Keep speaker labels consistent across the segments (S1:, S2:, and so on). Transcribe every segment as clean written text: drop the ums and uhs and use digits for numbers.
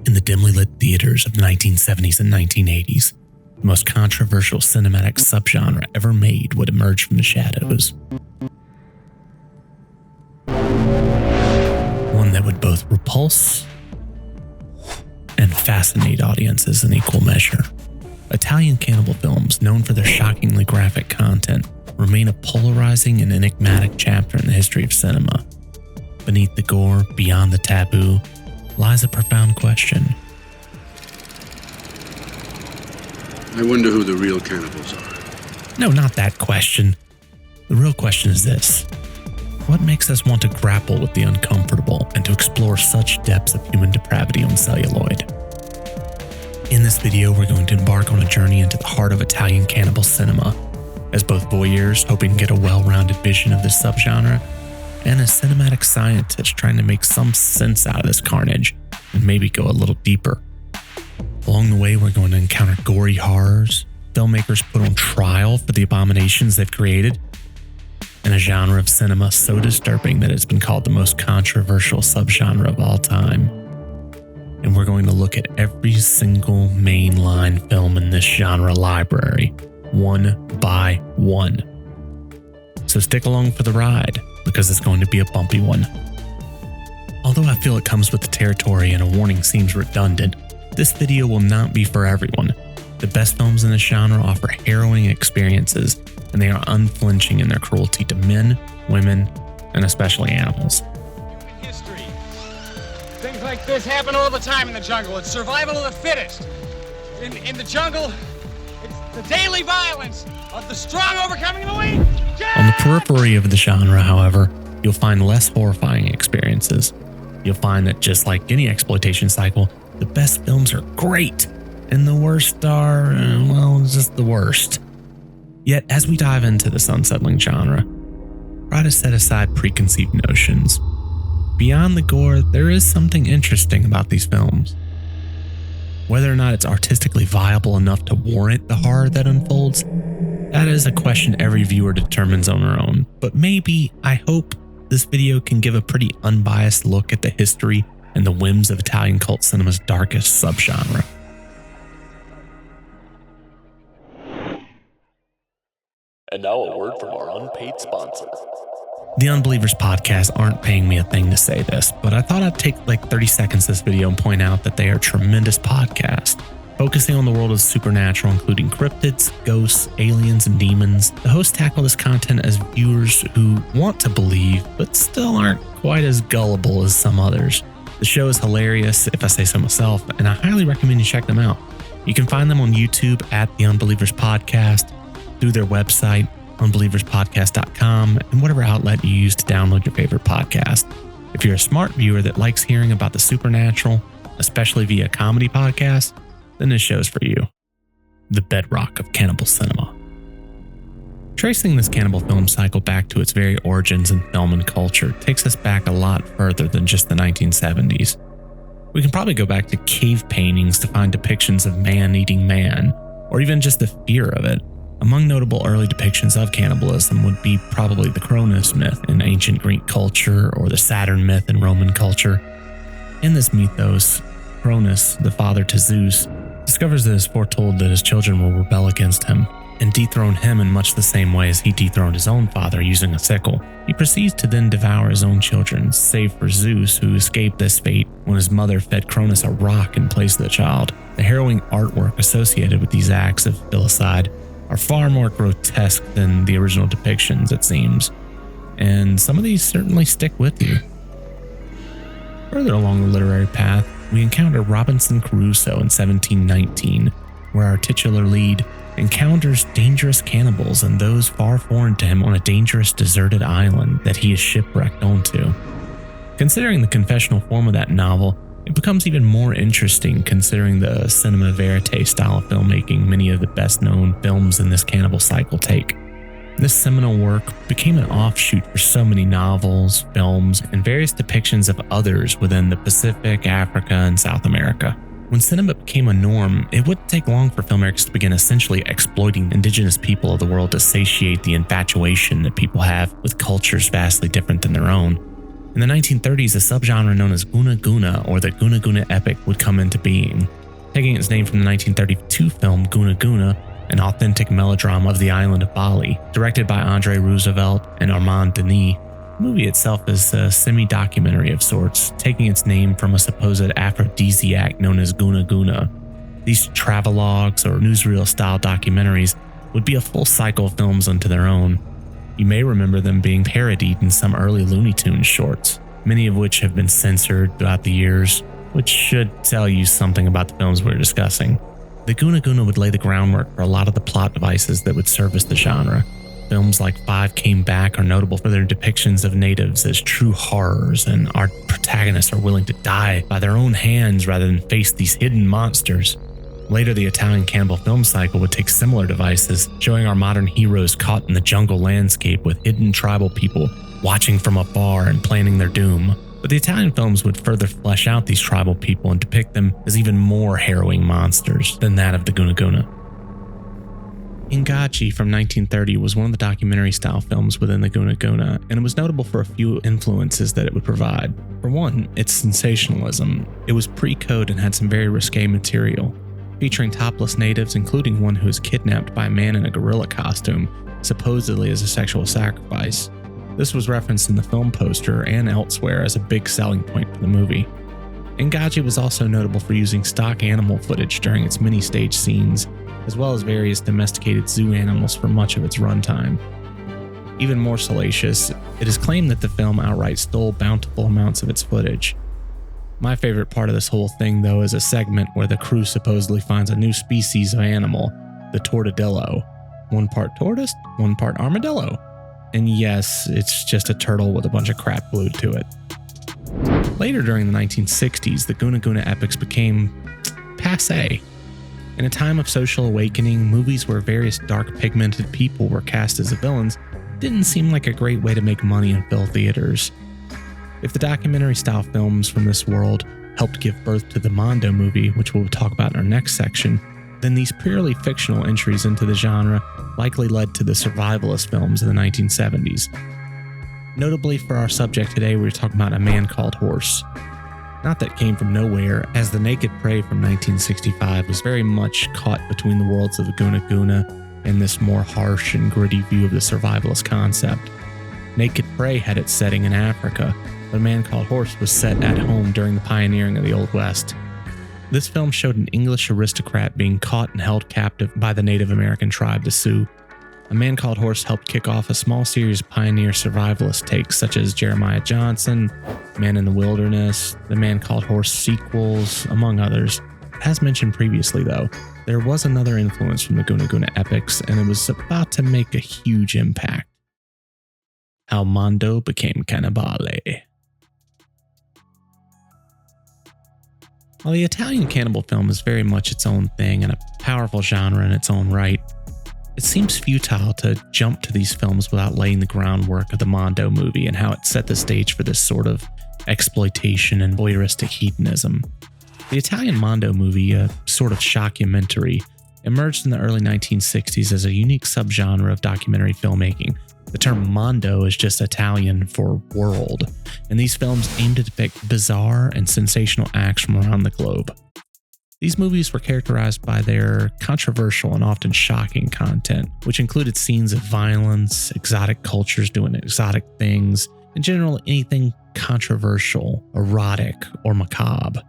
S1: In the dimly lit theaters of the 1970s and 1980s, the most controversial cinematic subgenre ever made would emerge from the shadows. One that would both repulse and fascinate audiences in equal measure. Italian cannibal films, known for their shockingly graphic content, remain a polarizing and enigmatic chapter in the history of cinema. Beneath the gore, beyond the taboo, lies a profound question.
S2: I wonder who the real cannibals are.
S1: No, not that question. The real question is this. What makes us want to grapple with the uncomfortable and to explore such depths of human depravity on celluloid? In this video, we're going to embark on a journey into the heart of Italian cannibal cinema, as both voyeurs hoping to get a well-rounded vision of this subgenre, and as cinematic scientists trying to make some sense out of this carnage and maybe go a little deeper. Along the way, we're going to encounter gory horrors, filmmakers put on trial for the abominations they've created, and a genre of cinema so disturbing that it's been called the most controversial subgenre of all time. And we're going to look at every single mainline film in this genre library, one by one. So stick along for the ride, because it's going to be a bumpy one. Although I feel it comes with the territory and a warning seems redundant, this video will not be for everyone. The best films in this genre offer harrowing experiences, and they are unflinching in their cruelty to men, women, and especially animals.
S3: History. Things like this happen all the time in the jungle. It's survival of the fittest. In the jungle, it's the daily violence of the strong overcoming the weak.
S1: On the periphery of the genre, however, you'll find less horrifying experiences. You'll find that just like any exploitation cycle, the best films are great, and the worst are, well, just the worst. Yet, as we dive into this unsettling genre, try to set aside preconceived notions. Beyond the gore, there is something interesting about these films. Whether or not it's artistically viable enough to warrant the horror that unfolds, that is a question every viewer determines on their own. But maybe, I hope, this video can give a pretty unbiased look at the history and the whims of Italian cult cinema's darkest subgenre.
S4: And now a word from our unpaid sponsor.
S1: The Unbelievers podcast aren't paying me a thing to say this, but I thought I'd take like 30 seconds this video and point out that they are a tremendous podcast. Focusing on the world of supernatural, including cryptids, ghosts, aliens, and demons, the hosts tackle this content as viewers who want to believe, but still aren't quite as gullible as some others. The show is hilarious, if I say so myself, and I highly recommend you check them out. You can find them on YouTube at The Unbelievers Podcast, through their website, unbelieverspodcast.com, and whatever outlet you use to download your favorite podcast. If you're a smart viewer that likes hearing about the supernatural, especially via comedy podcasts, then this show's for you. The bedrock of cannibal cinema. Tracing this cannibal film cycle back to its very origins in film and culture takes us back a lot further than just the 1970s. We can probably go back to cave paintings to find depictions of man eating man, or even just the fear of it. Among notable early depictions of cannibalism would be probably the Cronus myth in ancient Greek culture or the Saturn myth in Roman culture. In this mythos, Cronus, the father to Zeus, discovers that it is foretold that his children will rebel against him and dethrone him in much the same way as he dethroned his own father using a sickle. He proceeds to then devour his own children, save for Zeus, who escaped this fate when his mother fed Cronus a rock in place of the child. The harrowing artwork associated with these acts of filicide are far more grotesque than the original depictions, it seems, and some of these certainly stick with you. Further along the literary path, we encounter Robinson Crusoe in 1719, where our titular lead encounters dangerous cannibals and those far foreign to him on a dangerous deserted island that he is shipwrecked onto. Considering the confessional form of that novel, it becomes even more interesting considering the cinema verite style of filmmaking many of the best-known films in this cannibal cycle take. This seminal work became an offshoot for so many novels, films, and various depictions of others within the Pacific, Africa, and South America. When cinema became a norm, it wouldn't take long for filmmakers to begin essentially exploiting indigenous people of the world to satiate the infatuation that people have with cultures vastly different than their own. In the 1930s, a subgenre known as Guna Guna, or the Guna Guna epic, would come into being. Taking its name from the 1932 film Guna Guna, an authentic melodrama of the island of Bali, directed by Andre Roosevelt and Armand Denis. The movie itself is a semi-documentary of sorts, taking its name from a supposed aphrodisiac known as Guna Guna. These travelogues or newsreel-style documentaries would be a full cycle of films unto their own. You may remember them being parodied in some early Looney Tunes shorts, many of which have been censored throughout the years, which should tell you something about the films we're discussing. The Guna Guna would lay the groundwork for a lot of the plot devices that would service the genre. Films like Five Came Back are notable for their depictions of natives as true horrors, and our protagonists are willing to die by their own hands rather than face these hidden monsters. Later, the Italian cannibal film cycle would take similar devices, showing our modern heroes caught in the jungle landscape with hidden tribal people watching from afar and planning their doom. But the Italian films would further flesh out these tribal people and depict them as even more harrowing monsters than that of the Guna Guna. Ingagi from 1930 was one of the documentary-style films within the Guna Guna, and it was notable for a few influences that it would provide. For one, its sensationalism. It was pre-code and had some very risque material, featuring topless natives, including one who was kidnapped by a man in a gorilla costume, supposedly as a sexual sacrifice. This was referenced in the film poster and elsewhere as a big selling point for the movie. Ingagi was also notable for using stock animal footage during its mini-stage scenes, as well as various domesticated zoo animals for much of its runtime. Even more salacious, it is claimed that the film outright stole bountiful amounts of its footage. My favorite part of this whole thing, though, is a segment where the crew supposedly finds a new species of animal, the tortadillo. One part tortoise, one part armadillo. And yes, it's just a turtle with a bunch of crap glued to it. Later during the 1960s, the Guna Guna epics became passé. In a time of social awakening, movies where various dark pigmented people were cast as the villains didn't seem like a great way to make money and fill theaters. If the documentary-style films from this world helped give birth to the Mondo movie, which we'll talk about in our next section, then these purely fictional entries into the genre likely led to the survivalist films of the 1970s. Notably for our subject today, we're talking about A Man Called Horse. Not that came from nowhere, as The Naked Prey from 1965 was very much caught between the worlds of the Guna Guna and this more harsh and gritty view of the survivalist concept. Naked Prey had its setting in Africa, but A Man Called Horse was set at home during the pioneering of the Old West. This film showed an English aristocrat being caught and held captive by the Native American tribe, the Sioux. A Man Called Horse helped kick off a small series of pioneer survivalist takes such as Jeremiah Johnson, Man in the Wilderness, the Man Called Horse sequels, among others. As mentioned previously though, there was another influence from the Guna Guna epics, and it was about to make a huge impact. How Mondo became Cannibale. While the Italian cannibal film is very much its own thing and a powerful genre in its own right, it seems futile to jump to these films without laying the groundwork of the Mondo movie and how it set the stage for this sort of exploitation and voyeuristic hedonism. The Italian Mondo movie, a sort of shockumentary, emerged in the early 1960s as a unique subgenre of documentary filmmaking. The term Mondo is just Italian for world, and these films aim to depict bizarre and sensational acts from around the globe. These movies were characterized by their controversial and often shocking content, which included scenes of violence, exotic cultures doing exotic things, in general anything controversial, erotic, or macabre.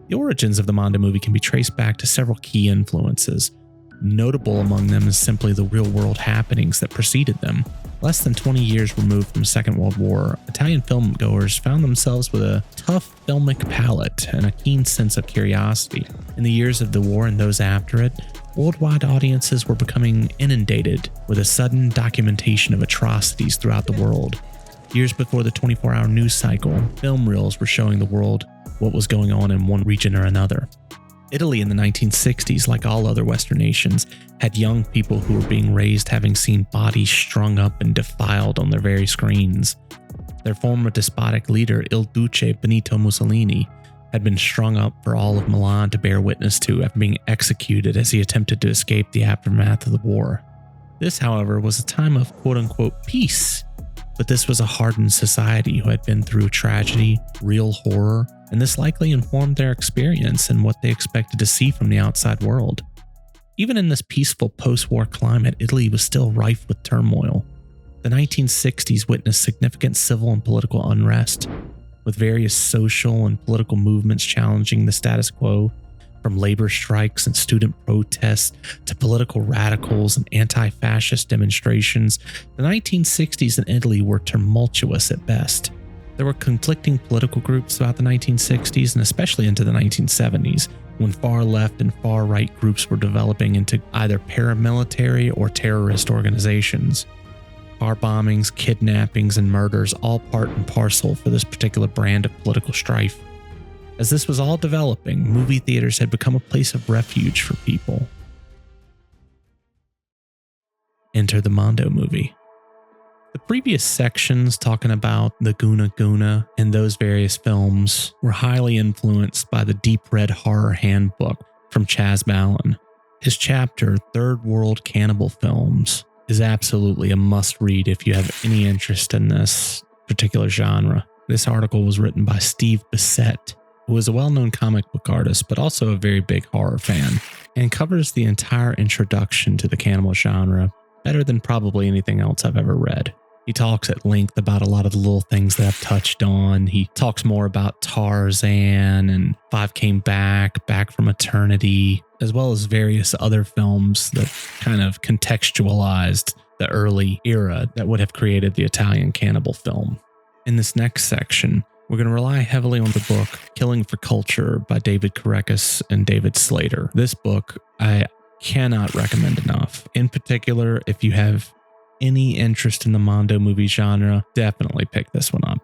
S1: The origins of the Mondo movie can be traced back to several key influences. Notable among them is simply the real-world happenings that preceded them. Less than 20 years removed from the Second World War, Italian filmgoers found themselves with a tough filmic palate and a keen sense of curiosity. In the years of the war and those after it, worldwide audiences were becoming inundated with a sudden documentation of atrocities throughout the world. Years before the 24-hour news cycle, film reels were showing the world what was going on in one region or another. Italy in the 1960s, like all other Western nations, had young people who were being raised having seen bodies strung up and defiled on their very screens. Their former despotic leader, Il Duce Benito Mussolini, had been strung up for all of Milan to bear witness to after being executed as he attempted to escape the aftermath of the war. This, however, was a time of quote-unquote peace, But this was a hardened society who had been through tragedy, real horror, and this likely informed their experience and what they expected to see from the outside world. Even in this peaceful post-war climate, Italy was still rife with turmoil. The 1960s witnessed significant civil and political unrest, with various social and political movements challenging the status quo, from labor strikes and student protests to political radicals and anti-fascist demonstrations. The 1960s in Italy were tumultuous at best. There were conflicting political groups throughout the 1960s and especially into the 1970s, when far left and far right groups were developing into either paramilitary or terrorist organizations. Car bombings, kidnappings, and murders all part and parcel for this particular brand of political strife. As this was all developing, movie theaters had become a place of refuge for people. Enter the Mondo movie. The previous sections talking about the Guna Guna and those various films were highly influenced by the Deep Red Horror Handbook from Chaz Ballin. His chapter, Third World Cannibal Films, is absolutely a must-read if you have any interest in this particular genre. This article was written by Steve Bissette, who is a well-known comic book artist, but also a very big horror fan, and covers the entire introduction to the cannibal genre better than probably anything else I've ever read. He talks at length about a lot of the little things that I've touched on. He talks more about Tarzan and Five Came Back, Back from Eternity, as well as various other films that kind of contextualized the early era that would have created the Italian cannibal film. In this next section, we're going to rely heavily on the book Killing for Culture by David Korekis and David Slater. This book I cannot recommend enough. In particular, if you have any interest in the Mondo movie genre, definitely pick this one up.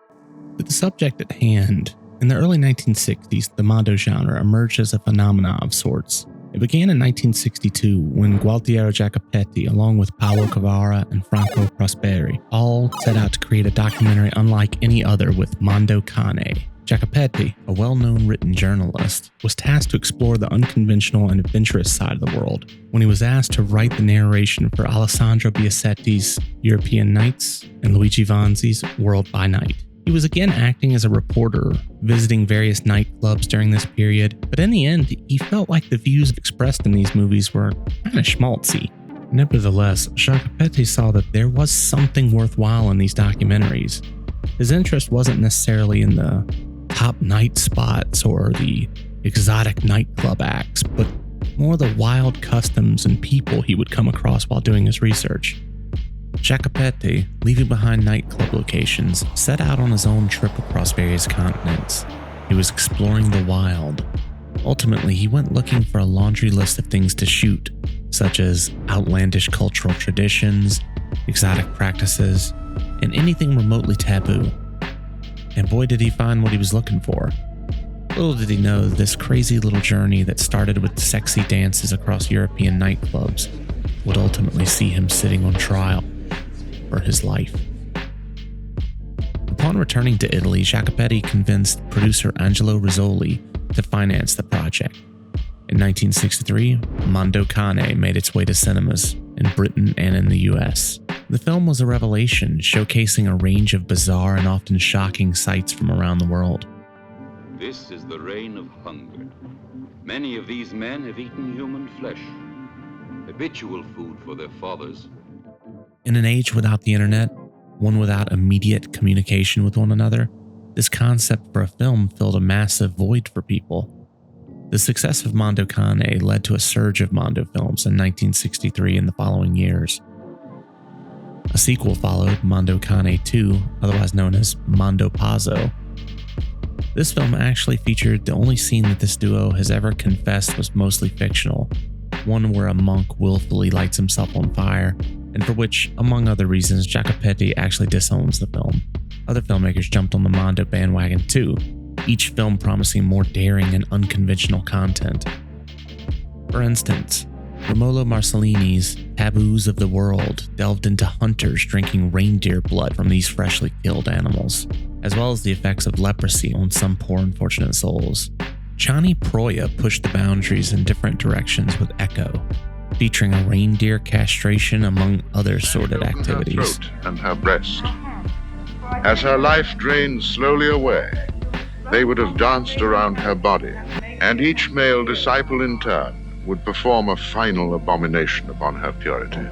S1: With the subject at hand, in the early 1960s, the Mondo genre emerged as a phenomena of sorts. It began in 1962 when Gualtiero Jacopetti, along with Paolo Cavara and Franco Prosperi, all set out to create a documentary unlike any other with Mondo Cane. Jacopetti, a well-known written journalist, was tasked to explore the unconventional and adventurous side of the world when he was asked to write the narration for Alessandro Biasetti's European Nights and Luigi Vanzi's World by Night. He was again acting as a reporter, visiting various nightclubs during this period, but in the end, he felt like the views expressed in these movies were kind of schmaltzy. Nevertheless, Jacopetti saw that there was something worthwhile in these documentaries. His interest wasn't necessarily in the top night spots or the exotic nightclub acts, but more the wild customs and people he would come across while doing his research. Jacopetti, leaving behind nightclub locations, set out on his own trip across various continents. He was exploring the wild. Ultimately, he went looking for a laundry list of things to shoot, such as outlandish cultural traditions, exotic practices, and anything remotely taboo. And boy, did he find what he was looking for. Little did he know this crazy little journey that started with sexy dances across European nightclubs would ultimately see him sitting on trial for his life. Upon returning to Italy, Jacopetti convinced producer Angelo Rizzoli to finance the project. In 1963, Mondo Cane made its way to cinemas in Britain and in the US. The film was a revelation, showcasing a range of bizarre and often shocking sights from around the world.
S5: This is the reign of hunger. Many of these men have eaten human flesh, habitual food for their fathers.
S1: In an age without the internet, one without immediate communication with one another, this concept for a film filled a massive void for people. The success of Mondo Cane led to a surge of Mondo films in 1963 and the following years. A sequel followed, Mondo Cane 2, otherwise known as Mondo Pazzo. This film actually featured the only scene that this duo has ever confessed was mostly fictional, one where a monk willfully lights himself on fire, and for which, among other reasons, Jacopetti actually disowns the film. Other filmmakers jumped on the Mondo bandwagon too, each film promising more daring and unconventional content. For instance, Romolo Marcellini's Taboos of the World delved into hunters drinking reindeer blood from these freshly killed animals, as well as the effects of leprosy on some poor unfortunate souls. Gianni Proia pushed the boundaries in different directions with Echo, featuring a reindeer castration among other sordid activities.
S6: Her throat and her breast. As her life drained slowly away, they would have danced around her body, and each male disciple in turn would perform a final abomination upon her purity.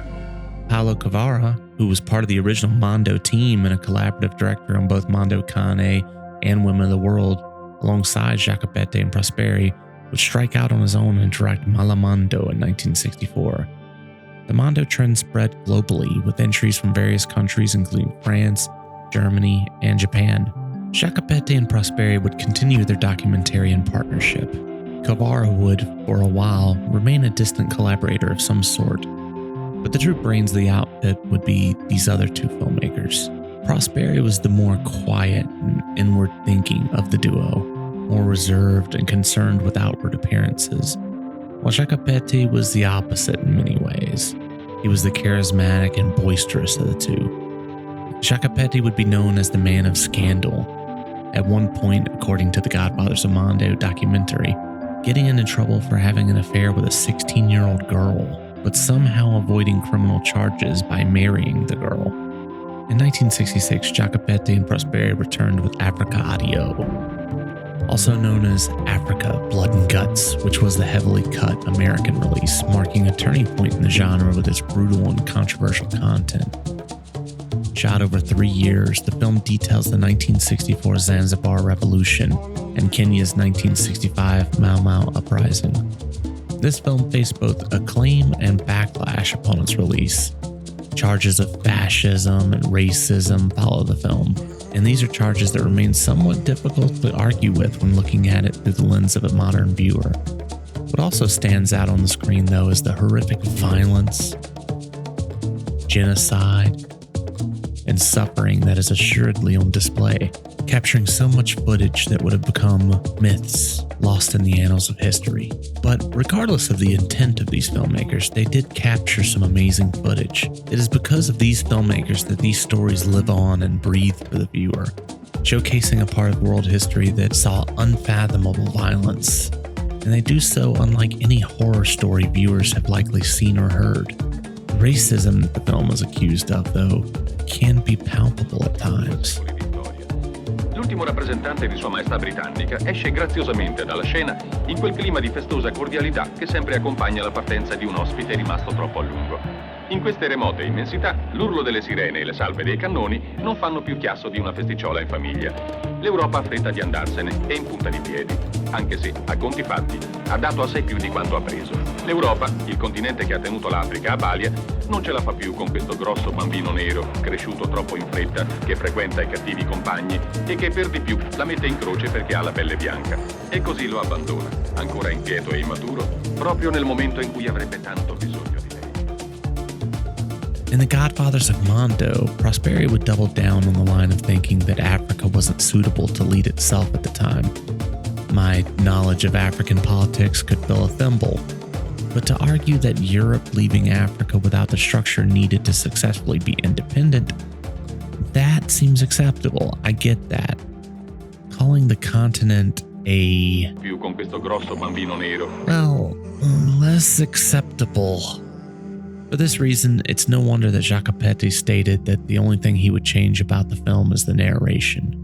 S1: Paolo Cavara, who was part of the original Mondo team and a collaborative director on both Mondo Cane and Women of the World, alongside Jacopete and Prosperi, would strike out on his own and direct Malamondo in 1964. The Mondo trend spread globally, with entries from various countries including France, Germany, and Japan. Jacopete and Prosperi would continue their documentarian partnership. Cavara would, for a while, remain a distant collaborator of some sort, but the true brains of the outfit would be these other two filmmakers. Prosperi was the more quiet and inward thinking of the duo, more reserved and concerned with outward appearances, while Jacopete was the opposite in many ways. He was the charismatic and boisterous of the two. Jacopete would be known as the man of scandal, at one point, according to the Godfathers of Mondo documentary, getting into trouble for having an affair with a 16-year-old girl, but somehow avoiding criminal charges by marrying the girl. In 1966, Jacopete and Prosperi returned with Africa Addio, also known as Africa Blood and Guts, which was the heavily cut American release, marking a turning point in the genre with its brutal and controversial content. Shot over 3 years, the film details the 1964 Zanzibar Revolution and Kenya's 1965 Mau Mau Uprising. This film faced both acclaim and backlash upon its release. Charges of fascism and racism follow the film, and these are charges that remain somewhat difficult to argue with when looking at it through the lens of a modern viewer. What also stands out on the screen, though, is the horrific violence, genocide, and suffering that is assuredly on display, capturing so much footage that would have become myths lost in the annals of history. But regardless of the intent of these filmmakers, they did capture some amazing footage. It is because of these filmmakers that these stories live on and breathe for the viewer, showcasing a part of world history that saw unfathomable violence, and they do so unlike any horror story viewers have likely seen or heard. The racism that the film is accused of, though, can be palpable at times.
S5: L'ultimo rappresentante di Sua Maestà Britannica esce graziosamente dalla scena in quel clima di festosa cordialità che sempre accompagna la partenza di un ospite rimasto troppo a lungo. In queste remote immensità, l'urlo delle sirene e le salve dei cannoni non fanno più chiasso di una festicciola in famiglia. L'Europa ha fretta di andarsene e in punta di piedi, anche se, a conti fatti, ha dato assai più di quanto ha preso. L'Europa, il continente che ha tenuto l'Africa a balia, non ce la fa più con questo grosso bambino nero, cresciuto troppo in fretta, che frequenta i cattivi compagni e che per di più la mette in croce perché ha la pelle bianca. E così lo abbandona, ancora inquieto e immaturo, proprio nel momento in cui avrebbe tanto bisogno di lei.
S1: In The Godfathers of Mondo, Prosperi would double down on the line of thinking that Africa wasn't suitable to lead itself at the time. My knowledge of African politics could fill a thimble, but to argue that Europe leaving Africa without the structure needed to successfully be independent, that seems acceptable. I get that. Calling the continent
S5: più con questo grosso bambino nero.
S1: well, less acceptable. For this reason, it's no wonder that Jacopete stated that the only thing he would change about the film is the narration.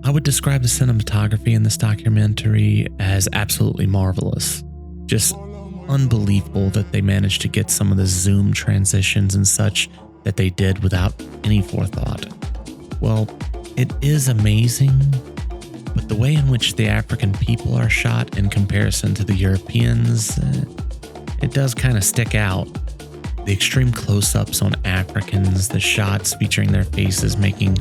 S1: I would describe the cinematography in this documentary as absolutely marvelous. Just unbelievable that they managed to get some of the zoom transitions and such that they did without any forethought. Well, it is amazing, but the way in which the African people are shot in comparison to the Europeans, it does kind of stick out. The extreme close-ups on Africans, the shots featuring their faces making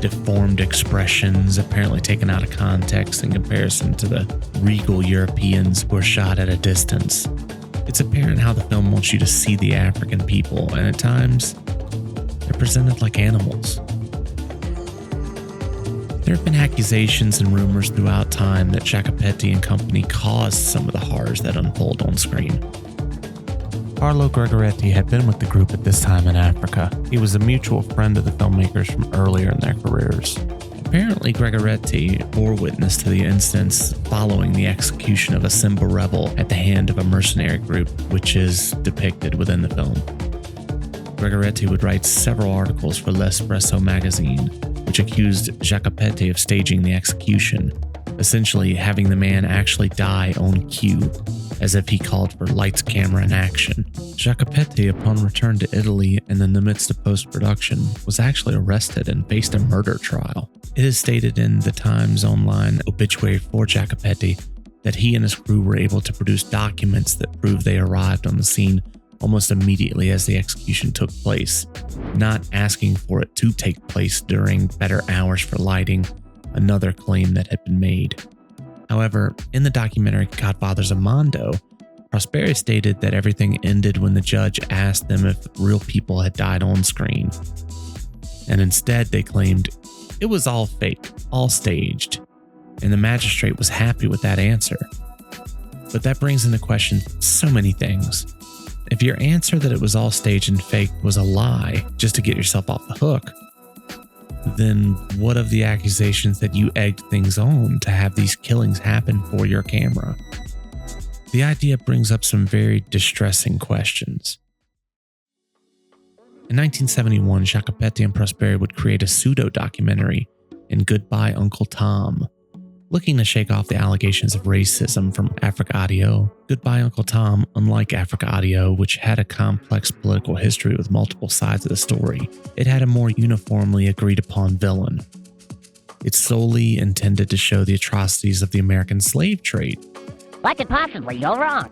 S1: deformed expressions apparently taken out of context in comparison to the regal Europeans who are shot at a distance. It's apparent how the film wants you to see the African people, and at times, they're presented like animals. There have been accusations and rumors throughout time that Jacopete and company caused some of the horrors that unfold on screen. Carlo Gregoretti had been with the group at this time in Africa. He was a mutual friend of the filmmakers from earlier in their careers. Apparently, Gregoretti bore witness to the incidents following the execution of a Simba rebel at the hand of a mercenary group, which is depicted within the film. Gregoretti would write several articles for L'Espresso magazine, which accused Jacopetti of staging the execution, essentially having the man actually die on cue, as if he called for lights, camera, and action. Jacopetti, upon return to Italy and in the midst of post-production, was actually arrested and faced a murder trial. It is stated in the Times Online obituary for Jacopetti that he and his crew were able to produce documents that prove they arrived on the scene almost immediately as the execution took place, not asking for it to take place during better hours for lighting, another claim that had been made. However, in the documentary Godfathers of Mondo, Prosperi stated that everything ended when the judge asked them if real people had died on screen. And instead they claimed it was all fake, all staged, and the magistrate was happy with that answer. But that brings into question so many things. If your answer that it was all staged and fake was a lie just to get yourself off the hook, then what of the accusations that you egged things on to have these killings happen for your camera? The idea brings up some very distressing questions. In 1971, Jacopetti and Prosperi would create a pseudo-documentary in Goodbye Uncle Tom, looking to shake off the allegations of racism from Africa Audio. Goodbye Uncle Tom, unlike Africa Audio, which had a complex political history with multiple sides of the story, it had a more uniformly agreed upon villain. It's solely intended to show the atrocities of the American slave trade.
S7: What could possibly go wrong?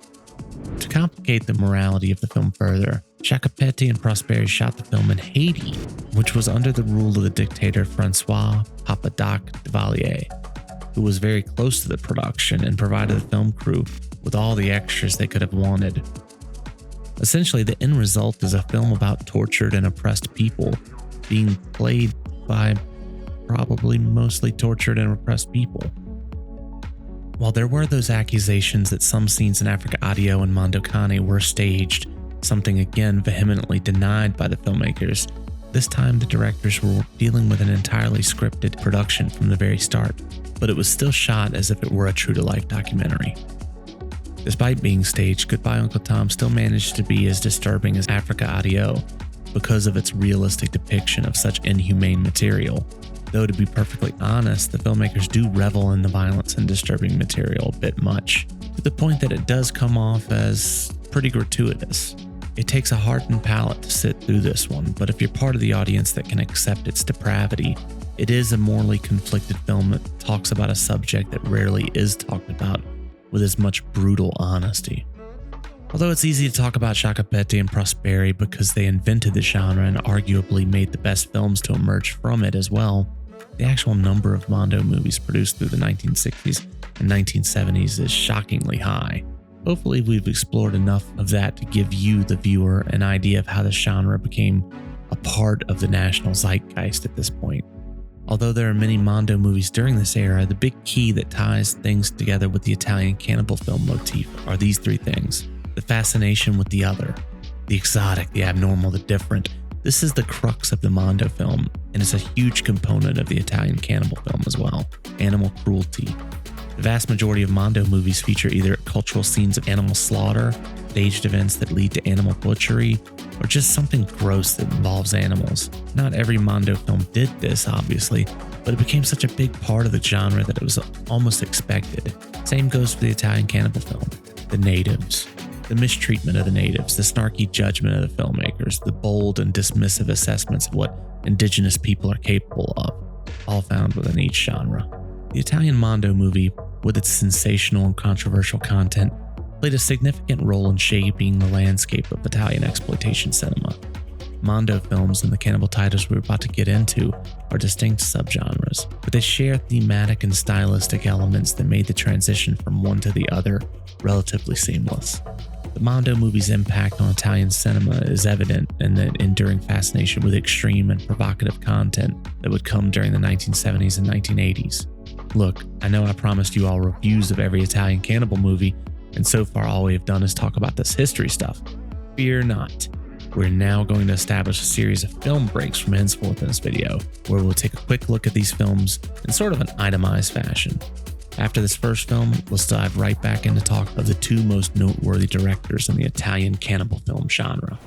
S1: To complicate the morality of the film further, Jacopetti and Prosperi shot the film in Haiti, which was under the rule of the dictator Francois Papadoc Duvalier, who was very close to the production and provided the film crew with all the extras they could have wanted. Essentially, the end result is a film about tortured and oppressed people being played by probably mostly tortured and oppressed people. While there were those accusations that some scenes in Africa Audio and Mondo Cane were staged, something again vehemently denied by the filmmakers, this time the directors were dealing with an entirely scripted production from the very start, but it was still shot as if it were a true-to-life documentary. Despite being staged, Goodbye Uncle Tom still managed to be as disturbing as Africa Audio because of its realistic depiction of such inhumane material. Though to be perfectly honest, the filmmakers do revel in the violence and disturbing material a bit much, to the point that it does come off as pretty gratuitous. It takes a hardened palate to sit through this one, but if you're part of the audience that can accept its depravity, it is a morally conflicted film that talks about a subject that rarely is talked about with as much brutal honesty. Although it's easy to talk about Jacopetti and Prosperi because they invented the genre and arguably made the best films to emerge from it as well, the actual number of Mondo movies produced through the 1960s and 1970s is shockingly high. Hopefully we've explored enough of that to give you, the viewer, an idea of how the genre became a part of the national zeitgeist at this point. Although there are many Mondo movies during this era, the big key that ties things together with the Italian cannibal film motif are these three things: the fascination with the other, the exotic, the abnormal, the different. This is the crux of the Mondo film, and it's a huge component of the Italian cannibal film as well: animal cruelty. The vast majority of Mondo movies feature either cultural scenes of animal slaughter, staged events that lead to animal butchery, or just something gross that involves animals. Not every Mondo film did this, obviously, but it became such a big part of the genre that it was almost expected. Same goes for the Italian cannibal film. The natives, the mistreatment of the natives, the snarky judgment of the filmmakers, the bold and dismissive assessments of what indigenous people are capable of, all found within each genre. The Italian Mondo movie, with its sensational and controversial content, played a significant role in shaping the landscape of Italian exploitation cinema. Mondo films and the cannibal titles we're about to get into are distinct subgenres, but they share thematic and stylistic elements that made the transition from one to the other relatively seamless. The Mondo movie's impact on Italian cinema is evident in the enduring fascination with extreme and provocative content that would come during the 1970s and 1980s. Look, I know I promised you all reviews of every Italian cannibal movie, and so far all we have done is talk about this history stuff. Fear not. We're now going to establish a series of film breaks from henceforth in this video, where we'll take a quick look at these films in sort of an itemized fashion. After this first film, let's dive right back into talk of the two most noteworthy directors in the Italian cannibal film genre.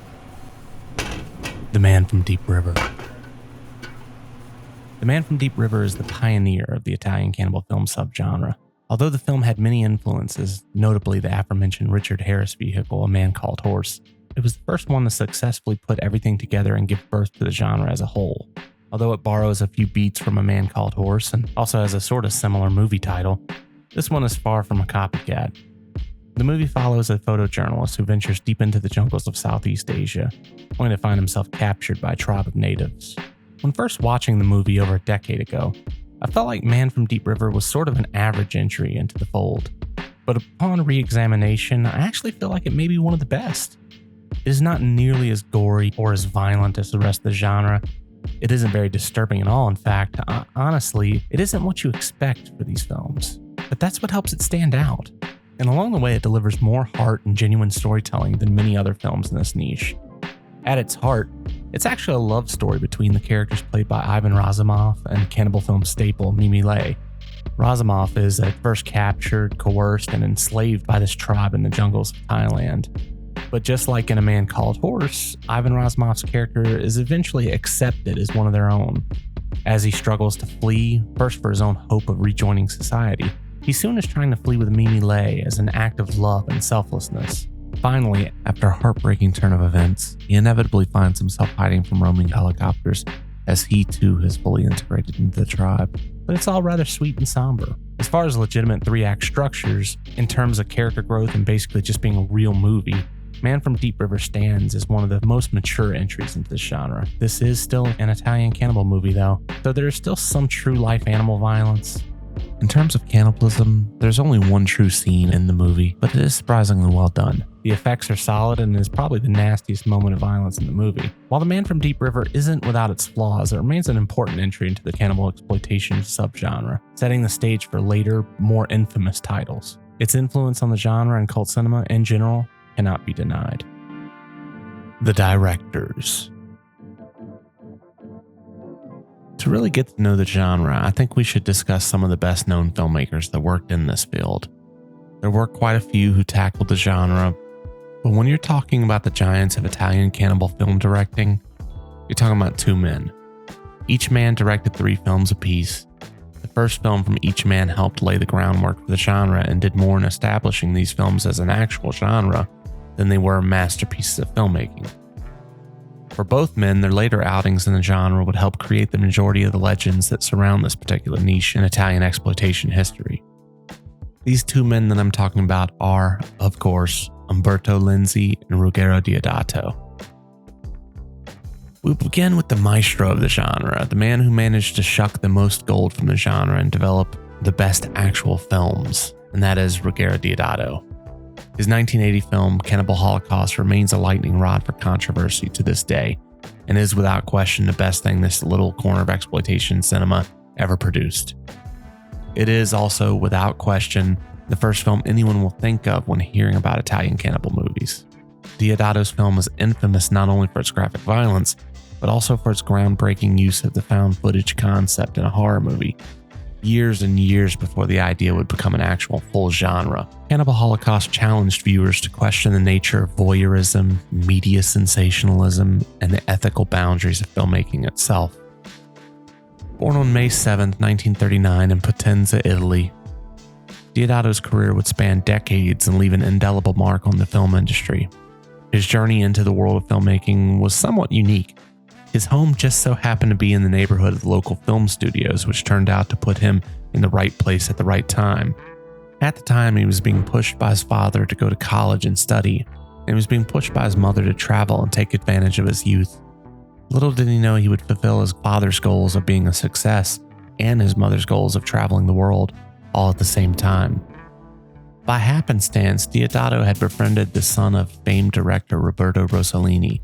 S1: The Man from Deep River. The Man from Deep River is the pioneer of the Italian cannibal film subgenre. Although the film had many influences, notably the aforementioned Richard Harris vehicle, A Man Called Horse, it was the first one to successfully put everything together and give birth to the genre as a whole. Although it borrows a few beats from A Man Called Horse and also has a sort of similar movie title, this one is far from a copycat. The movie follows a photojournalist who ventures deep into the jungles of Southeast Asia, only to find himself captured by a tribe of natives. When first watching the movie over a decade ago, I felt like Man from Deep River was sort of an average entry into the fold. But upon re-examination, I actually feel like it may be one of the best. It is not nearly as gory or as violent as the rest of the genre. It isn't very disturbing at all. In fact, honestly, it isn't what you expect for these films. But that's what helps it stand out. And along the way, it delivers more heart and genuine storytelling than many other films in this niche. At its heart, it's actually a love story between the characters played by Ivan Razumov and cannibal film staple Mimi Lay. Razumov is at first captured, coerced, and enslaved by this tribe in the jungles of Thailand. But just like in A Man Called Horse, Ivan Razumov's character is eventually accepted as one of their own. As he struggles to flee, first for his own hope of rejoining society, he soon is trying to flee with Mimi Lay as an act of love and selflessness. Finally, after a heartbreaking turn of events, he inevitably finds himself hiding from roaming helicopters as he too has fully integrated into the tribe. But it's all rather sweet and somber. As far as legitimate 3-act structures, in terms of character growth and basically just being a real movie, Man from Deep River stands as one of the most mature entries into this genre. This is still an Italian cannibal movie though, so there is still some true life animal violence. In terms of cannibalism, there's only one true scene in the movie, but it is surprisingly well done. The effects are solid and is probably the nastiest moment of violence in the movie. While The Man from Deep River isn't without its flaws, it remains an important entry into the cannibal exploitation subgenre, setting the stage for later, more infamous titles. Its influence on the genre and cult cinema in general cannot be denied. The directors. To really get to know the genre, I think we should discuss some of the best known filmmakers that worked in this field. There were quite a few who tackled the genre, but when you're talking about the giants of Italian cannibal film directing, you're talking about two men. Each man directed 3 films apiece. The first film from each man helped lay the groundwork for the genre and did more in establishing these films as an actual genre than they were masterpieces of filmmaking. For both men, their later outings in the genre would help create the majority of the legends that surround this particular niche in Italian exploitation history. These two men that I'm talking about are, of course, Umberto Lenzi and Ruggero Deodato. We begin with the maestro of the genre, the man who managed to shuck the most gold from the genre and develop the best actual films, and that is Ruggero Deodato. His 1980 film, Cannibal Holocaust, remains a lightning rod for controversy to this day, and is without question the best thing this little corner of exploitation cinema ever produced. It is also, without question, the first film anyone will think of when hearing about Italian cannibal movies. Deodato's film is infamous not only for its graphic violence, but also for its groundbreaking use of the found footage concept in a horror movie, years and years before the idea would become an actual full genre. Cannibal Holocaust challenged viewers to question the nature of voyeurism, media sensationalism, and the ethical boundaries of filmmaking itself. Born on May 7, 1939 in Potenza, Italy, Deodato's career would span decades and leave an indelible mark on the film industry. His journey into the world of filmmaking was somewhat unique. His home just so happened to be in the neighborhood of the local film studios, which turned out to put him in the right place at the right time. At the time, he was being pushed by his father to go to college and study, and he was being pushed by his mother to travel and take advantage of his youth. Little did he know he would fulfill his father's goals of being a success and his mother's goals of traveling the world, all at the same time. By happenstance, Deodato had befriended the son of famed director Roberto Rossellini,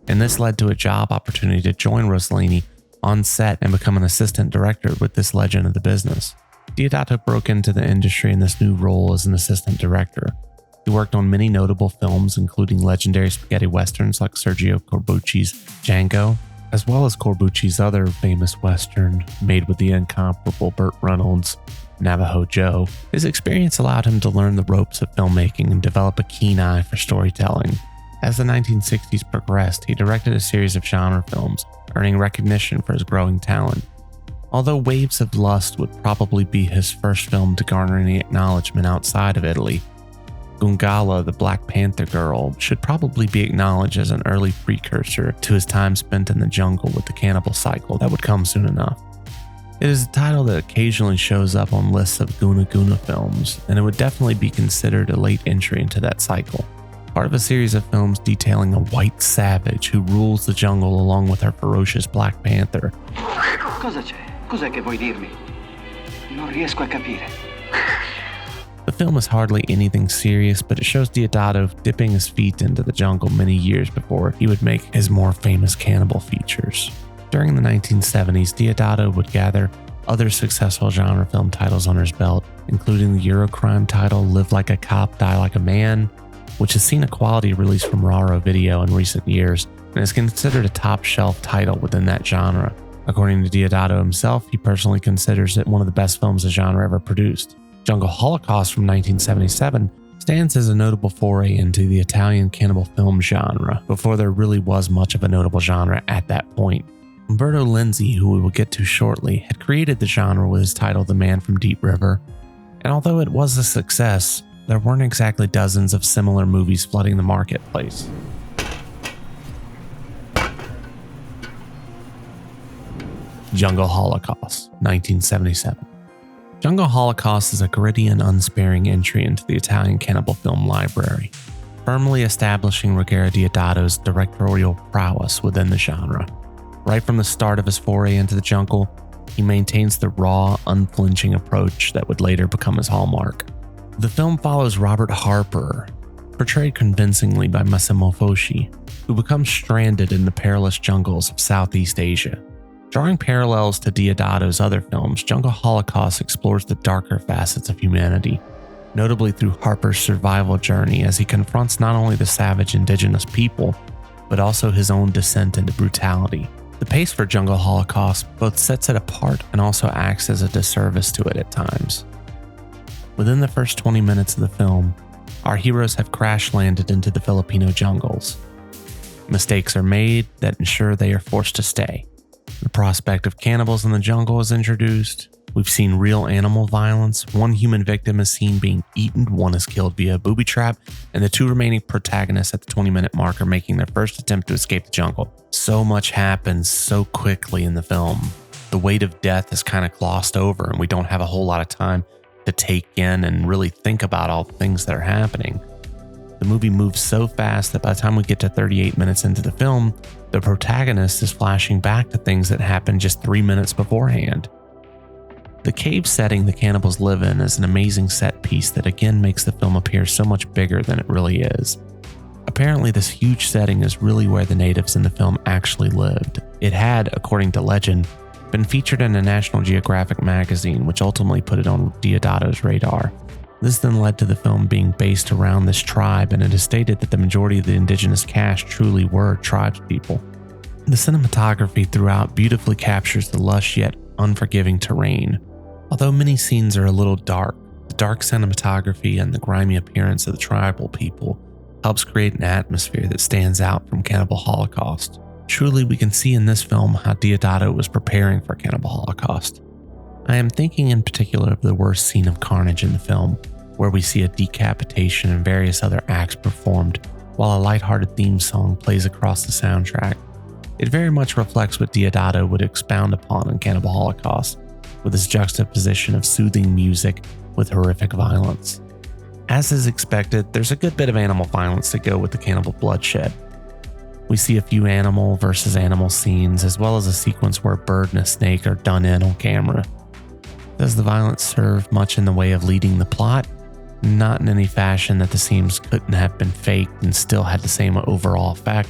S1: and this led to a job opportunity to join Rossellini on set and become an assistant director with this legend of the business. Deodato broke into the industry in this new role as an assistant director. He worked on many notable films, including legendary spaghetti westerns like Sergio Corbucci's Django, as well as Corbucci's other famous western made with the incomparable Burt Reynolds, Navajo Joe. His experience allowed him to learn the ropes of filmmaking and develop a keen eye for storytelling. As the 1960s progressed, he directed a series of genre films, earning recognition for his growing talent. Although Waves of Lust would probably be his first film to garner any acknowledgement outside of Italy, Gunggala, the Black Panther Girl, should probably be acknowledged as an early precursor to his time spent in the jungle with the cannibal cycle that would come soon enough. It is a title that occasionally shows up on lists of Guna Guna films, and it would definitely be considered a late entry into that cycle. Part of a series of films detailing a white savage who rules the jungle along with her ferocious Black Panther.
S8: Cosa c'è? Cos'è che vuoi dirmi? Non riesco a capire.
S1: The film is hardly anything serious, but it shows Deodato dipping his feet into the jungle many years before he would make his more famous cannibal features. During the 1970s, Deodato would gather other successful genre film titles under his belt, including the Eurocrime title Live Like a Cop, Die Like a Man, which has seen a quality release from Raro Video in recent years and is considered a top-shelf title within that genre. According to Deodato himself, he personally considers it one of the best films the genre ever produced. Jungle Holocaust from 1977 stands as a notable foray into the Italian cannibal film genre, before there really was much of a notable genre at that point. Umberto Lenzi, who we will get to shortly, had created the genre with his title The Man from Deep River, and although it was a success, there weren't exactly dozens of similar movies flooding the marketplace. Jungle Holocaust, 1977. Jungle Holocaust is a gritty and unsparing entry into the Italian cannibal film library, firmly establishing Ruggero Deodato's directorial prowess within the genre. Right from the start of his foray into the jungle, he maintains the raw, unflinching approach that would later become his hallmark. The film follows Robert Harper, portrayed convincingly by Massimo Foschi, who becomes stranded in the perilous jungles of Southeast Asia. Drawing parallels to Deodato's other films, Jungle Holocaust explores the darker facets of humanity, notably through Harper's survival journey as he confronts not only the savage indigenous people, but also his own descent into brutality. The pace for Jungle Holocaust both sets it apart and also acts as a disservice to it at times. Within the first 20 minutes of the film, our heroes have crash-landed into the Filipino jungles. Mistakes are made that ensure they are forced to stay. The prospect of cannibals in the jungle is introduced. We've seen real animal violence. One human victim is seen being eaten, one is killed via a booby trap, and the two remaining protagonists at the 20-minute mark are making their first attempt to escape the jungle. So much happens so quickly in the film. The weight of death is kind of glossed over, and we don't have a whole lot of time to take in and really think about all the things that are happening. The movie moves so fast that by the time we get to 38 minutes into the film, the protagonist is flashing back to things that happened just 3 minutes beforehand. The cave setting the cannibals live in is an amazing set piece that again makes the film appear so much bigger than it really is. Apparently, this huge setting is really where the natives in the film actually lived. It had, according to legend, been featured in a National Geographic magazine, which ultimately put it on Deodato's radar. This then led to the film being based around this tribe, and it is stated that the majority of the indigenous cast truly were tribespeople. The cinematography throughout beautifully captures the lush yet unforgiving terrain. Although many scenes are a little dark, the dark cinematography and the grimy appearance of the tribal people helps create an atmosphere that stands out from Cannibal Holocaust. Truly, we can see in this film how Deodato was preparing for Cannibal Holocaust. I am thinking in particular of the worst scene of carnage in the film, where we see a decapitation and various other acts performed while a lighthearted theme song plays across the soundtrack. It very much reflects what Deodato would expound upon in Cannibal Holocaust, with his juxtaposition of soothing music with horrific violence. As is expected, there's a good bit of animal violence to go with the cannibal bloodshed. We see a few animal versus animal scenes, as well as a sequence where a bird and a snake are done in on camera. Does the violence serve much in the way of leading the plot? Not in any fashion that the scenes couldn't have been faked and still had the same overall effect,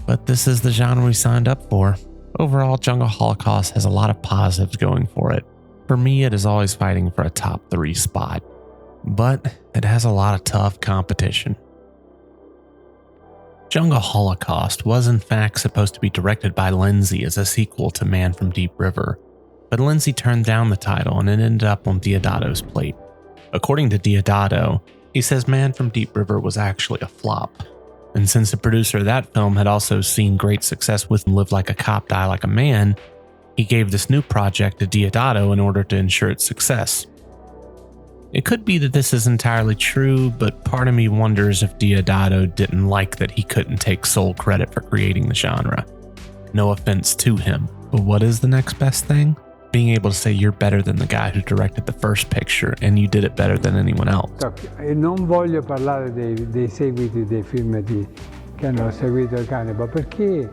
S1: but this is the genre we signed up for. Overall, Jungle Holocaust has a lot of positives going for it. For me, it is always fighting for a top 3 spot, but it has a lot of tough competition. Jungle Holocaust was in fact supposed to be directed by Lenzi as a sequel to Man from Deep River, but Lenzi turned down the title and it ended up on Deodato's plate. According to Deodato, he says Man from Deep River was actually a flop. And since the producer of that film had also seen great success with Live Like a Cop, Die Like a Man, he gave this new project to Deodato in order to ensure its success. It could be that this is entirely true, but part of me wonders if Deodato didn't like that he couldn't take sole credit for creating the genre. No offense to him, but what is the next best thing? Being able to say you're better than the guy who directed the first picture and you did it better than anyone else.
S9: E non voglio parlare dei seguiti dei film che hanno seguito il Cannibal, perché?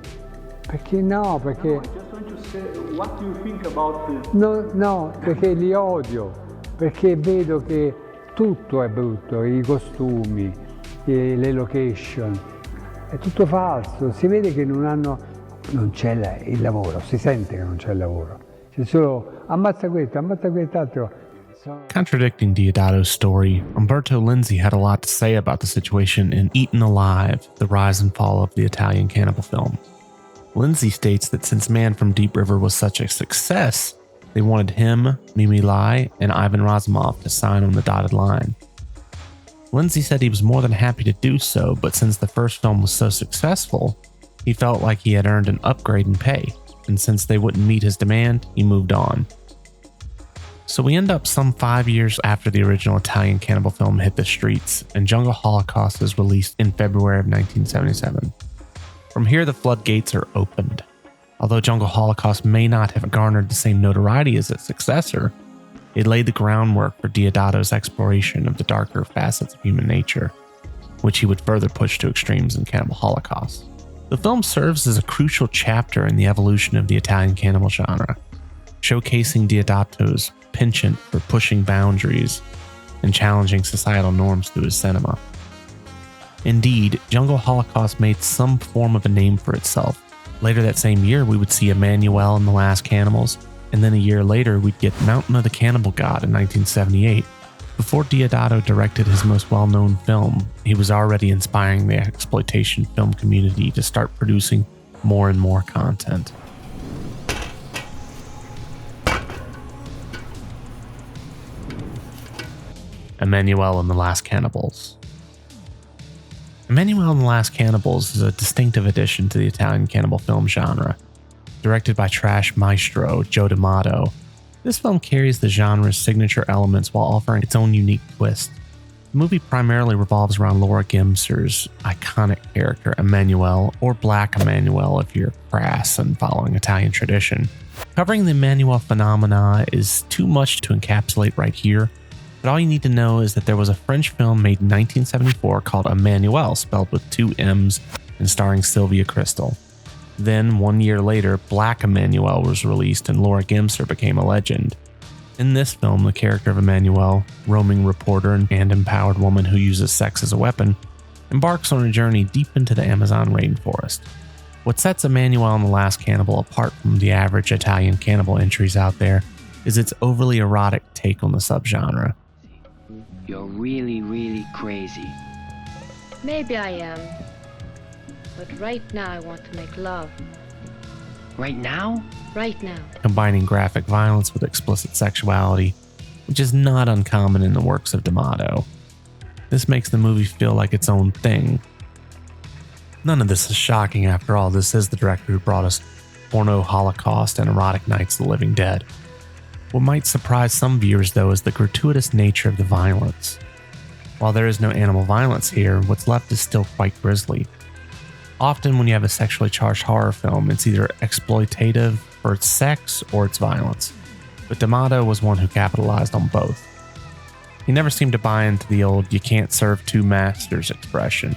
S9: Perché no? Perché...
S10: just want to say, what do you think about
S9: No, perché li odio, perché vedo che tutto è brutto, i costumi, le location, è tutto falso, si vede che non c'è il lavoro, si sente che non c'è il lavoro. C'è solo ammazza quest'altro.
S1: Contradicting Deodato's story, Umberto Lenzi had a lot to say about the situation in Eaten Alive, The Rise and Fall of the Italian Cannibal film. Lenzi states that since Man from Deep River was such a success, they wanted him, Mimi Lai, and Ivan Razumov to sign on the dotted line. Lenzi said he was more than happy to do so, but since the first film was so successful, he felt like he had earned an upgrade in pay, and since they wouldn't meet his demand, he moved on. So we end up some 5 years after the original Italian Cannibal film hit the streets, and Jungle Holocaust is released in February of 1977. From here, the floodgates are opened. Although Jungle Holocaust may not have garnered the same notoriety as its successor, it laid the groundwork for Deodato's exploration of the darker facets of human nature, which he would further push to extremes in Cannibal Holocaust. The film serves as a crucial chapter in the evolution of the Italian cannibal genre, showcasing Deodato's penchant for pushing boundaries and challenging societal norms through his cinema. Indeed, Jungle Holocaust made some form of a name for itself. Later that same year, we would see Emmanuelle and the Last Cannibals, and then a year later, we'd get Mountain of the Cannibal God in 1978. Before Deodato directed his most well-known film, he was already inspiring the exploitation film community to start producing more and more content. Emmanuelle and the Last Cannibals. Emmanuelle and the Last Cannibals is a distinctive addition to the Italian cannibal film genre. Directed by trash maestro Joe D'Amato, this film carries the genre's signature elements while offering its own unique twist. The movie primarily revolves around Laura Gemser's iconic character Emmanuelle, or Black Emmanuelle if you're crass and following Italian tradition. Covering the Emmanuelle phenomena is too much to encapsulate right here, but all you need to know is that there was a French film made in 1974 called Emmanuelle, spelled with 2 M's and starring Sylvia Kristel. Then, 1 year later, Black Emmanuelle was released and Laura Gemser became a legend. In this film, the character of Emmanuelle, roaming reporter and empowered woman who uses sex as a weapon, embarks on a journey deep into the Amazon rainforest. What sets Emmanuelle and the Last Cannibal apart from the average Italian cannibal entries out there is its overly erotic take on the subgenre.
S8: You're really, really crazy.
S11: Maybe I am. But right now I want to make love.
S8: Right now?
S11: Right now.
S1: Combining graphic violence with explicit sexuality, which is not uncommon in the works of D'Amato. This makes the movie feel like its own thing. None of this is shocking after all. This is the director who brought us Porno Holocaust and Erotic Nights of the Living Dead. What might surprise some viewers, though, is the gratuitous nature of the violence. While there is no animal violence here, what's left is still quite grisly. Often when you have a sexually charged horror film, it's either exploitative for its sex or its violence. But D'Amato was one who capitalized on both. He never seemed to buy into the old "you can't serve two masters" expression.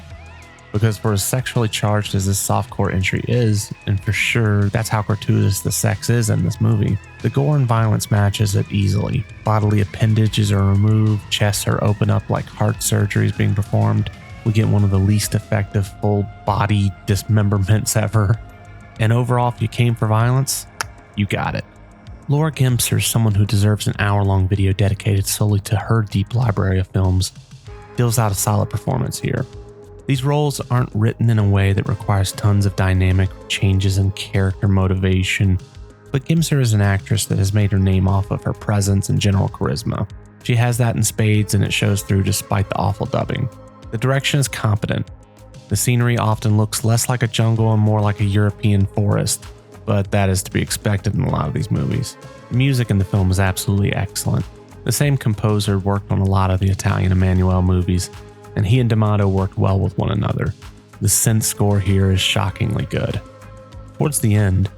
S1: Because for as sexually charged as this softcore entry is, and for sure that's how gratuitous the sex is in this movie, the gore and violence matches it easily. Bodily appendages are removed, chests are opened up like heart surgery is being performed. We get one of the least effective full body dismemberments ever. And overall, if you came for violence, you got it. Laura Gemser is someone who deserves an hour-long video dedicated solely to her deep library of films. Deals out a solid performance here. These roles aren't written in a way that requires tons of dynamic changes in character motivation, but Gemser is an actress that has made her name off of her presence and general charisma. She has that in spades, and it shows through despite the awful dubbing. The direction is competent. The scenery often looks less like a jungle and more like a European forest, but that is to be expected in a lot of these movies. The music in the film is absolutely excellent. The same composer worked on a lot of the Italian Emanuele movies, and he and D'Amato worked well with one another. The synth score here is shockingly good. Towards the end,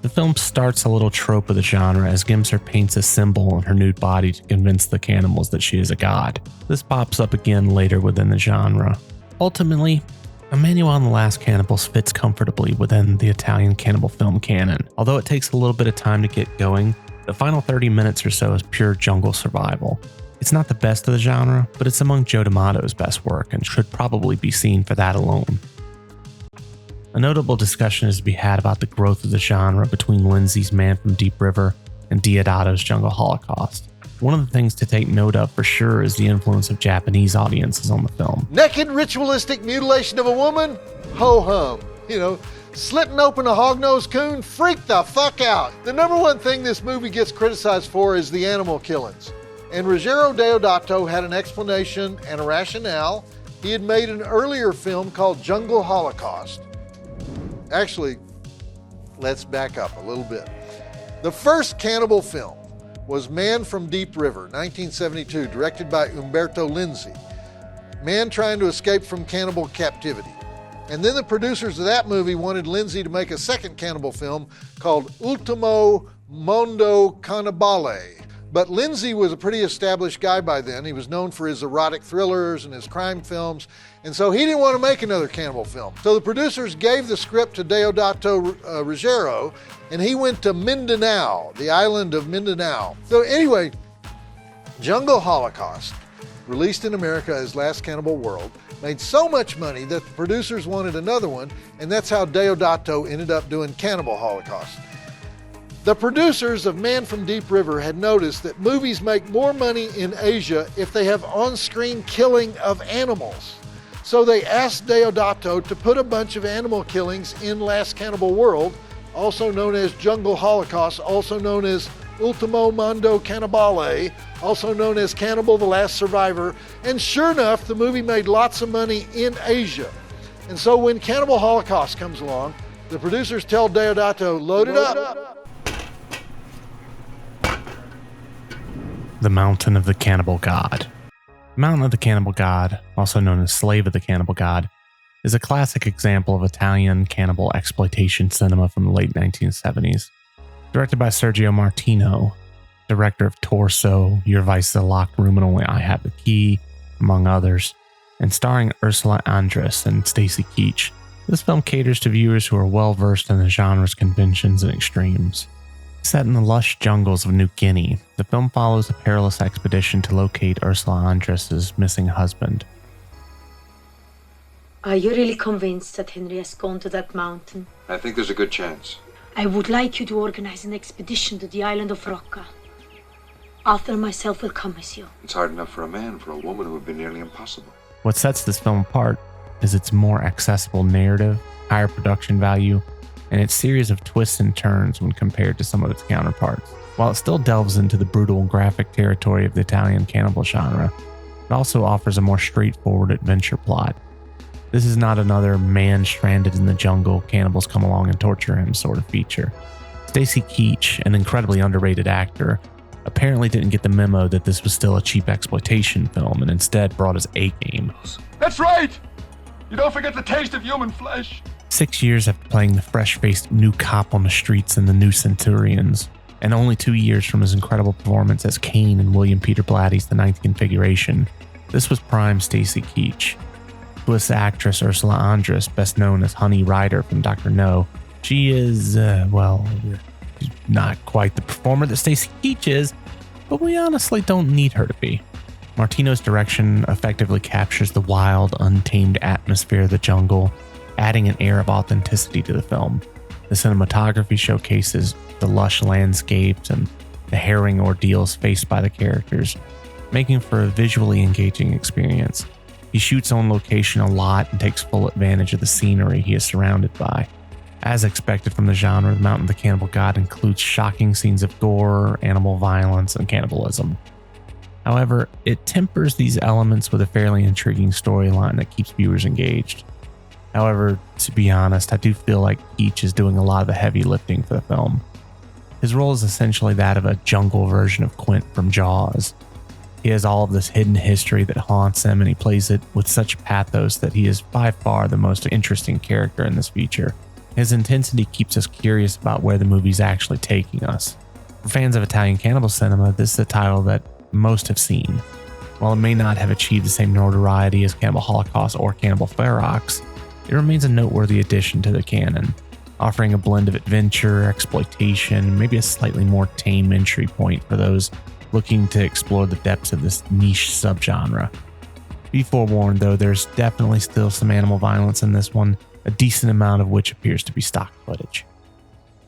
S1: the film starts a little trope of the genre as Gimser paints a symbol on her nude body to convince the cannibals that she is a god. This pops up again later within the genre. Ultimately, Emanuele and the Last Cannibals fits comfortably within the Italian cannibal film canon. Although it takes a little bit of time to get going, the final 30 minutes or so is pure jungle survival. It's not the best of the genre, but it's among Joe D'Amato's best work and should probably be seen for that alone. A notable discussion is to be had about the growth of the genre between Lindsay's Man from Deep River and Deodato's Jungle Holocaust. One of the things to take note of for sure is the influence of Japanese audiences on the film.
S12: Naked ritualistic mutilation of a woman? Ho-hum. Slitting open a hog-nosed coon? Freak the fuck out. The number one thing this movie gets criticized for is the animal killings. And Ruggero Deodato had an explanation and a rationale. He had made an earlier film called Jungle Holocaust. Actually, let's back up a little bit. The first cannibal film was Man from Deep River, 1972, directed by Umberto Lenzi. Man trying to escape from cannibal captivity. And then the producers of that movie wanted Lenzi to make a second cannibal film called Ultimo Mondo Cannibale. But Lenzi was a pretty established guy by then. He was known for his erotic thrillers and his crime films, and so he didn't want to make another cannibal film. So the producers gave the script to Deodato Ruggero, and he went to Mindanao, the island of Mindanao. So anyway, Jungle Holocaust, released in America as Last Cannibal World, made so much money that the producers wanted another one, and that's how Deodato ended up doing Cannibal Holocaust. The producers of Man from Deep River had noticed that movies make more money in Asia if they have on-screen killing of animals. So they asked Deodato to put a bunch of animal killings in Last Cannibal World, also known as Jungle Holocaust, also known as Ultimo Mondo Cannibale, also known as Cannibal the Last Survivor, and sure enough, the movie made lots of money in Asia. And so when Cannibal Holocaust comes along, the producers tell Deodato, load it up.
S1: The Mountain of the Cannibal God. Mountain of the Cannibal God, also known as Slave of the Cannibal God, is a classic example of Italian cannibal exploitation cinema from the late 1970s. Directed by Sergio Martino, director of Torso, Your Vice is a Locked Room and Only I Have the Key, among others, and starring Ursula Andress and Stacy Keach, this film caters to viewers who are well versed in the genre's conventions and extremes. Set in the lush jungles of New Guinea, the film follows a perilous expedition to locate Ursula Andress' missing husband.
S11: Are you really convinced that Henry has gone to that mountain?
S2: I think there's a good chance.
S11: I would like you to organize an expedition to the island of Rocca. Arthur and myself will come with you.
S2: It's hard enough for a man. For a woman, it would be nearly impossible.
S1: What sets this film apart is its more accessible narrative, higher production value, and its series of twists and turns when compared to some of its counterparts. While it still delves into the brutal and graphic territory of the Italian cannibal genre, it also offers a more straightforward adventure plot. This is not another man stranded in the jungle, cannibals come along and torture him sort of feature. Stacy Keach, an incredibly underrated actor, apparently didn't get the memo that this was still a cheap exploitation film and instead brought his A-game.
S5: That's right! You don't forget the taste of human flesh.
S1: 6 years after playing the fresh-faced new cop on the streets in The New Centurions, and only 2 years from his incredible performance as Kane in William Peter Blatty's The Ninth Configuration, this was prime Stacy Keach. Swiss actress Ursula Andress, best known as Honey Rider from Dr. No, she is, not quite the performer that Stacy Keach is, but we honestly don't need her to be. Martino's direction effectively captures the wild, untamed atmosphere of the jungle, adding an air of authenticity to the film. The cinematography showcases the lush landscapes and the harrowing ordeals faced by the characters, making for a visually engaging experience. He shoots on location a lot and takes full advantage of the scenery he is surrounded by. As expected from the genre, The Mountain of the Cannibal God includes shocking scenes of gore, animal violence, and cannibalism. However, it tempers these elements with a fairly intriguing storyline that keeps viewers engaged. However, to be honest, I do feel like Keech is doing a lot of the heavy lifting for the film. His role is essentially that of a jungle version of Quint from Jaws. He has all of this hidden history that haunts him, and he plays it with such pathos that he is by far the most interesting character in this feature. His intensity keeps us curious about where the movie's actually taking us. For fans of Italian cannibal cinema, this is a title that most have seen. While it may not have achieved the same notoriety as Cannibal Holocaust or Cannibal Ferox, it remains a noteworthy addition to the canon, offering a blend of adventure, exploitation, and maybe a slightly more tame entry point for those looking to explore the depths of this niche subgenre. Be forewarned though, there's definitely still some animal violence in this one, a decent amount of which appears to be stock footage.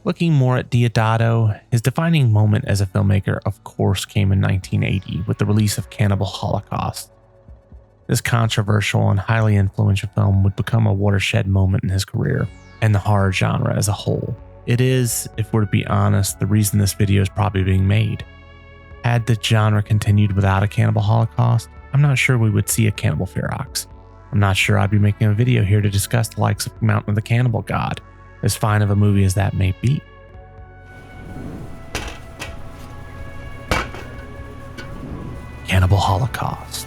S1: Looking more at Deodato, his defining moment as a filmmaker of course came in 1980 with the release of Cannibal Holocaust. This controversial and highly influential film would become a watershed moment in his career and the horror genre as a whole. It is, if we're to be honest, the reason this video is probably being made. Had the genre continued without a Cannibal Holocaust, I'm not sure we would see a Cannibal Ferox. I'm not sure I'd be making a video here to discuss the likes of Mountain of the Cannibal God, as fine of a movie as that may be. Cannibal Holocaust.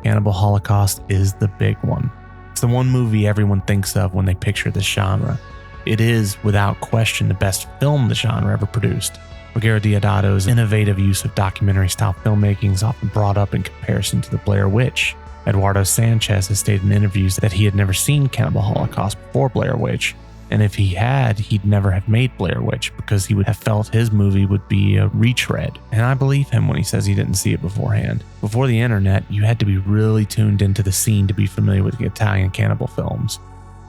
S1: Cannibal Holocaust is the big one. It's the one movie everyone thinks of when they picture this genre. It is, without question, the best film the genre ever produced. Ruggero Deodato's innovative use of documentary-style filmmaking is often brought up in comparison to the Blair Witch. Eduardo Sanchez has stated in interviews that he had never seen Cannibal Holocaust before Blair Witch, and if he had, he'd never have made Blair Witch because he would have felt his movie would be a retread. And I believe him when he says he didn't see it beforehand. Before the internet, you had to be really tuned into the scene to be familiar with the Italian cannibal films.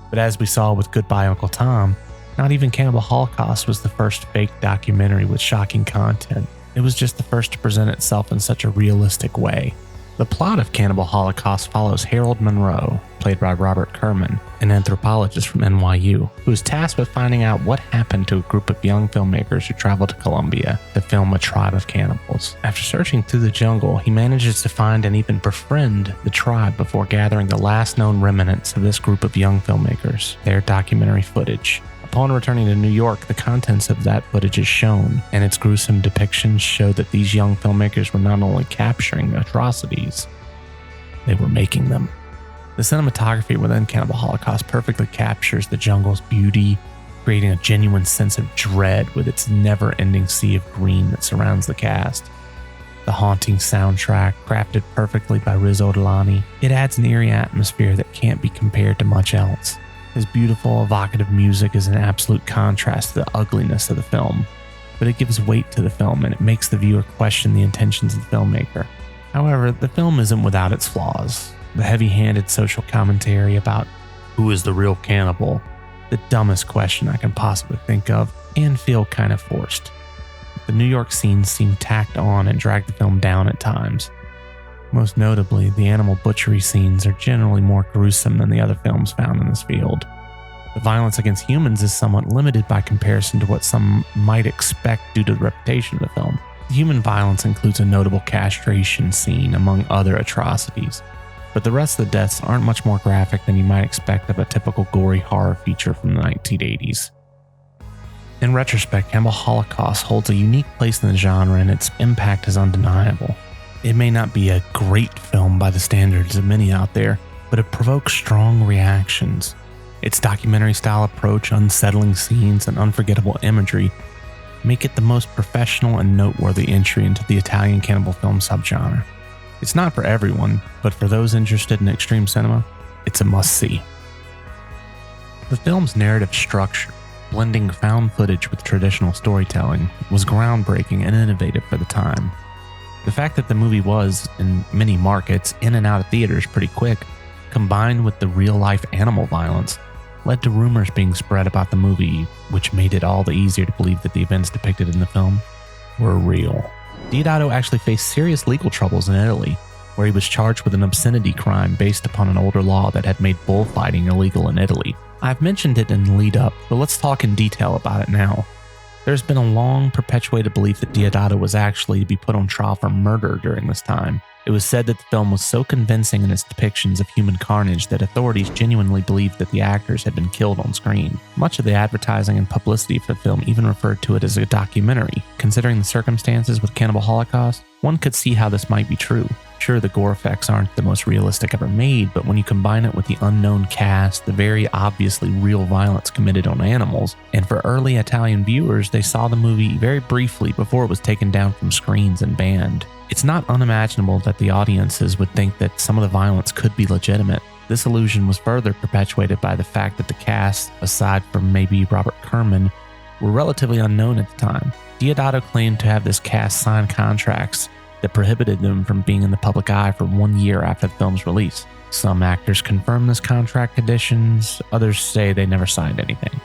S1: But as we saw with Goodbye Uncle Tom, not even Cannibal Holocaust was the first fake documentary with shocking content. It was just the first to present itself in such a realistic way. The plot of Cannibal Holocaust follows Harold Monroe, played by Robert Kerman, an anthropologist from NYU, who is tasked with finding out what happened to a group of young filmmakers who traveled to Colombia to film A Tribe of Cannibals. After searching through the jungle, he manages to find and even befriend the tribe before gathering the last known remnants of this group of young filmmakers, their documentary footage. Upon returning to New York, the contents of that footage is shown, and its gruesome depictions show that these young filmmakers were not only capturing atrocities, they were making them. The cinematography within Cannibal Holocaust perfectly captures the jungle's beauty, creating a genuine sense of dread with its never-ending sea of green that surrounds the cast. The haunting soundtrack, crafted perfectly by Riz Ortolani, it adds an eerie atmosphere that can't be compared to much else. His beautiful, evocative music is an absolute contrast to the ugliness of the film, but it gives weight to the film and it makes the viewer question the intentions of the filmmaker. However, the film isn't without its flaws. The heavy-handed social commentary about who is the real cannibal, the dumbest question I can possibly think of, and feel kind of forced. The New York scenes seem tacked on and drag the film down at times. Most notably, the animal butchery scenes are generally more gruesome than the other films found in this field. The violence against humans is somewhat limited by comparison to what some might expect due to the reputation of the film. The human violence includes a notable castration scene, among other atrocities, but the rest of the deaths aren't much more graphic than you might expect of a typical gory horror feature from the 1980s. In retrospect, Cannibal Holocaust holds a unique place in the genre and its impact is undeniable. It may not be a great film by the standards of many out there, but it provokes strong reactions. Its documentary-style approach, unsettling scenes, and unforgettable imagery make it the most professional and noteworthy entry into the Italian cannibal film subgenre. It's not for everyone, but for those interested in extreme cinema, it's a must-see. The film's narrative structure, blending found footage with traditional storytelling, was groundbreaking and innovative for the time. The fact that the movie was, in many markets, in and out of theaters pretty quick, combined with the real-life animal violence, led to rumors being spread about the movie, which made it all the easier to believe that the events depicted in the film were real. Deodato actually faced serious legal troubles in Italy, where he was charged with an obscenity crime based upon an older law that had made bullfighting illegal in Italy. I've mentioned it in the lead-up, but let's talk in detail about it now. There's been a long perpetuated belief that Deodato was actually to be put on trial for murder during this time, It was said that the film was so convincing in its depictions of human carnage that authorities genuinely believed that the actors had been killed on screen. Much of the advertising and publicity for the film even referred to it as a documentary. Considering the circumstances with Cannibal Holocaust, one could see how this might be true. Sure, the gore effects aren't the most realistic ever made, but when you combine it with the unknown cast, the very obviously real violence committed on animals, and for early Italian viewers, they saw the movie very briefly before it was taken down from screens and banned. It's not unimaginable that the audiences would think that some of the violence could be legitimate. This illusion was further perpetuated by the fact that the cast, aside from maybe Robert Kerman, were relatively unknown at the time. Deodato claimed to have this cast sign contracts that prohibited them from being in the public eye for 1 year after the film's release. Some actors confirm this contract conditions, others say they never signed anything.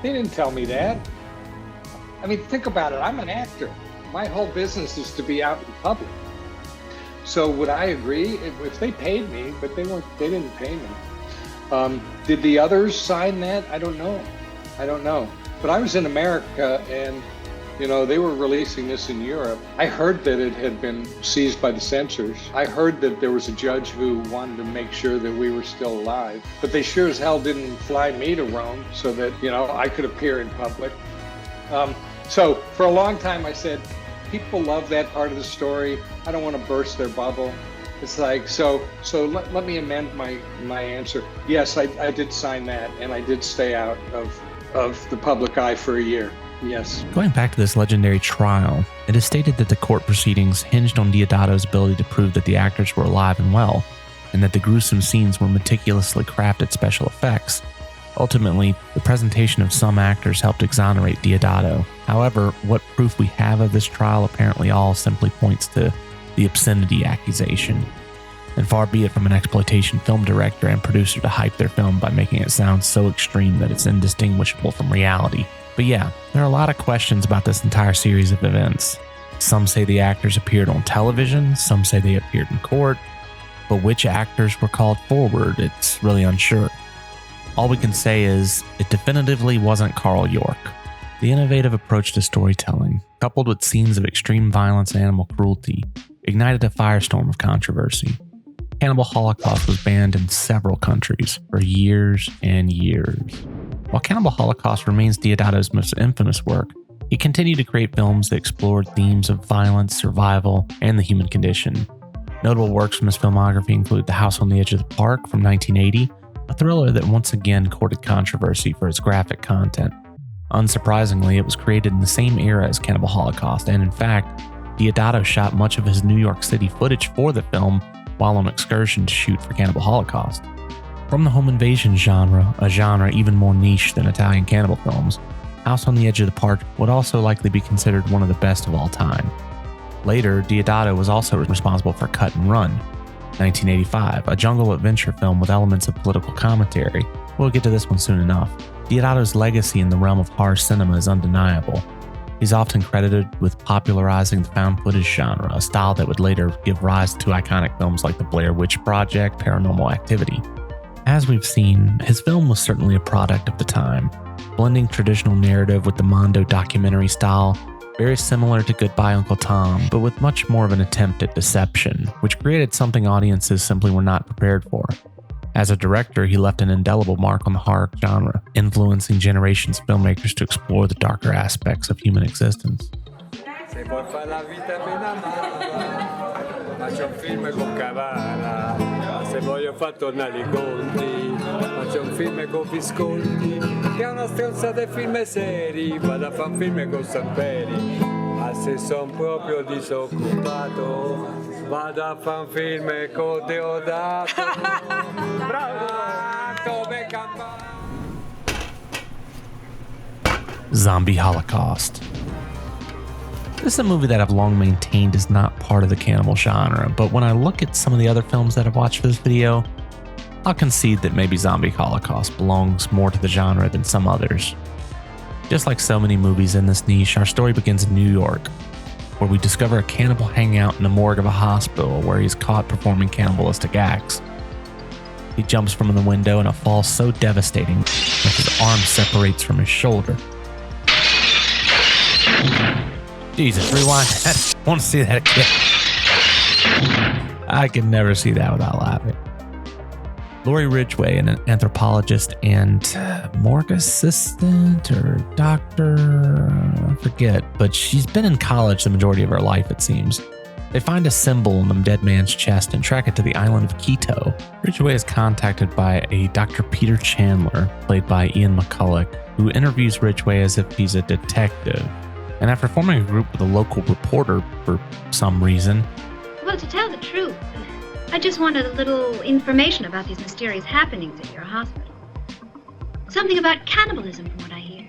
S10: They didn't tell me that. I mean, think about it. I'm an actor. My whole business is to be out in public. So would I agree if they paid me, but they didn't pay me. Did the others sign that? I don't know. But I was in America and, you know, they were releasing this in Europe. I heard that it had been seized by the censors. I heard that there was a judge who wanted to make sure that we were still alive. But they sure as hell didn't fly me to Rome so that, you know, I could appear in public. So for a long time I said, people love that part of the story. I don't want to burst their bubble. It's like, so let me amend my answer. Yes, I did sign that, and I did stay out of the public eye for a year. Yes.
S1: Going back to this legendary trial, it is stated that the court proceedings hinged on Deodato's ability to prove that the actors were alive and well, and that the gruesome scenes were meticulously crafted special effects. Ultimately, the presentation of some actors helped exonerate Deodato. However, what proof we have of this trial apparently all simply points to the obscenity accusation. And far be it from an exploitation film director and producer to hype their film by making it sound so extreme that it's indistinguishable from reality. But yeah, there are a lot of questions about this entire series of events. Some say the actors appeared on television, some say they appeared in court, but which actors were called forward, it's really unsure. All we can say is, it definitively wasn't Carl York. The innovative approach to storytelling, coupled with scenes of extreme violence and animal cruelty, ignited a firestorm of controversy. Cannibal Holocaust was banned in several countries for years and years. While Cannibal Holocaust remains Deodato's most infamous work, he continued to create films that explored themes of violence, survival, and the human condition. Notable works from his filmography include The House on the Edge of the Park from 1980, a thriller that once again courted controversy for its graphic content. Unsurprisingly, it was created in the same era as Cannibal Holocaust, and in fact, Deodato shot much of his New York City footage for the film while on excursion to shoot for Cannibal Holocaust. From the home invasion genre, a genre even more niche than Italian cannibal films, House on the Edge of the Park would also likely be considered one of the best of all time. Later, Deodato was also responsible for Cut and Run, 1985, a jungle adventure film with elements of political commentary. We'll get to this one soon enough. Deodato's legacy in the realm of horror cinema is undeniable. He's often credited with popularizing the found footage genre, a style that would later give rise to iconic films like The Blair Witch Project, Paranormal Activity. As we've seen, his film was certainly a product of the time, blending traditional narrative with the Mondo documentary style, very similar to Goodbye Uncle Tom, but with much more of an attempt at deception, which created something audiences simply were not prepared for. As a director, he left an indelible mark on the horror genre, influencing generations of filmmakers to explore the darker aspects of human existence.
S13: Se vuoi fare la vita ben amata, faccio un film con Cavara. Se voglio far tornare I conti, faccio un film con Visconti. Che è una stronza dei film seri, vado a fare un film con Samperi. Ma se son proprio disoccupato, vado a fare un film con Deodato. Bravo! Come campare.
S1: Zombie Holocaust. This is a movie that I've long maintained is not part of the cannibal genre, but when I look at some of the other films that I've watched for this video, I'll concede that maybe Zombie Holocaust belongs more to the genre than some others. Just like so many movies in this niche, our story begins in New York, where we discover a cannibal hanging out in the morgue of a hospital where he's caught performing cannibalistic acts. He jumps from the window in a fall so devastating that his arm separates from his shoulder. Jesus, rewind that. I want to see that again. I can never see that without laughing. Laurie Ridgway, an anthropologist and morgue assistant or doctor, I forget, but she's been in college the majority of her life, it seems. They find a symbol in the dead man's chest and track it to the island of Quito. Ridgway is contacted by a Dr. Peter Chandler, played by Ian McCulloch, who interviews Ridgway as if he's a detective. And after forming a group with a local reporter for some reason...
S14: Well, to tell the truth, I just wanted a little information about these mysterious happenings at your hospital. Something about cannibalism, from what I hear.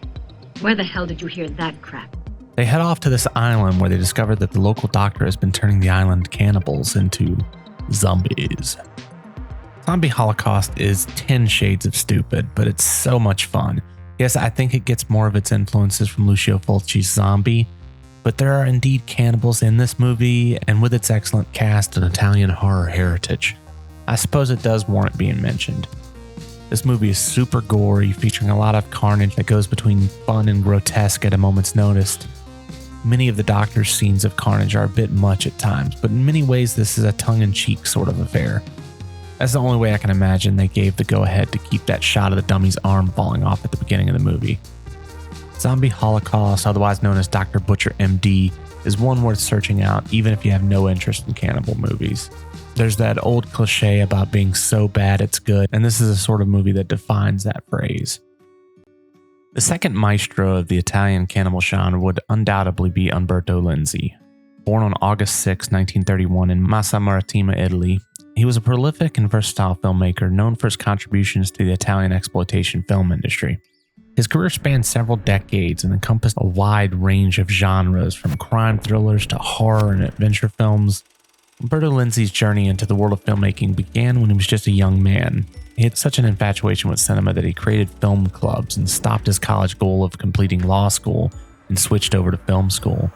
S14: Where the hell did you hear that crap?
S1: They head off to this island where they discover that the local doctor has been turning the island cannibals into zombies. Zombie Holocaust is 10 shades of stupid, but it's so much fun. Yes, I think it gets more of its influences from Lucio Fulci's Zombie, but there are indeed cannibals in this movie, and with its excellent cast and Italian horror heritage, I suppose it does warrant being mentioned. This movie is super gory, featuring a lot of carnage that goes between fun and grotesque at a moment's notice. Many of the Doctor's scenes of carnage are a bit much at times, but in many ways this is a tongue-in-cheek sort of affair. That's the only way I can imagine they gave the go-ahead to keep that shot of the dummy's arm falling off at the beginning of the movie. Zombie Holocaust, otherwise known as Dr. Butcher MD, is one worth searching out even if you have no interest in cannibal movies. There's that old cliche about being so bad it's good, and this is a sort of movie that defines that phrase. The second maestro of the Italian cannibal genre would undoubtedly be Umberto Lenzi. Born on August 6, 1931 in Massa Marittima, Italy, he was a prolific and versatile filmmaker known for his contributions to the Italian exploitation film industry. His career spanned several decades and encompassed a wide range of genres, from crime thrillers to horror and adventure films. Umberto Lenzi's journey into the world of filmmaking began when he was just a young man. He had such an infatuation with cinema that he created film clubs and stopped his college goal of completing law school and switched over to film school.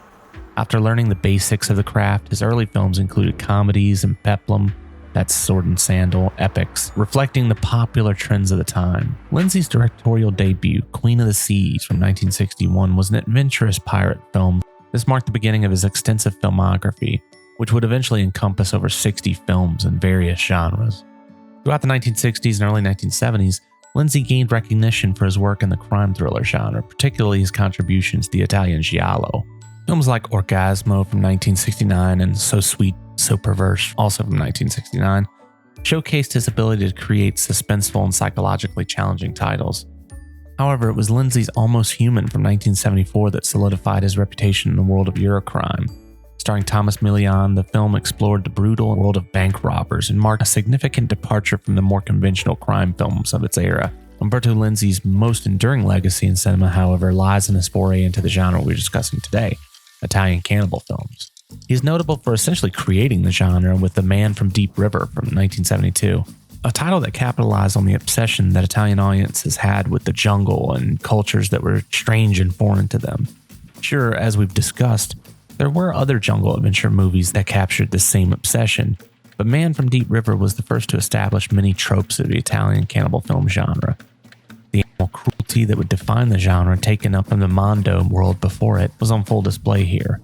S1: After learning the basics of the craft, his early films included comedies and peplum, that's sword and sandal, epics, reflecting the popular trends of the time. Lenzi's directorial debut, Queen of the Seas from 1961, was an adventurous pirate film. This marked the beginning of his extensive filmography, which would eventually encompass over 60 films in various genres. Throughout the 1960s and early 1970s, Lenzi gained recognition for his work in the crime thriller genre, particularly his contributions to the Italian giallo. Films like Orgasmo from 1969 and So Sweet, So Perverse, also from 1969, showcased his ability to create suspenseful and psychologically challenging titles. However, it was Lenzi's Almost Human from 1974 that solidified his reputation in the world of Eurocrime. Starring Thomas Milian, the film explored the brutal world of bank robbers and marked a significant departure from the more conventional crime films of its era. Umberto Lenzi's most enduring legacy in cinema, however, lies in his foray into the genre we're discussing today, Italian cannibal films. He's notable for essentially creating the genre with The Man from Deep River from 1972, a title that capitalized on the obsession that Italian audiences had with the jungle and cultures that were strange and foreign to them. Sure, as we've discussed, there were other jungle adventure movies that captured the same obsession, but Man from Deep River was the first to establish many tropes of the Italian cannibal film genre. The animal cruelty that would define the genre, taken up from the Mondo world before it, was on full display here.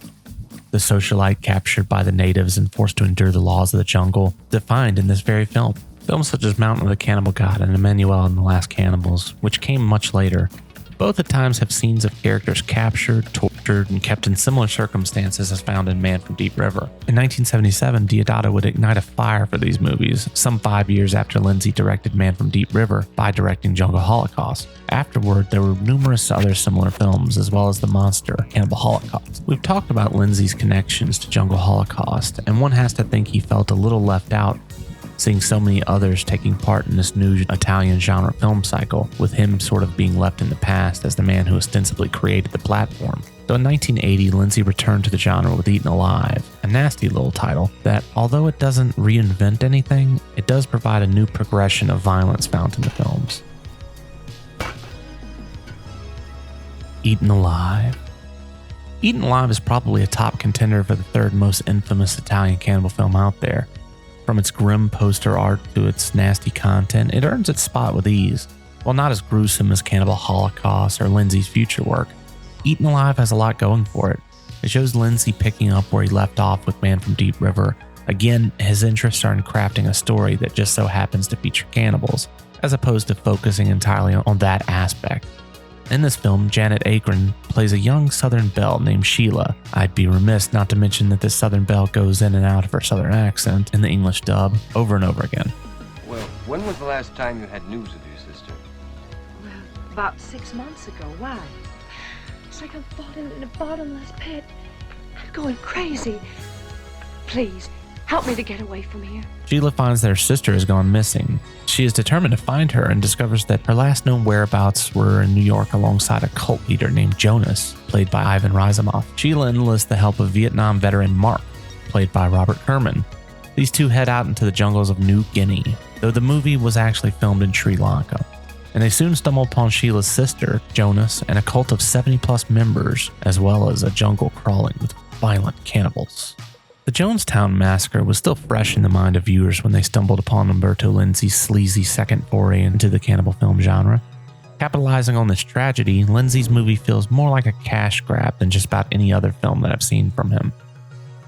S1: The socialite captured by the natives and forced to endure the laws of the jungle, defined in this very film. Films such as Mountain of the Cannibal God and Emmanuel and the Last Cannibals, which came much later, both at times have scenes of characters captured, tortured, and kept in similar circumstances as found in Man from Deep River. In 1977, Deodato would ignite a fire for these movies, some 5 years after Lenzi directed Man from Deep River by directing Jungle Holocaust. Afterward, there were numerous other similar films, as well as the monster, Cannibal Holocaust. We've talked about Lenzi's connections to Jungle Holocaust, and one has to think he felt a little left out seeing so many others taking part in this new Italian genre film cycle, with him sort of being left in the past as the man who ostensibly created the platform. So in 1980, Lenzi returned to the genre with Eaten Alive, a nasty little title that, although it doesn't reinvent anything, it does provide a new progression of violence found in the films. Eaten Alive. Eaten Alive is probably a top contender for the third most infamous Italian cannibal film out there. From its grim poster art to its nasty content, it earns its spot with ease. While not as gruesome as Cannibal Holocaust or Lenzi's future work, Eaten Alive has a lot going for it. It shows Lenzi picking up where he left off with Man from Deep River, Again, his interests are in crafting a story that just so happens to feature cannibals, as opposed to focusing entirely on that aspect. In this film, Janet Agron plays a young Southern belle named Sheila. I'd be remiss not to mention that this Southern belle goes in and out of her Southern accent in the English dub over and over again.
S15: Well, when was the last time you had news of your sister?
S11: Well, about 6 months ago. Why? It's like I'm falling in a bottomless pit. I'm going crazy. Please, help me to get away from here.
S1: Sheila finds that her sister has gone missing. She is determined to find her and discovers that her last known whereabouts were in New York alongside a cult leader named Jonas, played by Ivan Razumov. Sheila enlists the help of Vietnam veteran Mark, played by Robert Kerman. These two head out into the jungles of New Guinea, though the movie was actually filmed in Sri Lanka. And they soon stumble upon Sheila's sister, Jonas, and a cult of 70+ members, as well as a jungle crawling with violent cannibals. The Jonestown Massacre was still fresh in the mind of viewers when they stumbled upon Umberto Lenzi's sleazy second foray into the cannibal film genre. Capitalizing on this tragedy, Lenzi's movie feels more like a cash grab than just about any other film that I've seen from him.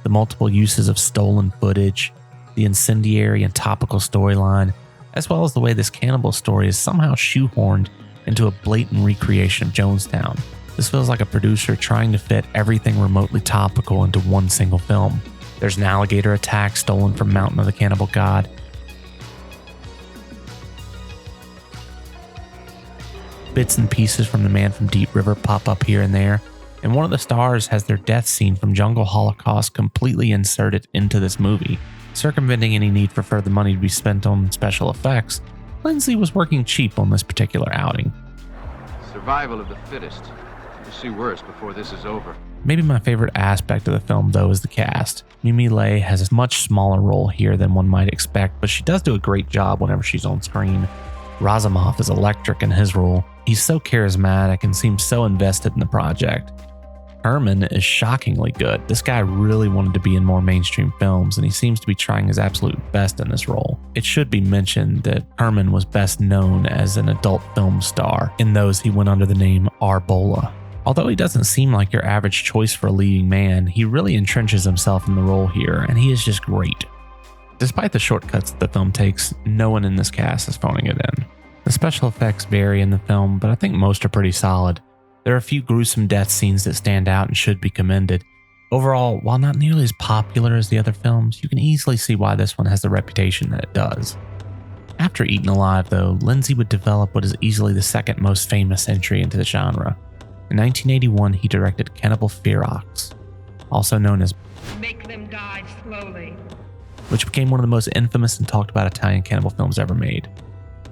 S1: The multiple uses of stolen footage, the incendiary and topical storyline, as well as the way this cannibal story is somehow shoehorned into a blatant recreation of Jonestown. This feels like a producer trying to fit everything remotely topical into one single film. There's an alligator attack stolen from Mountain of the Cannibal God. Bits and pieces from The Man from Deep River pop up here and there, and one of the stars has their death scene from Jungle Holocaust completely inserted into this movie. Circumventing any need for further money to be spent on special effects, Lenzi was working cheap on this particular outing.
S15: Survival of the fittest. We'll see worse before this is over.
S1: Maybe my favorite aspect of the film, though, is the cast. Mimi Lay has a much smaller role here than one might expect, but she does do a great job whenever she's on screen. Razumov is electric in his role. He's so charismatic and seems so invested in the project. Herman is shockingly good. This guy really wanted to be in more mainstream films, and he seems to be trying his absolute best in this role. It should be mentioned that Herman was best known as an adult film star. In those, he went under the name Arbola. Although he doesn't seem like your average choice for a leading man, he really entrenches himself in the role here, and he is just great. Despite the shortcuts that the film takes, no one in this cast is phoning it in. The special effects vary in the film, but I think most are pretty solid. There are a few gruesome death scenes that stand out and should be commended. Overall, while not nearly as popular as the other films, you can easily see why this one has the reputation that it does. After Eaten Alive, though, Lenzi would develop what is easily the second most famous entry into the genre. In 1981, he directed Cannibal Ferox, also known as
S16: Make Them Die Slowly,
S1: which became one of the most infamous and talked about Italian cannibal films ever made.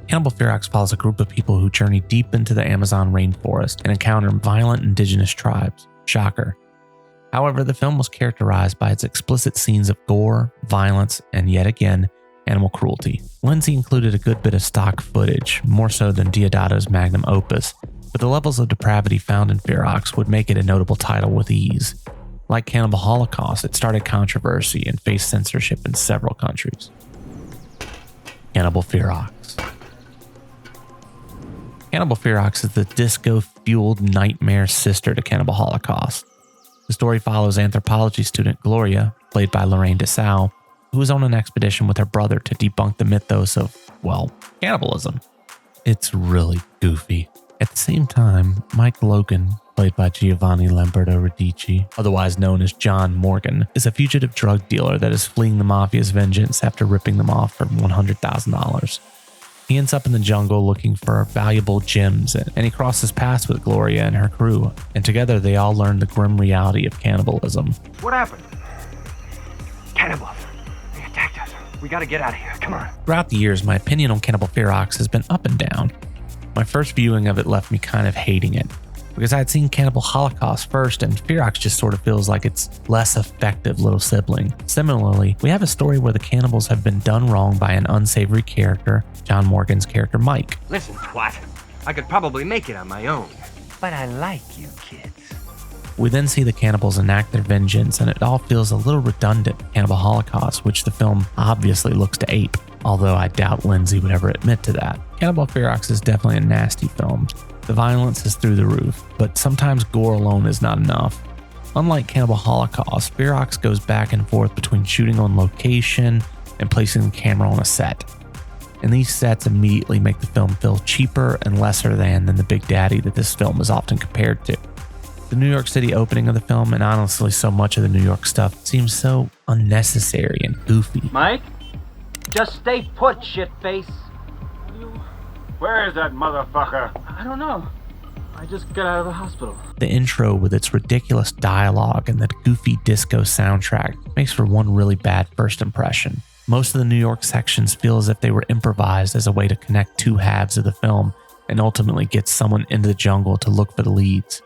S1: Cannibal Ferox follows a group of people who journey deep into the Amazon rainforest and encounter violent indigenous tribes. Shocker. However, the film was characterized by its explicit scenes of gore, violence, and yet again, animal cruelty. Lenzi included a good bit of stock footage, more so than Deodato's magnum opus, but the levels of depravity found in Ferox would make it a notable title with ease. Like Cannibal Holocaust, it started controversy and faced censorship in several countries. Cannibal Ferox. Cannibal Ferox is the disco-fueled nightmare sister to Cannibal Holocaust. The story follows anthropology student Gloria, played by Lorraine Dessau, who is on an expedition with her brother to debunk the mythos of, well, cannibalism. It's really goofy. At the same time, Mike Logan, played by Giovanni Lamberto Radici, otherwise known as John Morgan, is a fugitive drug dealer that is fleeing the mafia's vengeance after ripping them off for $100,000. He ends up in the jungle looking for valuable gems, and he crosses paths with Gloria and her crew, and together they all learn the grim reality of cannibalism.
S15: What happened? Cannibals. They attacked us. We gotta get out of here. Come on.
S1: Throughout the years, my opinion on Cannibal Ferox has been up and down. My first viewing of it left me kind of hating it, because I had seen Cannibal Holocaust first, and Ferox just sort of feels like its less effective little sibling. Similarly, we have a story where the cannibals have been done wrong by an unsavory character, John Morgan's character Mike.
S15: Listen, twat. I could probably make it on my own. But I like you kids.
S1: We then see the cannibals enact their vengeance, and it all feels a little redundant to Cannibal Holocaust, which the film obviously looks to ape, although I doubt Lenzi would ever admit to that. Cannibal Ferox is definitely a nasty film. The violence is through the roof, but sometimes gore alone is not enough. Unlike Cannibal Holocaust, Ferox goes back and forth between shooting on location and placing the camera on a set. And these sets immediately make the film feel cheaper and lesser than the Big Daddy that this film is often compared to. The New York City opening of the film, and honestly so much of the New York stuff, seems so unnecessary and goofy.
S17: Mike? Just stay put, shitface. Where is that motherfucker? I don't know. I just got out of the hospital.
S1: The intro with its ridiculous dialogue and the goofy disco soundtrack makes for one really bad first impression. Most of the New York sections feel as if they were improvised as a way to connect two halves of the film and ultimately get someone into the jungle to look for the leads.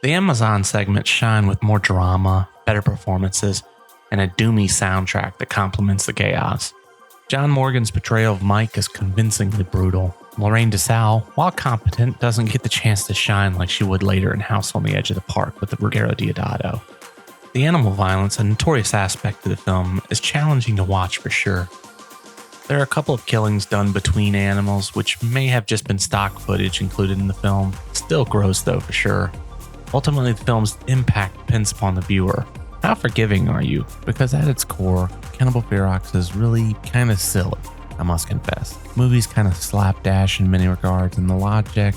S1: The Amazon segments shine with more drama, better performances, and a doomy soundtrack that complements the chaos. John Morgan's portrayal of Mike is convincingly brutal. Lorraine DeSalle, while competent, doesn't get the chance to shine like she would later in House on the Edge of the Park with Ruggero Deodato. The animal violence, a notorious aspect of the film, is challenging to watch for sure. There are a couple of killings done between animals, which may have just been stock footage included in the film. Still gross though for sure. Ultimately, the film's impact depends upon the viewer. How forgiving are you? Because at its core, Cannibal Ferox is really kind of silly, I must confess. The movie's kind of slapdash in many regards, and the logic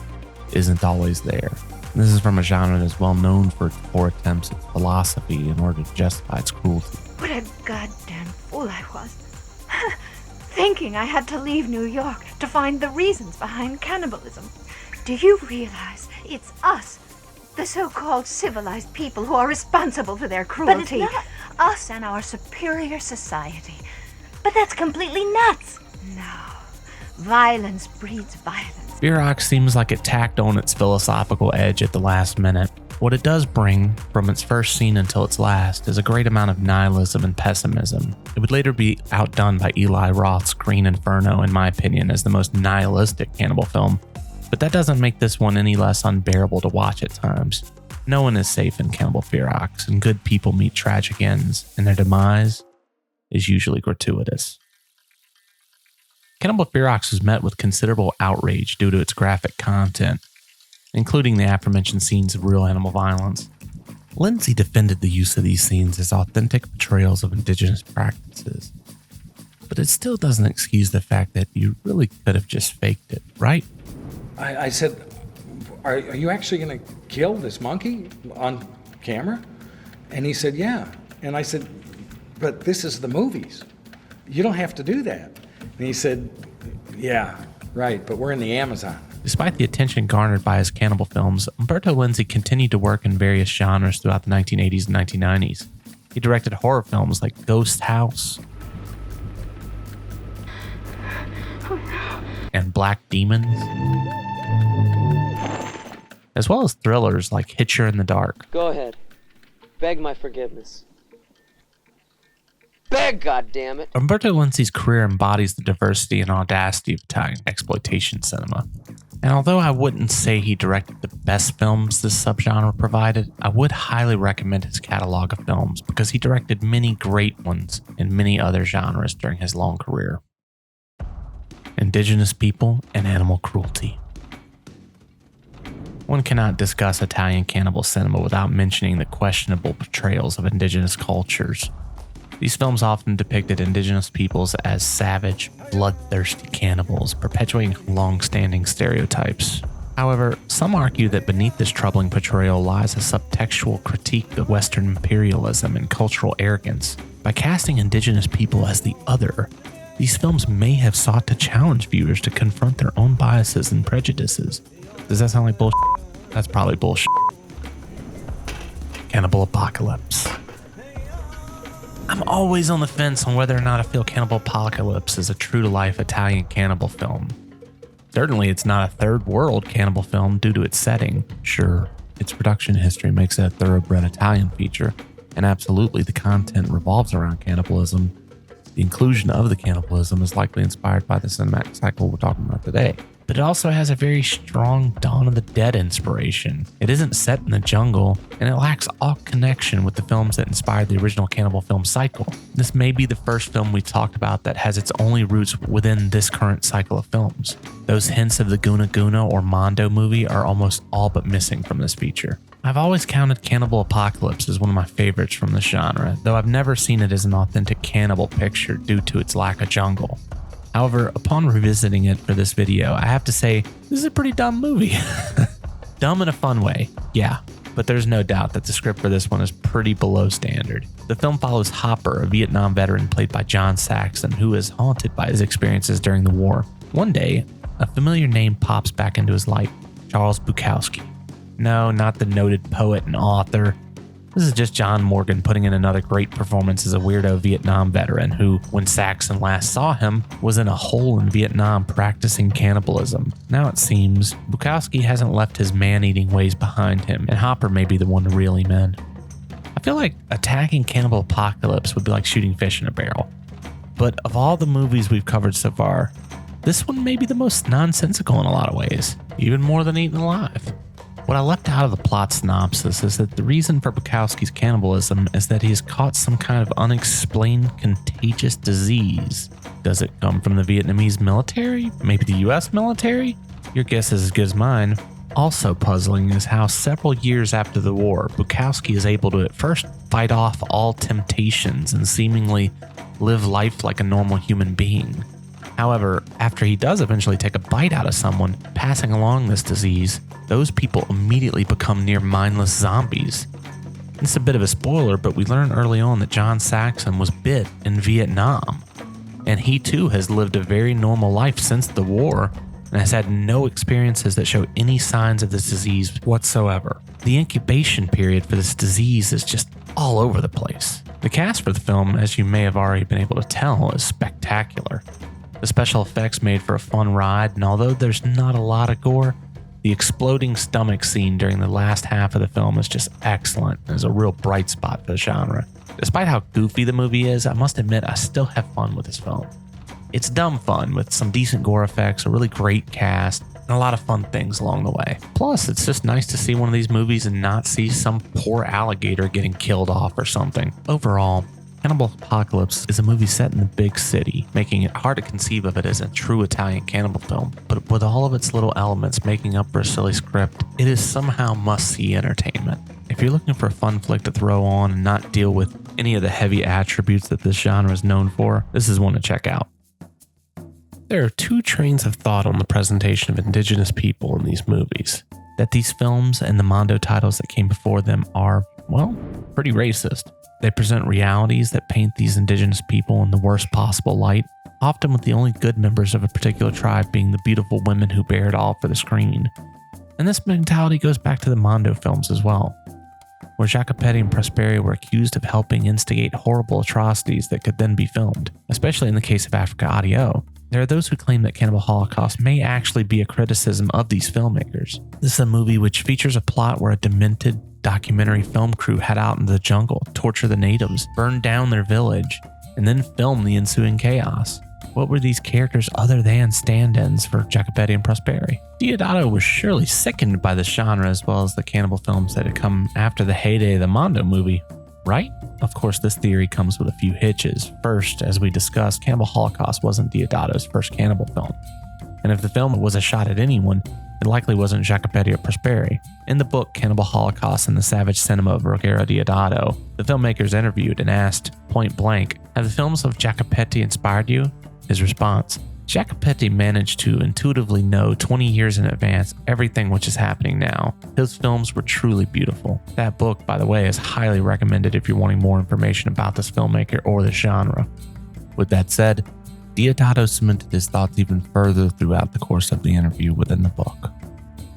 S1: isn't always there. This is from a genre that's well known for its poor attempts at philosophy in order to justify its cruelty.
S11: What a goddamn fool I was. Thinking I had to leave New York to find the reasons behind cannibalism. Do you realize it's us, the so-called civilized people, who are responsible for their cruelty? But it's not us and our superior society. But that's completely nuts. No. Violence breeds violence.
S1: Ferox seems like it tacked on its philosophical edge at the last minute. What it does bring, from its first scene until its last, is a great amount of nihilism and pessimism. It would later be outdone by Eli Roth's Green Inferno, in my opinion, as the most nihilistic cannibal film. But that doesn't make this one any less unbearable to watch at times. No one is safe in Cannibal Ferox, and good people meet tragic ends, and their demise is usually gratuitous. Cannibal Ferox was met with considerable outrage due to its graphic content, including the aforementioned scenes of real animal violence. Lindsay defended the use of these scenes as authentic portrayals of indigenous practices, but it still doesn't excuse the fact that you really could have just faked it, right?
S10: I said, are you actually going to kill this monkey on camera? And he said, yeah. And I said, but this is the movies. You don't have to do that. And he said, yeah, right, but we're in the Amazon.
S1: Despite the attention garnered by his cannibal films, Umberto Lenzi continued to work in various genres throughout the 1980s and 1990s. He directed horror films like Ghost House and Black Demons, as well as thrillers like Hitcher in the Dark.
S18: Go ahead. Beg my forgiveness. Beg, goddammit!
S1: Umberto Lenzi's career embodies the diversity and audacity of Italian exploitation cinema. And although I wouldn't say he directed the best films this subgenre provided, I would highly recommend his catalog of films because he directed many great ones in many other genres during his long career. Indigenous people and animal cruelty. One cannot discuss Italian cannibal cinema without mentioning the questionable portrayals of indigenous cultures. These films often depicted indigenous peoples as savage, bloodthirsty cannibals, perpetuating long-standing stereotypes. However, some argue that beneath this troubling portrayal lies a subtextual critique of Western imperialism and cultural arrogance. By casting indigenous people as the other, these films may have sought to challenge viewers to confront their own biases and prejudices. Does that sound like bullshit? That's probably bullshit. Cannibal Apocalypse. I'm always on the fence on whether or not I feel Cannibal Apocalypse is a true-to-life Italian cannibal film. Certainly, it's not a third-world cannibal film due to its setting. Sure, its production history makes it a thoroughbred Italian feature, and absolutely the content revolves around cannibalism. The inclusion of the cannibalism is likely inspired by the cinematic cycle we're talking about today. But it also has a very strong Dawn of the Dead inspiration. It isn't set in the jungle, and it lacks all connection with the films that inspired the original cannibal film cycle. This may be the first film we talked about that has its only roots within this current cycle of films. Those hints of the Guna Guna or Mondo movie are almost all but missing from this feature. I've always counted Cannibal Apocalypse as one of my favorites from the genre, though I've never seen it as an authentic cannibal picture due to its lack of jungle. However, upon revisiting it for this video, I have to say, this is a pretty dumb movie. Dumb in a fun way, yeah, but there's no doubt that the script for this one is pretty below standard. The film follows Hopper, a Vietnam veteran played by John Saxon, who is haunted by his experiences during the war. One day, a familiar name pops back into his life, Charles Bukowski. No, not the noted poet and author. This is just John Morgan putting in another great performance as a weirdo Vietnam veteran who, when Saxon last saw him, was in a hole in Vietnam practicing cannibalism. Now it seems Bukowski hasn't left his man-eating ways behind him, and Hopper may be the one to reel him in. I feel like attacking Cannibal Apocalypse would be like shooting fish in a barrel. But of all the movies we've covered so far, this one may be the most nonsensical in a lot of ways, even more than Eaten Alive. What I left out of the plot synopsis is that the reason for Bukowski's cannibalism is that he has caught some kind of unexplained contagious disease. Does it come from the Vietnamese military? Maybe the US military? Your guess is as good as mine. Also puzzling is how several years after the war, Bukowski is able to at first fight off all temptations and seemingly live life like a normal human being. However, after he does eventually take a bite out of someone passing along this disease, those people immediately become near mindless zombies. It's a bit of a spoiler, but we learn early on that John Saxon was bit in Vietnam, and he too has lived a very normal life since the war and has had no experiences that show any signs of this disease whatsoever. The incubation period for this disease is just all over the place. The cast for the film, as you may have already been able to tell, is spectacular. The special effects made for a fun ride, and although there's not a lot of gore, the exploding stomach scene during the last half of the film is just excellent and is a real bright spot for the genre. Despite how goofy the movie is, I must admit I still have fun with this film. It's dumb fun with some decent gore effects, a really great cast, and a lot of fun things along the way. Plus, it's just nice to see one of these movies and not see some poor alligator getting killed off or something. Overall, Cannibal Apocalypse is a movie set in the big city, making it hard to conceive of it as a true Italian cannibal film, but with all of its little elements making up for a silly script, it is somehow must-see entertainment. If you're looking for a fun flick to throw on and not deal with any of the heavy attributes that this genre is known for, this is one to check out. There are two trains of thought on the presentation of indigenous people in these movies. That these films and the Mondo titles that came before them are, well, pretty racist. They present realities that paint these indigenous people in the worst possible light, often with the only good members of a particular tribe being the beautiful women who bear it all for the screen. And this mentality goes back to the Mondo films as well, where Jacopetti and Prosperi were accused of helping instigate horrible atrocities that could then be filmed, especially in the case of Africa Audio. There are those who claim that Cannibal Holocaust may actually be a criticism of these filmmakers. This is a movie which features a plot where a demented documentary film crew head out into the jungle, torture the natives, burn down their village, and then film the ensuing chaos. What were these characters other than stand-ins for Jacopetti and Prosperi? Deodato was surely sickened by the genre as well as the cannibal films that had come after the heyday of the Mondo movie, right? Of course, this theory comes with a few hitches. First, as we discussed, Cannibal Holocaust wasn't Deodato's first cannibal film. And if the film was a shot at anyone, it likely wasn't Jacopetti or Prosperi. In the book Cannibal Holocaust and the Savage Cinema of Ruggero Deodato, the filmmakers interviewed and asked, point blank, have the films of Jacopetti inspired you? His response, Jacopetti managed to intuitively know 20 years in advance everything which is happening now. His films were truly beautiful. That book, by the way, is highly recommended if you're wanting more information about this filmmaker or the genre. With that said, Deodato cemented his thoughts even further throughout the course of the interview within the book.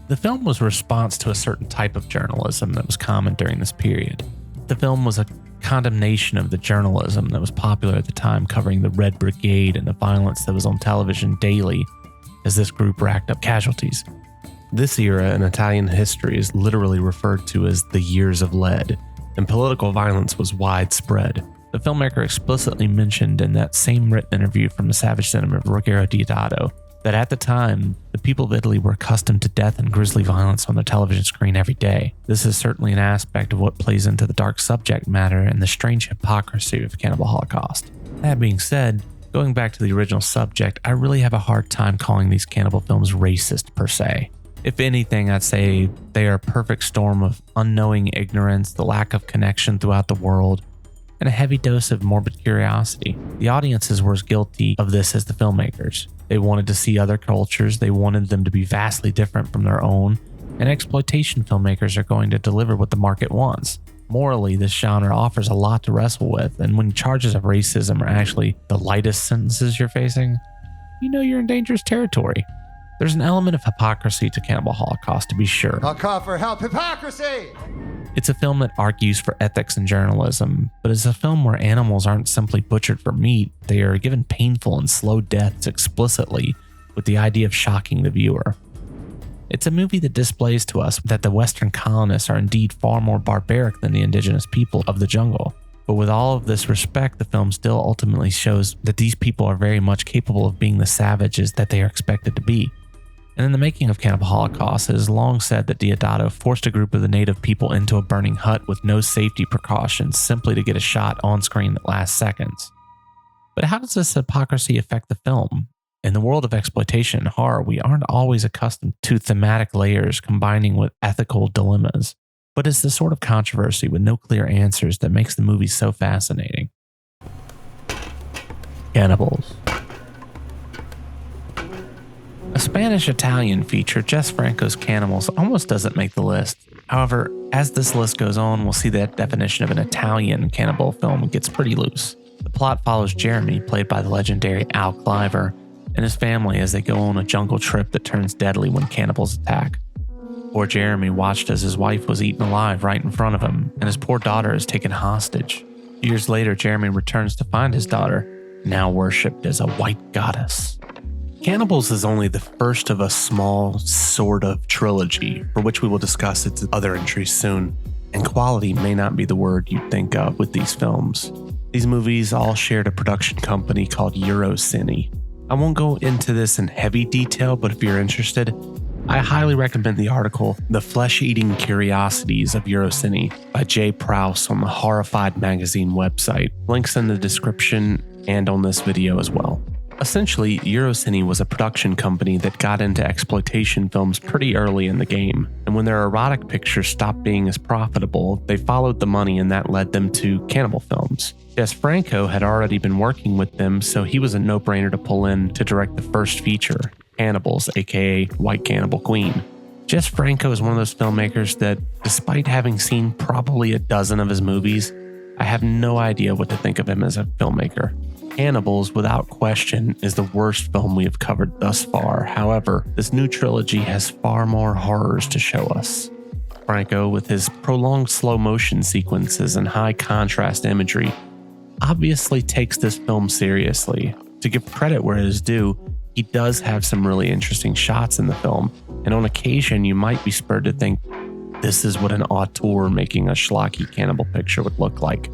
S1: The film was a response to a certain type of journalism that was common during this period. The film was a condemnation of the journalism that was popular at the time, covering the Red Brigade and the violence that was on television daily as this group racked up casualties. This era in Italian history is literally referred to as the Years of Lead, and political violence was widespread. The filmmaker explicitly mentioned in that same written interview from the Savage Cinema of Ruggero Deodato that at the time, the people of Italy were accustomed to death and grisly violence on their television screen every day. This is certainly an aspect of what plays into the dark subject matter and the strange hypocrisy of Cannibal Holocaust. That being said, going back to the original subject, I really have a hard time calling these cannibal films racist per se. If anything, I'd say they are a perfect storm of unknowing ignorance, the lack of connection throughout the world, and a heavy dose of morbid curiosity. The audiences were as guilty of this as the filmmakers. They wanted to see other cultures, they wanted them to be vastly different from their own, and exploitation filmmakers are going to deliver what the market wants. Morally, this genre offers a lot to wrestle with, and when charges of racism are actually the lightest sentences you're facing, you know you're in dangerous territory. There's an element of hypocrisy to Cannibal Holocaust, to be sure.
S12: I'll call for help. Hypocrisy!
S1: It's a film that argues for ethics and journalism, but it's a film where animals aren't simply butchered for meat, they are given painful and slow deaths explicitly, with the idea of shocking the viewer. It's a movie that displays to us that the Western colonists are indeed far more barbaric than the indigenous people of the jungle. But with all of this respect, the film still ultimately shows that these people are very much capable of being the savages that they are expected to be. And in the making of Cannibal Holocaust, it is long said that Deodato forced a group of the native people into a burning hut with no safety precautions simply to get a shot on screen that lasts seconds. But how does this hypocrisy affect the film? In the world of exploitation and horror, we aren't always accustomed to thematic layers combining with ethical dilemmas. But it's the sort of controversy with no clear answers that makes the movie so fascinating. Cannibals. A Spanish-Italian feature, Jess Franco's Cannibals, almost doesn't make the list. However, as this list goes on, we'll see that definition of an Italian cannibal film gets pretty loose. The plot follows Jeremy, played by the legendary Al Cliver, and his family as they go on a jungle trip that turns deadly when cannibals attack. Poor Jeremy watched as his wife was eaten alive right in front of him, and his poor daughter is taken hostage. Years later, Jeremy returns to find his daughter, now worshipped as a white goddess. Cannibals is only the first of a small, sort of trilogy, for which we will discuss its other entries soon, and quality may not be the word you'd think of with these films. These movies all shared a production company called Eurocine. I won't go into this in heavy detail, but if you're interested, I highly recommend the article The Flesh-Eating Curiosities of Eurocine by Jay Prowse on the Horrified magazine website. Links in the description and on this video as well. Essentially, Eurocine was a production company that got into exploitation films pretty early in the game, and when their erotic pictures stopped being as profitable, they followed the money and that led them to cannibal films. Jess Franco had already been working with them, so he was a no-brainer to pull in to direct the first feature, Cannibals, aka White Cannibal Queen. Jess Franco is one of those filmmakers that, despite having seen probably a dozen of his movies, I have no idea what to think of him as a filmmaker. Cannibals, without question, is the worst film we have covered thus far. However, this new trilogy has far more horrors to show us. Franco, with his prolonged slow motion sequences and high contrast imagery, obviously takes this film seriously. To give credit where it is due, he does have some really interesting shots in the film, and on occasion you might be spurred to think this is what an auteur making a schlocky cannibal picture would look like.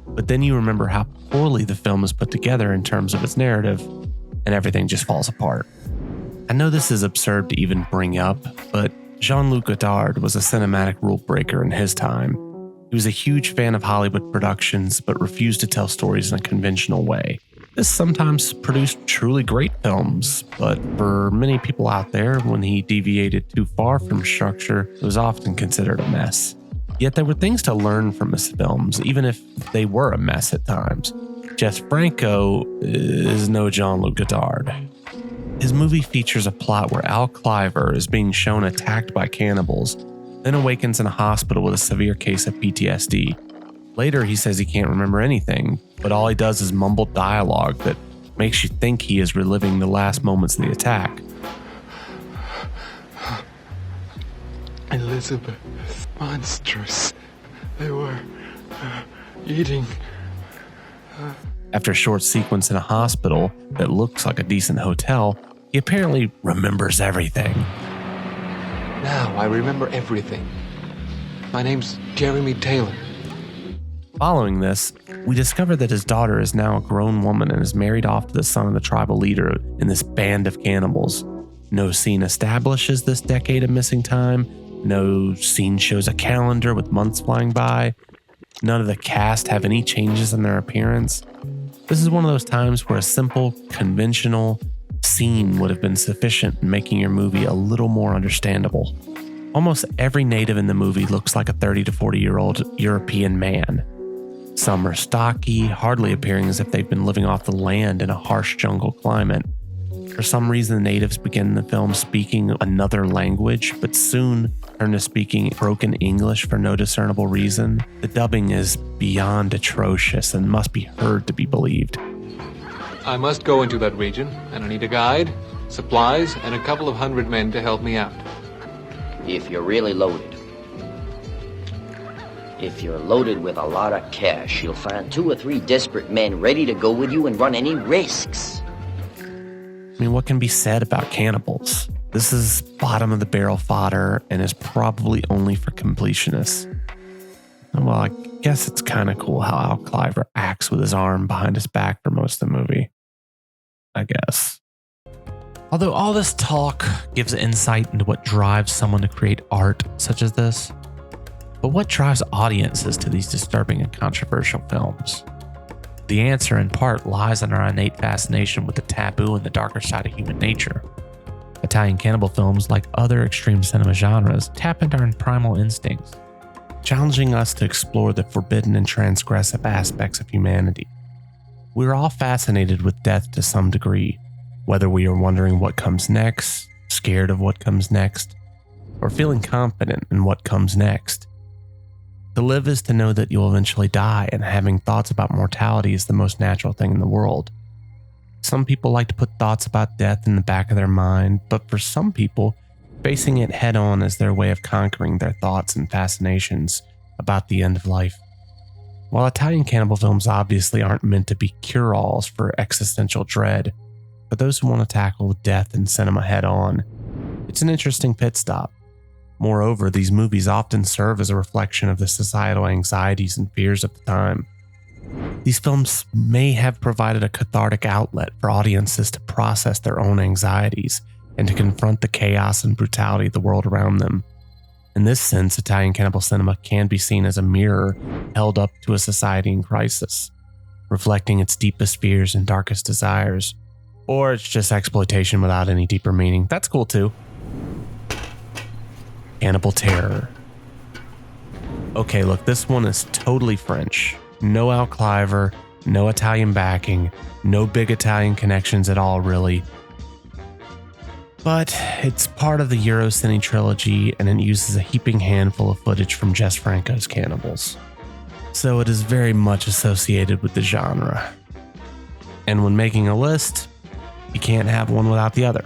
S1: But then you remember how poorly the film is put together in terms of its narrative, and everything just falls apart. I know this is absurd to even bring up, but Jean-Luc Godard was a cinematic rule breaker in his time. He was a huge fan of Hollywood productions, but refused to tell stories in a conventional way. This sometimes produced truly great films, but for many people out there, when he deviated too far from structure, it was often considered a mess. Yet there were things to learn from his films, even if they were a mess at times. Jess Franco is no Jean-Luc Godard. His movie features a plot where Al Cliver is being shown attacked by cannibals, then awakens in a hospital with a severe case of PTSD. Later, he says he can't remember anything, but all he does is mumble dialogue that makes you think he is reliving the last moments of the attack.
S19: Elizabeth, monstrous. They were eating.
S1: After a short sequence in a hospital that looks like a decent hotel, he apparently remembers everything.
S19: Now I remember everything. My name's Jeremy Taylor.
S1: Following this, we discover that his daughter is now a grown woman and is married off to the son of the tribal leader in this band of cannibals. No scene establishes this decade of missing time. No scene shows a calendar with months flying by. None of the cast have any changes in their appearance. This is one of those times where a simple, conventional, scene would have been sufficient in making your movie a little more understandable. Almost every native in the movie looks like a 30 to 40-year-old European man. Some are stocky, hardly appearing as if they've been living off the land in a harsh jungle climate. For some reason, the natives begin the film speaking another language, but soon turn to speaking broken English for no discernible reason. The dubbing is beyond atrocious and must be heard to be believed.
S19: I must go into that region, and I need a guide, supplies, and a couple of hundred men to help me out.
S7: If you're really loaded. If you're loaded with a lot of cash, you'll find 2 or 3 desperate men ready to go with you and run any risks.
S1: I mean, what can be said about cannibals? This is bottom-of-the-barrel fodder and is probably only for completionists. Well, I guess it's kind of cool how Al Cliver acts with his arm behind his back for most of the movie. I guess. Although all this talk gives insight into what drives someone to create art such as this, but what drives audiences to these disturbing and controversial films? The answer, in part, lies in our innate fascination with the taboo and the darker side of human nature. Italian cannibal films, like other extreme cinema genres, tap into our primal instincts, challenging us to explore the forbidden and transgressive aspects of humanity. We're all fascinated with death to some degree, whether we are wondering what comes next, scared of what comes next, or feeling confident in what comes next. To live is to know that you'll eventually die, and having thoughts about mortality is the most natural thing in the world. Some people like to put thoughts about death in the back of their mind, but for some people, facing it head on is their way of conquering their thoughts and fascinations about the end of life. While Italian cannibal films obviously aren't meant to be cure-alls for existential dread, for those who want to tackle death in cinema head on, it's an interesting pit stop. Moreover, these movies often serve as a reflection of the societal anxieties and fears of the time. These films may have provided a cathartic outlet for audiences to process their own anxieties and to confront the chaos and brutality of the world around them. In this sense, Italian cannibal cinema can be seen as a mirror held up to a society in crisis, reflecting its deepest fears and darkest desires. Or it's just exploitation without any deeper meaning. That's cool too. Cannibal Terror. Okay, look, this one is totally French. No Al Cliver, no Italian backing, no big Italian connections at all, really. But it's part of the Eurocine trilogy, and it uses a heaping handful of footage from Jess Franco's Cannibals. So it is very much associated with the genre. And when making a list, you can't have one without the other.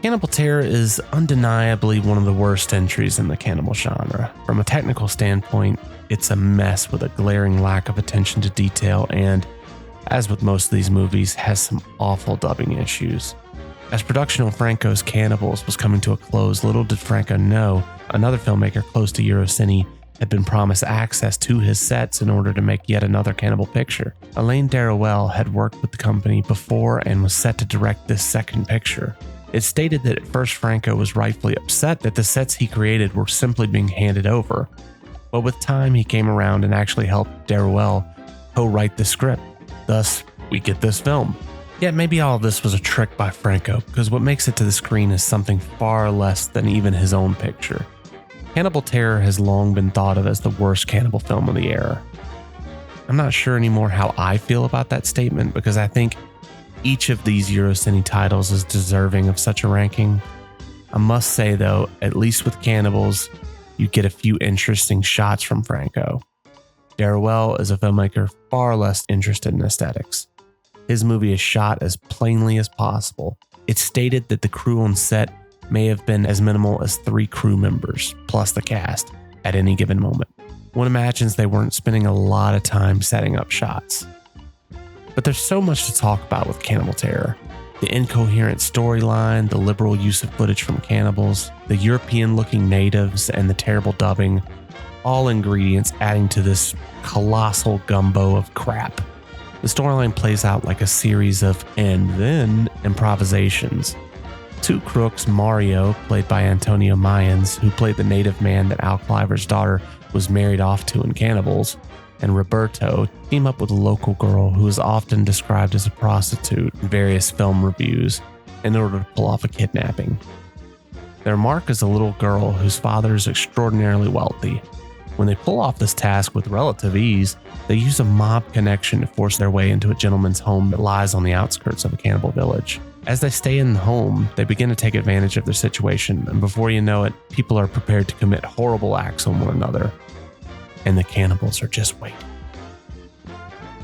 S1: Cannibal Terror is undeniably one of the worst entries in the cannibal genre. From a technical standpoint, it's a mess with a glaring lack of attention to detail and, as with most of these movies, has some awful dubbing issues. As production on Franco's Cannibals was coming to a close, little did Franco know another filmmaker close to Eurocine had been promised access to his sets in order to make yet another cannibal picture. Alain Darouel had worked with the company before and was set to direct this second picture. It's stated that at first Franco was rightfully upset that the sets he created were simply being handed over, but with time he came around and actually helped Darouel co-write the script. Thus, we get this film. Yet maybe all of this was a trick by Franco, because what makes it to the screen is something far less than even his own picture. Cannibal Terror has long been thought of as the worst cannibal film of the era. I'm not sure anymore how I feel about that statement, because I think each of these Eurocine titles is deserving of such a ranking. I must say though, at least with Cannibals, you get a few interesting shots from Franco. Darouel is a filmmaker far less interested in aesthetics. His movie is shot as plainly as possible. It's stated that the crew on set may have been as minimal as 3 crew members, plus the cast, at any given moment. One imagines they weren't spending a lot of time setting up shots. But there's so much to talk about with Cannibal Terror. The incoherent storyline, the liberal use of footage from cannibals, the European-looking natives, and the terrible dubbing, all ingredients adding to this colossal gumbo of crap. The storyline plays out like a series of and then improvisations. 2 crooks, Mario, played by Antonio Mayans, who played the native man that Al Cliver's daughter was married off to in Cannibals, and Roberto team up with a local girl who is often described as a prostitute in various film reviews in order to pull off a kidnapping. Their mark is a little girl whose father is extraordinarily wealthy. When they pull off this task with relative ease, they use a mob connection to force their way into a gentleman's home that lies on the outskirts of a cannibal village. As they stay in the home, they begin to take advantage of their situation, and before you know it, people are prepared to commit horrible acts on one another. And the cannibals are just waiting.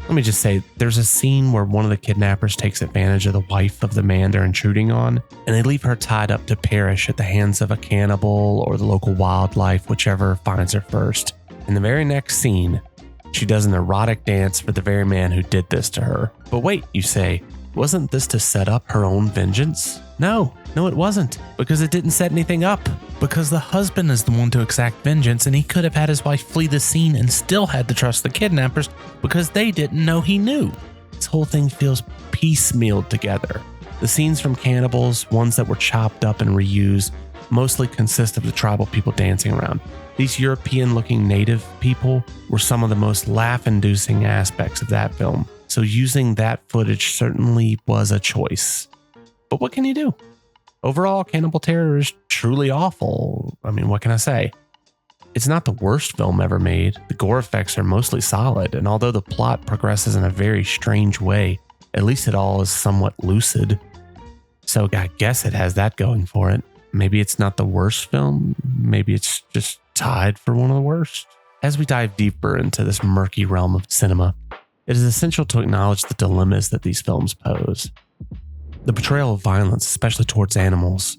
S1: Let me just say, there's a scene where one of the kidnappers takes advantage of the wife of the man they're intruding on, and they leave her tied up to perish at the hands of a cannibal or the local wildlife, whichever finds her first. In the very next scene, she does an erotic dance for the very man who did this to her. But wait, you say, wasn't this to set up her own vengeance? No, it wasn't, because it didn't set anything up. Because the husband is the one to exact vengeance, and he could have had his wife flee the scene and still had to trust the kidnappers because they didn't know he knew. This whole thing feels piecemealed together. The scenes from Cannibals, ones that were chopped up and reused, mostly consist of the tribal people dancing around. These European-looking native people were some of the most laugh-inducing aspects of that film, so using that footage certainly was a choice. But what can you do? Overall, Cannibal Terror is truly awful. I mean, what can I say? It's not the worst film ever made. The gore effects are mostly solid, and although the plot progresses in a very strange way, at least it all is somewhat lucid. So I guess it has that going for it. Maybe it's not the worst film. Maybe it's just tied for one of the worst. As we dive deeper into this murky realm of cinema, it is essential to acknowledge the dilemmas that these films pose. The portrayal of violence, especially towards animals,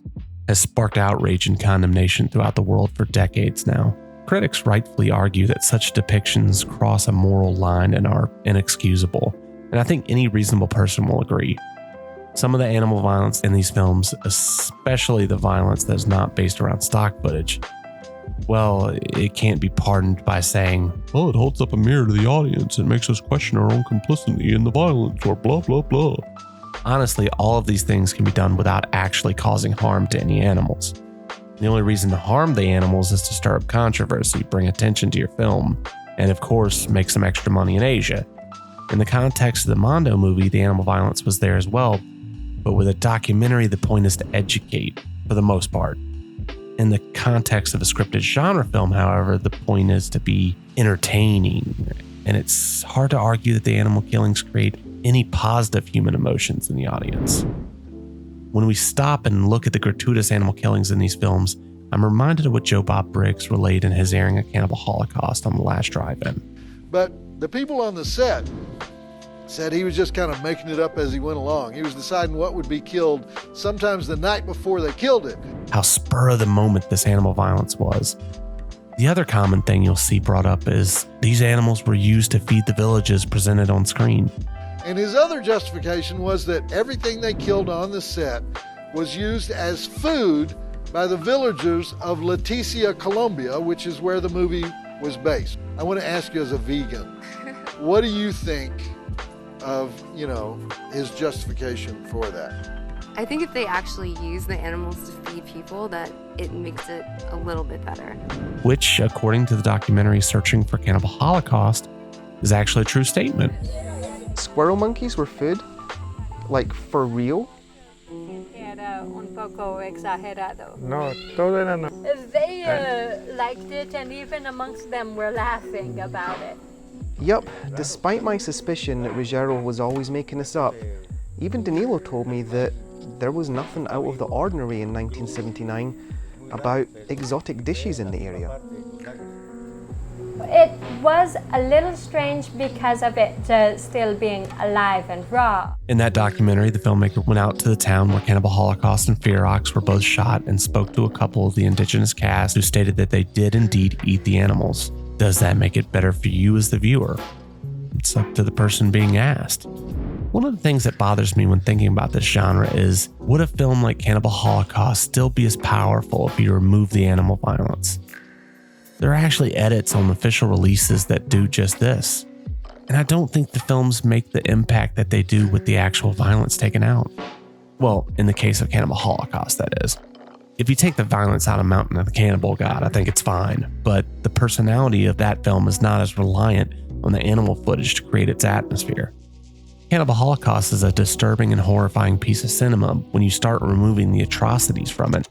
S1: has sparked outrage and condemnation throughout the world for decades now. Critics rightfully argue that such depictions cross a moral line and are inexcusable, and I think any reasonable person will agree. Some of the animal violence in these films, especially the violence that is not based around stock footage, well, it can't be pardoned by saying, well, it holds up a mirror to the audience and makes us question our own complicity in the violence, or blah, blah, blah. Honestly, all of these things can be done without actually causing harm to any animals. The only reason to harm the animals is to stir up controversy, bring attention to your film, and of course, make some extra money in Asia. In the context of the Mondo movie, the animal violence was there as well, but with a documentary, the point is to educate, for the most part. In the context of a scripted genre film, however, the point is to be entertaining, and it's hard to argue that the animal killings create any positive human emotions in the audience. When we stop and look at the gratuitous animal killings in these films, I'm reminded of what Joe Bob Briggs relayed in his airing of Cannibal Holocaust on the last drive-in.
S12: But the people on the set said he was just kind of making it up as he went along. He was deciding what would be killed sometimes the night before they killed it.
S1: How spur of the moment this animal violence was. The other common thing you'll see brought up is these animals were used to feed the villages presented on screen.
S12: And his other justification was that everything they killed on the set was used as food by the villagers of Leticia, Colombia, which is where the movie was based. I want to ask you as a vegan, what do you think of, his justification for that?
S20: I think if they actually use the animals to feed people, that it makes it a little bit better.
S1: Which, according to the documentary Searching for Cannibal Holocaust, is actually a true statement.
S21: Squirrel monkeys were food? Like, for real?
S22: Era un poco exagerado.
S13: No, todo era no.
S22: They liked it, and even amongst them were laughing about it.
S21: Yup, despite my suspicion that Ruggiero was always making this up, even Danilo told me that there was nothing out of the ordinary in 1979 about exotic dishes in the area.
S22: It was a little strange because of it still being alive and raw.
S1: In that documentary, the filmmaker went out to the town where Cannibal Holocaust and Ferox were both shot and spoke to a couple of the indigenous cast who stated that they did indeed eat the animals. Does that make it better for you as the viewer? It's up to the person being asked. One of the things that bothers me when thinking about this genre is, would a film like Cannibal Holocaust still be as powerful if you remove the animal violence? There are actually edits on official releases that do just this. And I don't think the films make the impact that they do with the actual violence taken out. Well, in the case of Cannibal Holocaust, that is. If you take the violence out of Mountain of the Cannibal God, I think it's fine. But the personality of that film is not as reliant on the animal footage to create its atmosphere. Cannibal Holocaust is a disturbing and horrifying piece of cinema when you start removing the atrocities from it.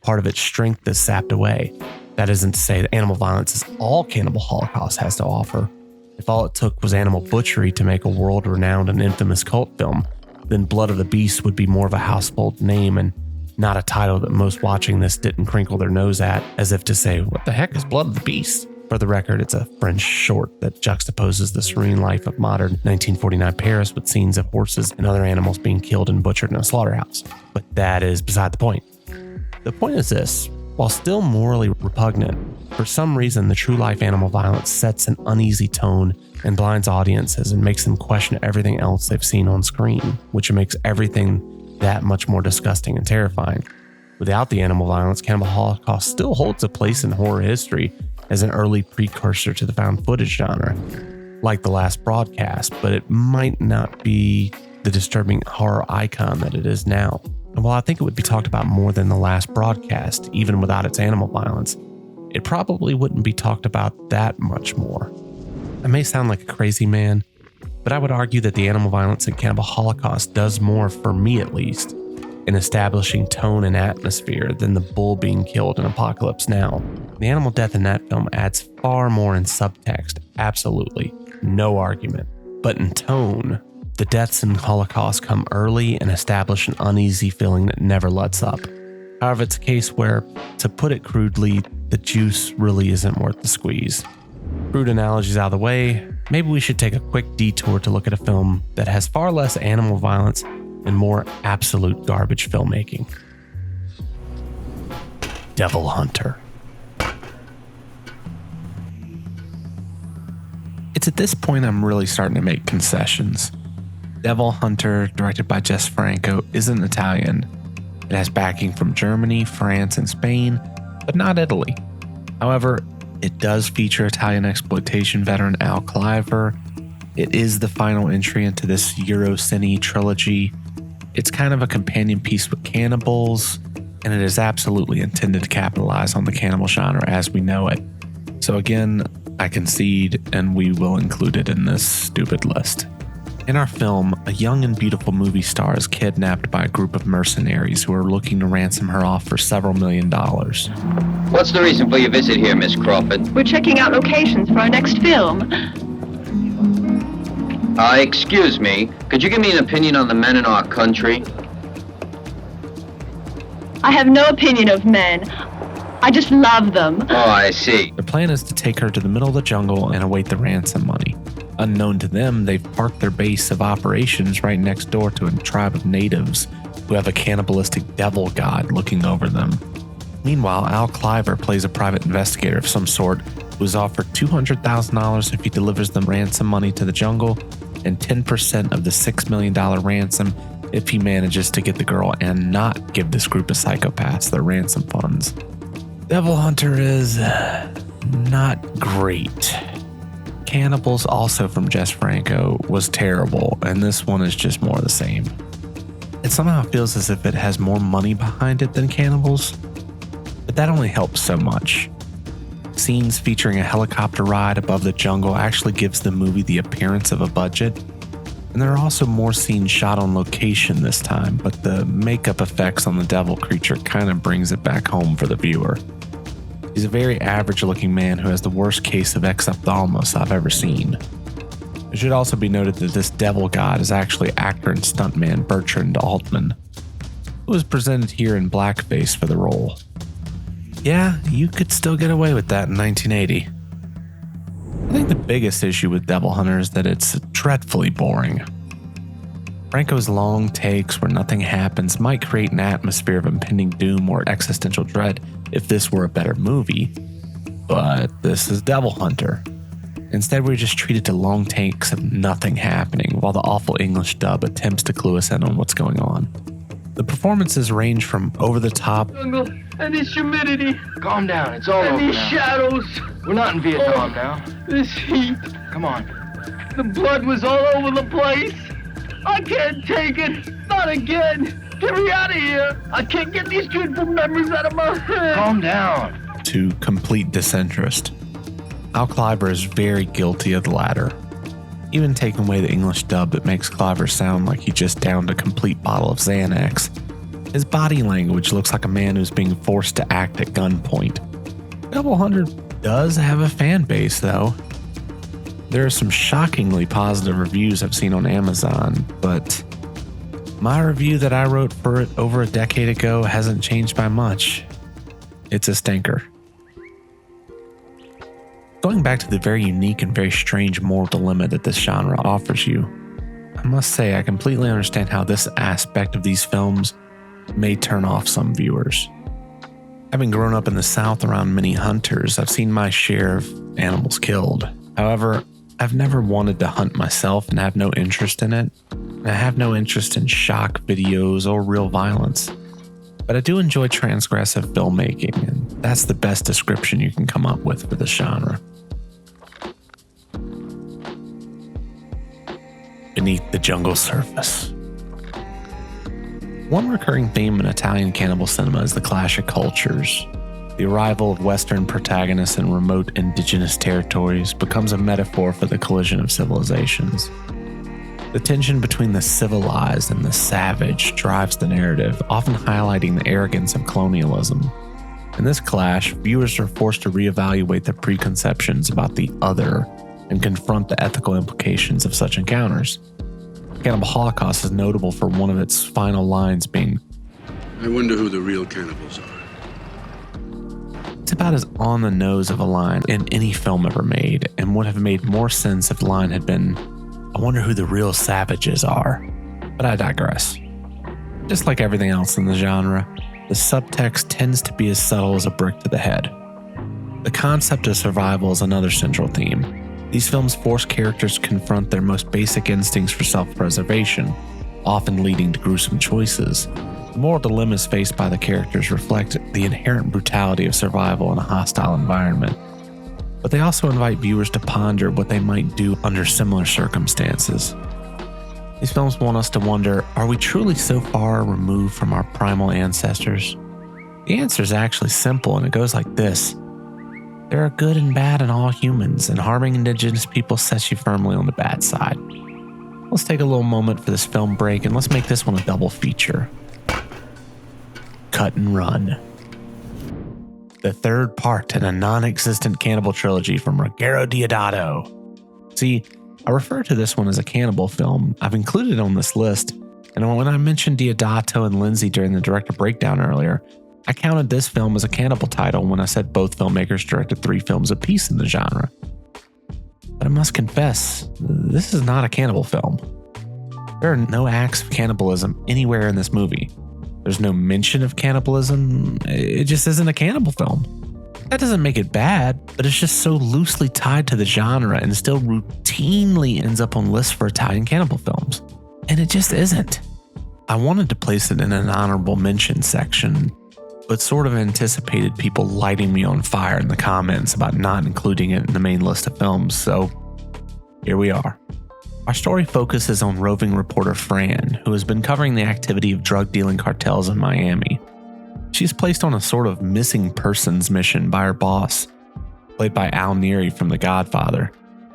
S1: Part of its strength is sapped away. That isn't to say that animal violence is all Cannibal Holocaust has to offer. If all it took was animal butchery to make a world-renowned and infamous cult film, then Blood of the Beast would be more of a household name and not a title that most watching this didn't crinkle their nose at, as if to say, what the heck is Blood of the Beast? For the record, it's a French short that juxtaposes the serene life of modern 1949 Paris with scenes of horses and other animals being killed and butchered in a slaughterhouse. But that is beside the point. The point is this: while still morally repugnant, for some reason the true life animal violence sets an uneasy tone and blinds audiences and makes them question everything else they've seen on screen, which makes everything that much more disgusting and terrifying. Without the animal violence, Cannibal Holocaust still holds a place in horror history as an early precursor to the found footage genre, like The Last Broadcast, but it might not be the disturbing horror icon that it is now. And while I think it would be talked about more than The Last Broadcast, even without its animal violence, it probably wouldn't be talked about that much more. I may sound like a crazy man, but I would argue that the animal violence in Cannibal Holocaust does more, for me at least, in establishing tone and atmosphere than the bull being killed in Apocalypse Now. The animal death in that film adds far more in subtext, absolutely, no argument. But in tone, the deaths in Holocaust come early and establish an uneasy feeling that never lets up. However, it's a case where, to put it crudely, the juice really isn't worth the squeeze. Crude analogies out of the way, maybe we should take a quick detour to look at a film that has far less animal violence and more absolute garbage filmmaking. Devil Hunter. It's at this point I'm really starting to make concessions. Devil Hunter, directed by Jess Franco, isn't Italian. It has backing from Germany, France, and Spain, but not Italy. However, it does feature Italian exploitation veteran Al Cliver. It is the final entry into this Eurocine trilogy. It's kind of a companion piece with Cannibals, and it is absolutely intended to capitalize on the cannibal genre as we know it. So again, I concede, and we will include it in this stupid list. In our film, a young and beautiful movie star is kidnapped by a group of mercenaries who are looking to ransom her off for several $million.
S3: What's the reason for your visit here, Miss Crawford?
S16: We're checking out locations for our next film.
S3: Excuse me, could you give me an opinion on the men in our country?
S16: I have no opinion of men. I just love them.
S3: Oh, I see.
S1: The plan is to take her to the middle of the jungle and await the ransom money. Unknown to them, they've parked their base of operations right next door to a tribe of natives who have a cannibalistic devil god looking over them. Meanwhile, Al Cliver plays a private investigator of some sort who is offered $200,000 if he delivers the ransom money to the jungle, and 10% of the $6 million ransom if he manages to get the girl and not give this group of psychopaths their ransom funds. Devil Hunter is not great. Cannibals, also from Jess Franco, was terrible, and this one is just more of the same. It somehow feels as if it has more money behind it than Cannibals, but that only helps so much. Scenes featuring a helicopter ride above the jungle actually gives the movie the appearance of a budget, and there are also more scenes shot on location this time, but the makeup effects on the devil creature kind of brings it back home for the viewer. He's a very average-looking man who has the worst case of exophthalmos I've ever seen. It should also be noted that this devil god is actually actor and stuntman Bertrand Altman, who was presented here in blackface for the role. Yeah, you could still get away with that in 1980. I think the biggest issue with Devil Hunter is that it's dreadfully boring. Franco's long takes where nothing happens might create an atmosphere of impending doom or existential dread if this were a better movie, but this is Devil Hunter. Instead, we're just treated to long takes of nothing happening while the awful English dub attempts to clue us in on what's going on. The performances range from over the top
S4: Jungle and this humidity.
S15: Calm down, it's all
S4: and
S15: over
S4: these
S15: now.
S4: shadows.
S15: We're not in Vietnam now.
S4: This heat.
S15: Come on.
S4: The blood was all over the place. I can't take it. Not again. Get me out of here. I can't get these dreadful memories out of my head.
S15: Calm down.
S1: to complete disinterest. Al Cliver is very guilty of the latter. Even taking away the English dub that makes Cliver sound like he just downed a complete bottle of Xanax, his body language looks like a man who's being forced to act at gunpoint. Double Hundred does have a fan base, though. There are some shockingly positive reviews I've seen on Amazon, but my review that I wrote for it over a decade ago hasn't changed by much. It's a stinker. Going back to the very unique and very strange moral dilemma that this genre offers you, I must say I completely understand how this aspect of these films may turn off some viewers. Having grown up in the South around many hunters, I've seen my share of animals killed. However, I've never wanted to hunt myself and have no interest in it. And I have no interest in shock videos or real violence. But I do enjoy transgressive filmmaking, and that's the best description you can come up with for this genre. Beneath the jungle surface. One recurring theme in Italian cannibal cinema is the clash of cultures. The arrival of Western protagonists in remote indigenous territories becomes a metaphor for the collision of civilizations. The tension between the civilized and the savage drives the narrative, often highlighting the arrogance of colonialism. In this clash, viewers are forced to reevaluate their preconceptions about the other and confront the ethical implications of such encounters. Cannibal Holocaust is notable for one of its final lines being,
S2: "I wonder who the real cannibals are."
S1: It's about as on the nose of a line in any film ever made, and would have made more sense if the line had been, "I wonder who the real savages are." But I digress. Just like everything else in the genre, the subtext tends to be as subtle as a brick to the head. The concept of survival is another central theme. These films force characters to confront their most basic instincts for self-preservation, often leading to gruesome choices. The moral dilemmas faced by the characters reflect the inherent brutality of survival in a hostile environment, but they also invite viewers to ponder what they might do under similar circumstances. These films want us to wonder, are we truly so far removed from our primal ancestors? The answer is actually simple, and it goes like this. There are good and bad in all humans, and harming indigenous people sets you firmly on the bad side. Let's take a little moment for this film break, and let's make this one a double feature. Cut and Run. The third part in a non-existent cannibal trilogy from Ruggero Deodato. See, I refer to this one as a cannibal film. I've included it on this list, and when I mentioned Deodato and Lindsay during the director breakdown earlier, I counted this film as a cannibal title when I said both filmmakers directed 3 films apiece in the genre. But I must confess, this is not a cannibal film. There are no acts of cannibalism anywhere in this movie. There's no mention of cannibalism. It just isn't a cannibal film. That doesn't make it bad, but it's just so loosely tied to the genre and still routinely ends up on lists for Italian cannibal films. And it just isn't. I wanted to place it in an honorable mention section, but sort of anticipated people lighting me on fire in the comments about not including it in the main list of films, so here we are. Our story focuses on roving reporter Fran, who has been covering the activity of drug-dealing cartels in Miami. She's placed on a sort of missing persons mission by her boss, played by Al Neri from The Godfather,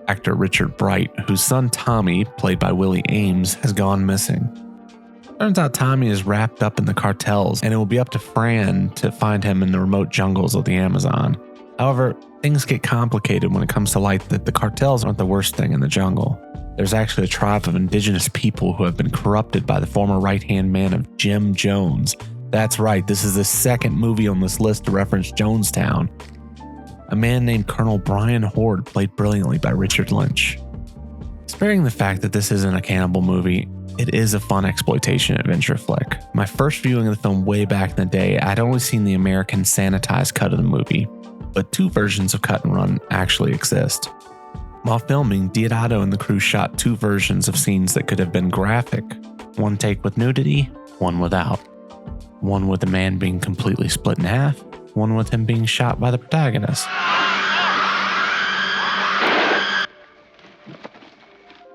S1: actor Richard Bright, whose son Tommy, played by Willie Ames, has gone missing. Turns out Tommy is wrapped up in the cartels, and it will be up to Fran to find him in the remote jungles of the Amazon. However, things get complicated when it comes to light that the cartels aren't the worst thing in the jungle. There's actually a tribe of indigenous people who have been corrupted by the former right-hand man of Jim Jones. That's right, this is the second movie on this list to reference Jonestown. A man named Colonel Brian Horde, played brilliantly by Richard Lynch. Sparing the fact that this isn't a cannibal movie, it is a fun exploitation adventure flick. My first viewing of the film way back in the day, I'd only seen the American sanitized cut of the movie, but 2 versions of Cut and Run actually exist. While filming, Deodato and the crew shot 2 versions of scenes that could have been graphic. One take with nudity, one without. One with a man being completely split in half, one with him being shot by the protagonist.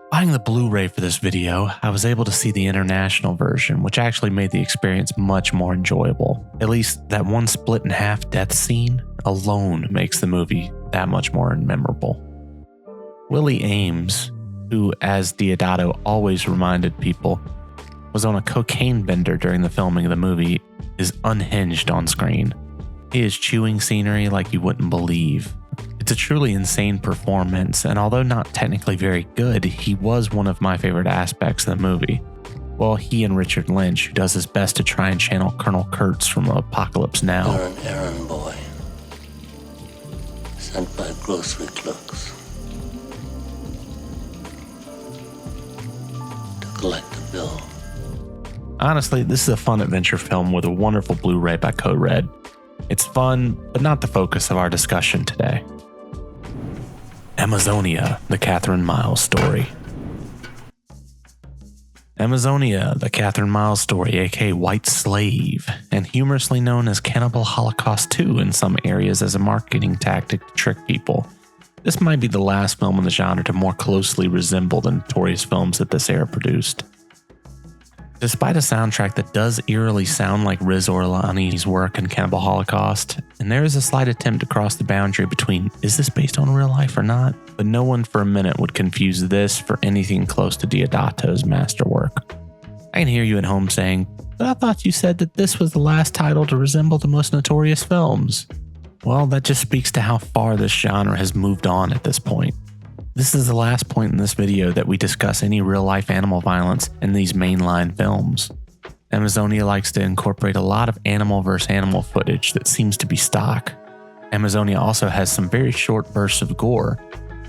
S1: Buying the Blu-ray for this video, I was able to see the international version, which actually made the experience much more enjoyable. At least that one split in half death scene alone makes the movie that much more memorable. Willie Ames, who, as Deodato always reminded people, was on a cocaine bender during the filming of the movie, is unhinged on screen. He is chewing scenery like you wouldn't believe. It's a truly insane performance, and although not technically very good, he was one of my favorite aspects of the movie. Well, he and Richard Lynch, who does his best to try and channel Colonel Kurtz from Apocalypse Now.
S6: You're an errand boy, sent by grocery clerks to collect a bill.
S1: Honestly, this is a fun adventure film with a wonderful Blu-ray by Code Red. It's fun, but not the focus of our discussion today. Amazonia, the Catherine Miles story. Amazonia, the Catherine Miles story, aka White Slave, and humorously known as Cannibal Holocaust 2 in some areas as a marketing tactic to trick people. This might be the last film in the genre to more closely resemble the notorious films that this era produced. Despite a soundtrack that does eerily sound like Riz Orlani's work in Cannibal Holocaust, and there is a slight attempt to cross the boundary between is this based on real life or not, but no one for a minute would confuse this for anything close to Deodato's masterwork. I can hear you at home saying, but I thought you said that this was the last title to resemble the most notorious films. Well, that just speaks to how far this genre has moved on at this point. This is the last point in this video that we discuss any real-life animal violence in these mainline films. Amazonia likes to incorporate a lot of animal versus animal footage that seems to be stock. Amazonia also has some very short bursts of gore,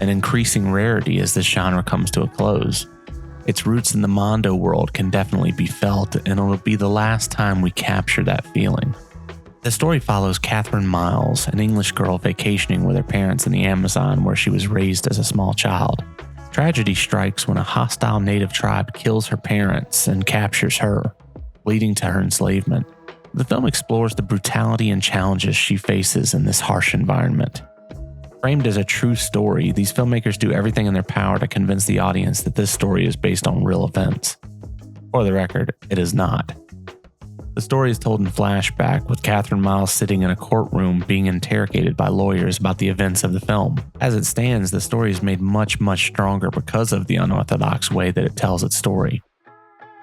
S1: an increasing rarity as this genre comes to a close. Its roots in the Mondo world can definitely be felt, and it'll be the last time we capture that feeling. The story follows Catherine Miles, an English girl vacationing with her parents in the Amazon where she was raised as a small child. Tragedy strikes when a hostile native tribe kills her parents and captures her, leading to her enslavement. The film explores the brutality and challenges she faces in this harsh environment. Framed as a true story, these filmmakers do everything in their power to convince the audience that this story is based on real events. For the record, it is not. The story is told in flashback, with Catherine Miles sitting in a courtroom being interrogated by lawyers about the events of the film. As it stands, the story is made much, much stronger because of the unorthodox way that it tells its story.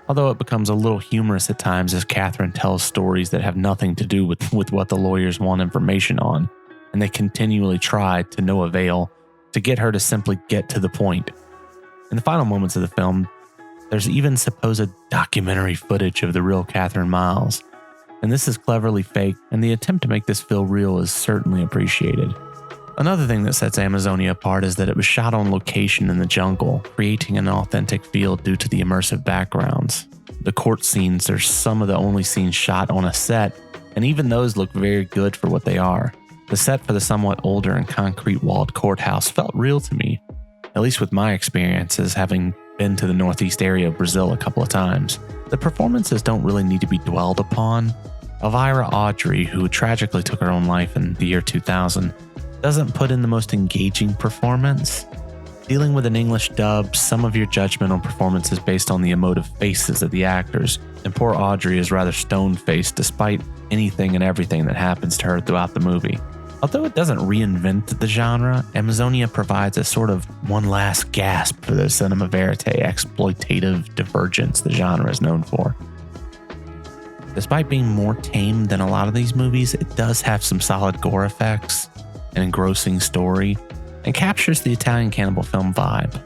S1: Although it becomes a little humorous at times as Catherine tells stories that have nothing to do with what the lawyers want information on, and they continually try, to no avail, to get her to simply get to the point. In the final moments of the film, there's even supposed documentary footage of the real Catherine Miles, and this is cleverly faked, and the attempt to make this feel real is certainly appreciated. Another thing that sets Amazonia apart is that it was shot on location in the jungle, creating an authentic feel due to the immersive backgrounds. The court scenes are some of the only scenes shot on a set, and even those look very good for what they are. The set for the somewhat older and concrete-walled courthouse felt real to me, at least with my experiences having been to the northeast area of Brazil a couple of times. The performances don't really need to be dwelled upon. Elvira Audrey, who tragically took her own life in the year 2000, doesn't put in the most engaging performance. Dealing with an English dub, some of your judgment on performance is based on the emotive faces of the actors, and poor Audrey is rather stone-faced despite anything and everything that happens to her throughout the movie. Although it doesn't reinvent the genre, Amazonia provides a sort of one last gasp for the cinema verite exploitative divergence the genre is known for. Despite being more tame than a lot of these movies, it does have some solid gore effects, an engrossing story, and captures the Italian cannibal film vibe.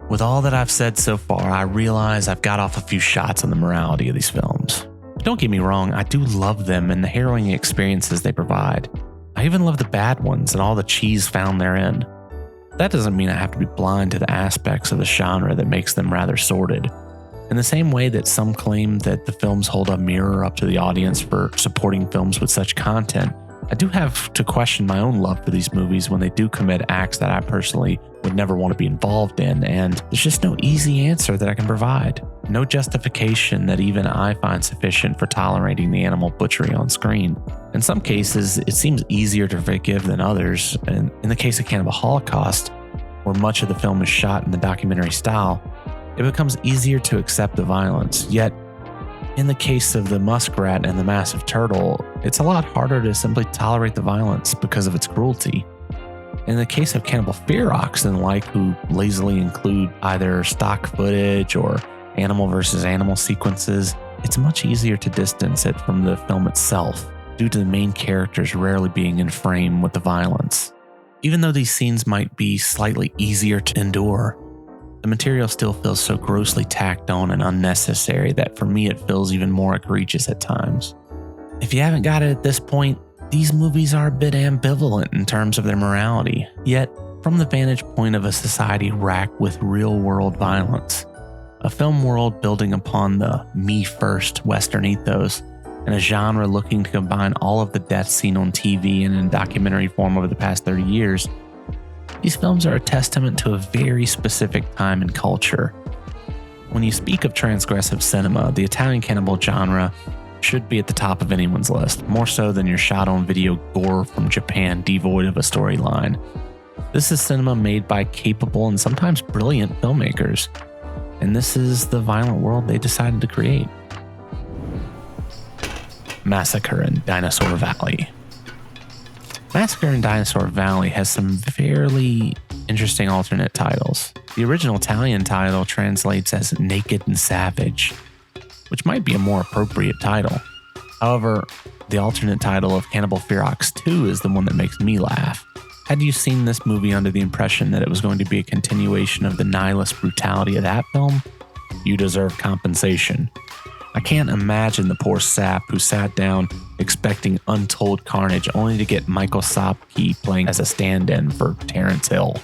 S1: With all that I've said so far, I realize I've got off a few shots on the morality of these films. Don't get me wrong, I do love them and the harrowing experiences they provide. I even love the bad ones and all the cheese found therein. That doesn't mean I have to be blind to the aspects of the genre that makes them rather sordid. In the same way that some claim that the films hold a mirror up to the audience for supporting films with such content, I do have to question my own love for these movies when they do commit acts that I personally would never want to be involved in, and there's just no easy answer that I can provide. No justification that even I find sufficient for tolerating the animal butchery on screen. In some cases, it seems easier to forgive than others, and in the case of Cannibal Holocaust, where much of the film is shot in the documentary style, it becomes easier to accept the violence. Yet, in the case of the muskrat and the massive turtle, it's a lot harder to simply tolerate the violence because of its cruelty. In the case of Cannibal Ferox and the like, who lazily include either stock footage or animal versus animal sequences, it's much easier to distance it from the film itself, due to the main characters rarely being in frame with the violence. Even though these scenes might be slightly easier to endure, the material still feels so grossly tacked on and unnecessary that for me it feels even more egregious at times. If you haven't got it at this point, these movies are a bit ambivalent in terms of their morality, yet from the vantage point of a society racked with real-world violence, a film world building upon the me-first Western ethos, and a genre looking to combine all of the deaths seen on TV and in documentary form over the past 30 years, these films are a testament to a very specific time and culture. When you speak of transgressive cinema, the Italian cannibal genre should be at the top of anyone's list, more so than your shot-on-video gore from Japan devoid of a storyline. This is cinema made by capable and sometimes brilliant filmmakers, and this is the violent world they decided to create. Massacre in Dinosaur Valley. Massacre in Dinosaur Valley has some fairly interesting alternate titles. The original Italian title translates as Naked and Savage, which might be a more appropriate title. However, the alternate title of Cannibal Ferox 2 is the one that makes me laugh. Had you seen this movie under the impression that it was going to be a continuation of the nihilist brutality of that film, you deserve compensation. I can't imagine the poor sap who sat down expecting untold carnage only to get Michael Sopke playing as a stand-in for Terence Hill.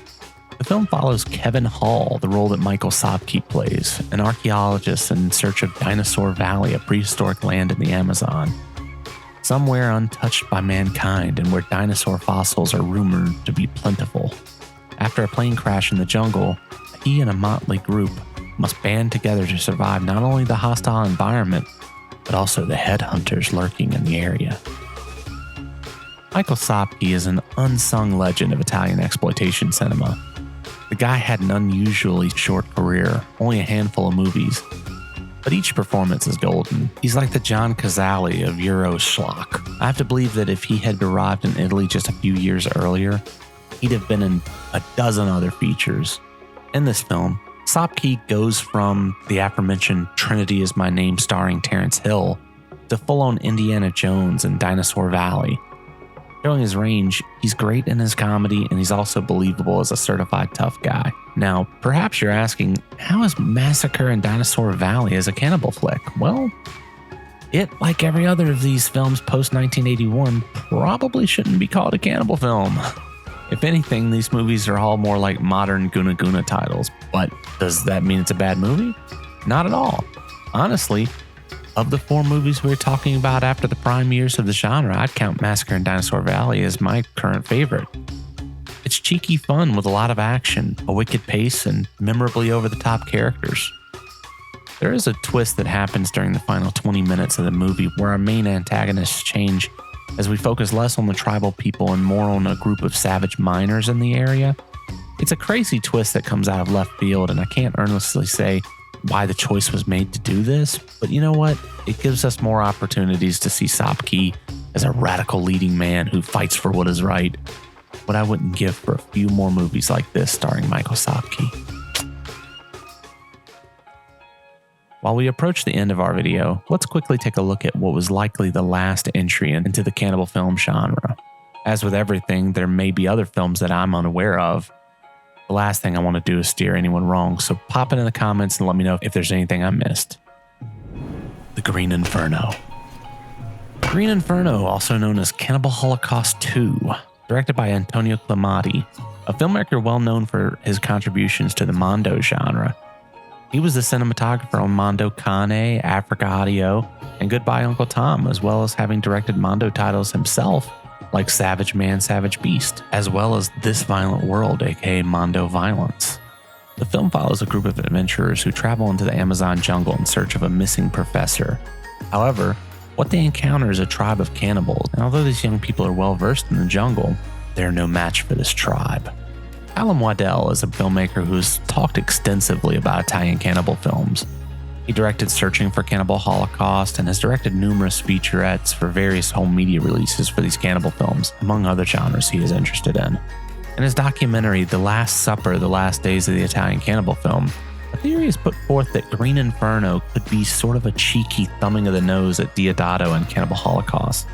S1: The film follows Kevin Hall, the role that Michael Sopke plays, an archaeologist in search of Dinosaur Valley, a prehistoric land in the Amazon. Somewhere untouched by mankind and where dinosaur fossils are rumored to be plentiful. After a plane crash in the jungle, he and a motley group must band together to survive not only the hostile environment, but also the headhunters lurking in the area. Michael Sopke is an unsung legend of Italian exploitation cinema. The guy had an unusually short career, only a handful of movies, but each performance is golden. He's like the John Cazale of Euro schlock. I have to believe that if he had arrived in Italy just a few years earlier, he'd have been in a dozen other features. In this film, Sopke goes from the aforementioned Trinity Is My Name starring Terence Hill to full-on Indiana Jones and Dinosaur Valley. Showing his range, he's great in his comedy and he's also believable as a certified tough guy. Now, perhaps you're asking, how is Massacre in Dinosaur Valley as a cannibal flick? Well, it, like every other of these films post-1981, probably shouldn't be called a cannibal film. If anything, these movies are all more like modern Guna Guna titles, but does that mean it's a bad movie? Not at all. Honestly, of the four movies we're talking about after the prime years of the genre, I'd count Massacre in Dinosaur Valley as my current favorite. It's cheeky fun with a lot of action, a wicked pace, and memorably over-the-top characters. There is a twist that happens during the final 20 minutes of the movie where our main antagonists change as we focus less on the tribal people and more on a group of savage miners in the area. It's a crazy twist that comes out of left field, and I can't earnestly say why the choice was made to do this, but you know what? It gives us more opportunities to see Sopke as a radical leading man who fights for what is right. What I wouldn't give for a few more movies like this starring Michael Sopke. While we approach the end of our video, let's quickly take a look at what was likely the last entry into the cannibal film genre. As with everything, there may be other films that I'm unaware of. The last thing I want to do is steer anyone wrong, so pop it in the comments and let me know if there's anything I missed. The Green Inferno. Green Inferno, also known as Cannibal Holocaust 2, directed by Antonio Clemati, a filmmaker well known for his contributions to the Mondo genre. He was the cinematographer on Mondo Cane, Africa Audio, and Goodbye Uncle Tom, as well as having directed Mondo titles himself, like Savage Man, Savage Beast, as well as This Violent World, aka Mondo Violence. The film follows a group of adventurers who travel into the Amazon jungle in search of a missing professor. However, what they encounter is a tribe of cannibals, and although these young people are well versed in the jungle, they're no match for this tribe. Callum Waddell is a filmmaker who's talked extensively about Italian cannibal films. He directed Searching for Cannibal Holocaust and has directed numerous featurettes for various home media releases for these cannibal films, among other genres he is interested in. In his documentary, The Last Supper, The Last Days of the Italian Cannibal Film, a theory is put forth that Green Inferno could be sort of a cheeky thumbing of the nose at Deodato and Cannibal Holocaust.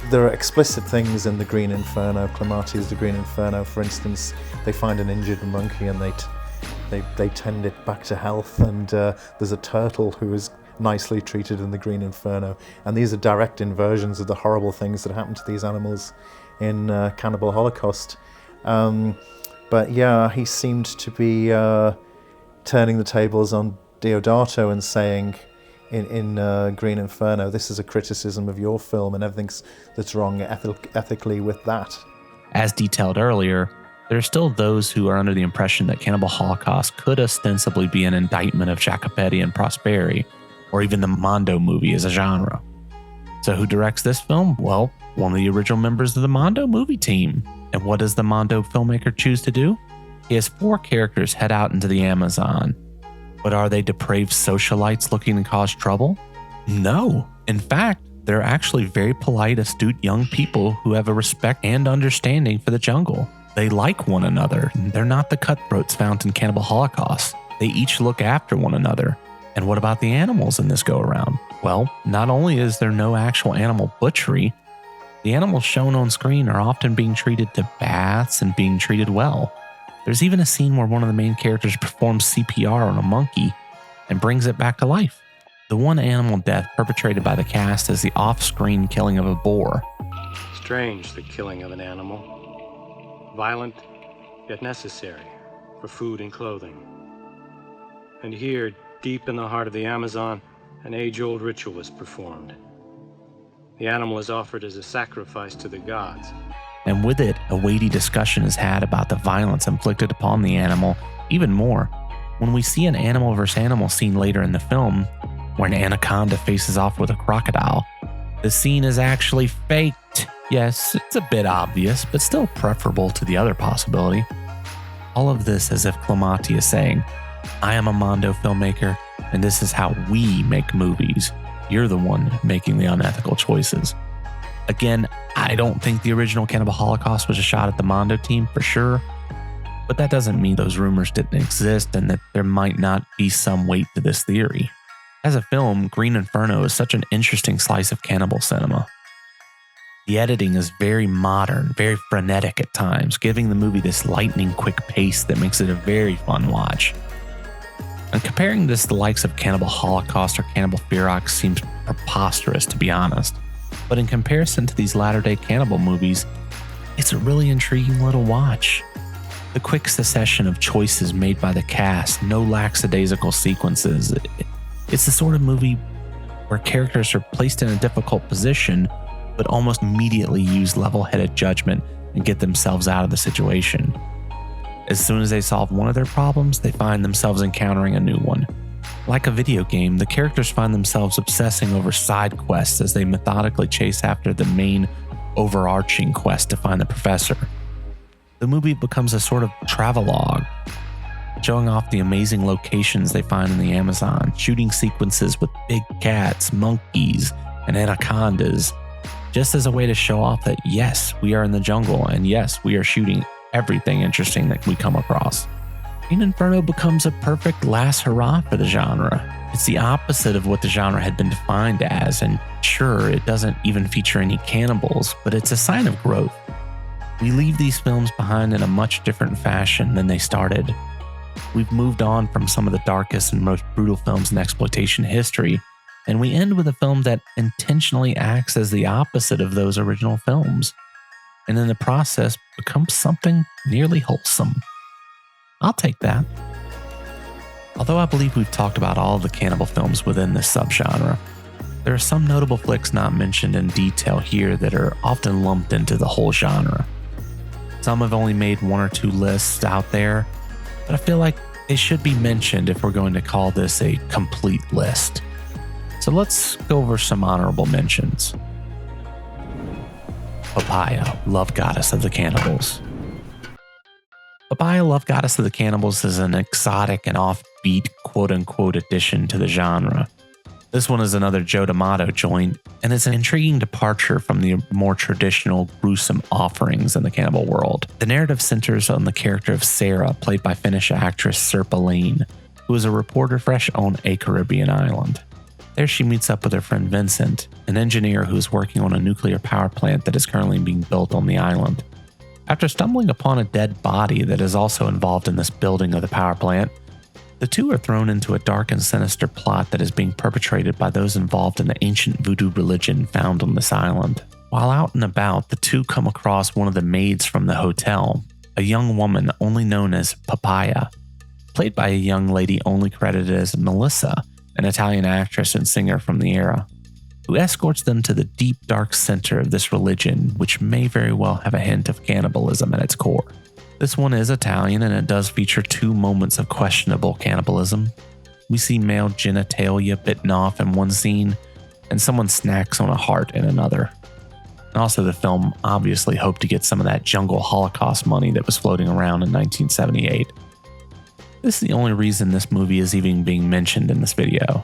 S8: There are explicit things in the Green Inferno, Clemati's The Green Inferno, for instance. They find an injured monkey and they tend it back to health, and there's a turtle who is nicely treated in the Green Inferno, and these are direct inversions of the horrible things that happen to these animals in Cannibal Holocaust. But yeah, he seemed to be turning the tables on Deodato and saying in Green Inferno, this is a criticism of your film and everything that's wrong ethically with that.
S1: As detailed earlier, there are still those who are under the impression that Cannibal Holocaust could ostensibly be an indictment of Jacopetti and Prosperi, or even the Mondo movie as a genre. So who directs this film? Well, one of the original members of the Mondo movie team. And what does the Mondo filmmaker choose to do? He has 4 characters head out into the Amazon. But are they depraved socialites looking to cause trouble? No. In fact, they're actually very polite, astute young people who have a respect and understanding for the jungle. They like one another. They're not the cutthroats found in Cannibal Holocaust. They each look after one another. And what about the animals in this go-around? Well, not only is there no actual animal butchery, the animals shown on screen are often being treated to baths and being treated well. There's even a scene where one of the main characters performs CPR on a monkey and brings it back to life. The one animal death perpetrated by the cast is the off-screen killing of a boar.
S9: Strange, the killing of an animal. Violent, yet necessary for food and clothing. And here, deep in the heart of the Amazon, an age-old ritual is performed. The animal is offered as a sacrifice to the gods.
S1: And with it, a weighty discussion is had about the violence inflicted upon the animal. Even more, when we see an animal versus animal scene later in the film, where an anaconda faces off with a crocodile, the scene is actually faked. Yes, it's a bit obvious, but still preferable to the other possibility. All of this as if Clemati is saying, I am a Mondo filmmaker, and this is how we make movies. You're the one making the unethical choices. Again, I don't think the original Cannibal Holocaust was a shot at the Mondo team for sure, but that doesn't mean those rumors didn't exist and that there might not be some weight to this theory. As a film, Green Inferno is such an interesting slice of cannibal cinema. The editing is very modern, very frenetic at times, giving the movie this lightning quick pace that makes it a very fun watch. And comparing this to the likes of Cannibal Holocaust or Cannibal Ferox seems preposterous, to be honest. But in comparison to these latter-day cannibal movies, it's a really intriguing little watch. The quick succession of choices made by the cast, no lackadaisical sequences. It's the sort of movie where characters are placed in a difficult position, but almost immediately use level-headed judgment and get themselves out of the situation. As soon as they solve one of their problems, they find themselves encountering a new one. Like a video game, the characters find themselves obsessing over side quests as they methodically chase after the main overarching quest to find the professor. The movie becomes a sort of travelogue, showing off the amazing locations they find in the Amazon, shooting sequences with big cats, monkeys, and anacondas, just as a way to show off that yes, we are in the jungle, and yes, we are shooting everything interesting that we come across. Green Inferno becomes a perfect last hurrah for the genre. It's the opposite of what the genre had been defined as, and sure, it doesn't even feature any cannibals, but it's a sign of growth. We leave these films behind in a much different fashion than they started. We've moved on from some of the darkest and most brutal films in exploitation history, and we end with a film that intentionally acts as the opposite of those original films, and in the process becomes something nearly wholesome. I'll take that. Although I believe we've talked about all the cannibal films within this subgenre, there are some notable flicks not mentioned in detail here that are often lumped into the whole genre. Some have only made 1 or 2 lists out there, but I feel like they should be mentioned if we're going to call this a complete list. So let's go over some honorable mentions. Papaya, Love Goddess of the Cannibals. Papaya, Love Goddess of the Cannibals is an exotic and offbeat, quote-unquote addition to the genre. This one is another Joe D'Amato joint, and it's an intriguing departure from the more traditional gruesome offerings in the cannibal world. The narrative centers on the character of Sarah, played by Finnish actress Sirpa Lane, who is a reporter fresh on a Caribbean island. There she meets up with her friend Vincent, an engineer who is working on a nuclear power plant that is currently being built on the island. After stumbling upon a dead body that is also involved in this building of the power plant, the two are thrown into a dark and sinister plot that is being perpetrated by those involved in the ancient voodoo religion found on this island. While out and about, the two come across one of the maids from the hotel, a young woman only known as Papaya, played by a young lady only credited as Melissa, an Italian actress and singer from the era, who escorts them to the deep, dark center of this religion, which may very well have a hint of cannibalism at its core. This one is Italian, and it does feature 2 moments of questionable cannibalism. We see male genitalia bitten off in one scene, and someone snacks on a heart in another. And also, the film obviously hoped to get some of that jungle Holocaust money that was floating around in 1978. This is the only reason this movie is even being mentioned in this video.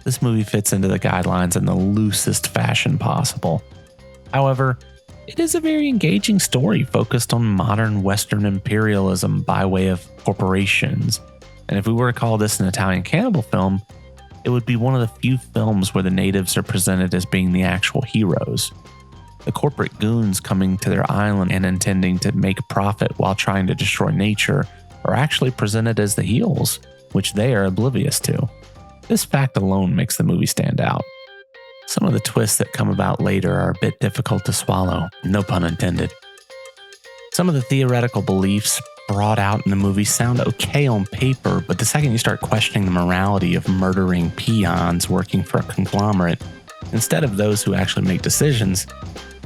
S1: This movie fits into the guidelines in the loosest fashion possible. However, it is a very engaging story focused on modern Western imperialism by way of corporations. And if we were to call this an Italian cannibal film, it would be one of the few films where the natives are presented as being the actual heroes. The corporate goons coming to their island and intending to make a profit while trying to destroy nature are actually presented as the heels, which they are oblivious to. This fact alone makes the movie stand out. Some of the twists that come about later are a bit difficult to swallow, no pun intended. Some of the theoretical beliefs brought out in the movie sound okay on paper, but the second you start questioning the morality of murdering peons working for a conglomerate, instead of those who actually make decisions,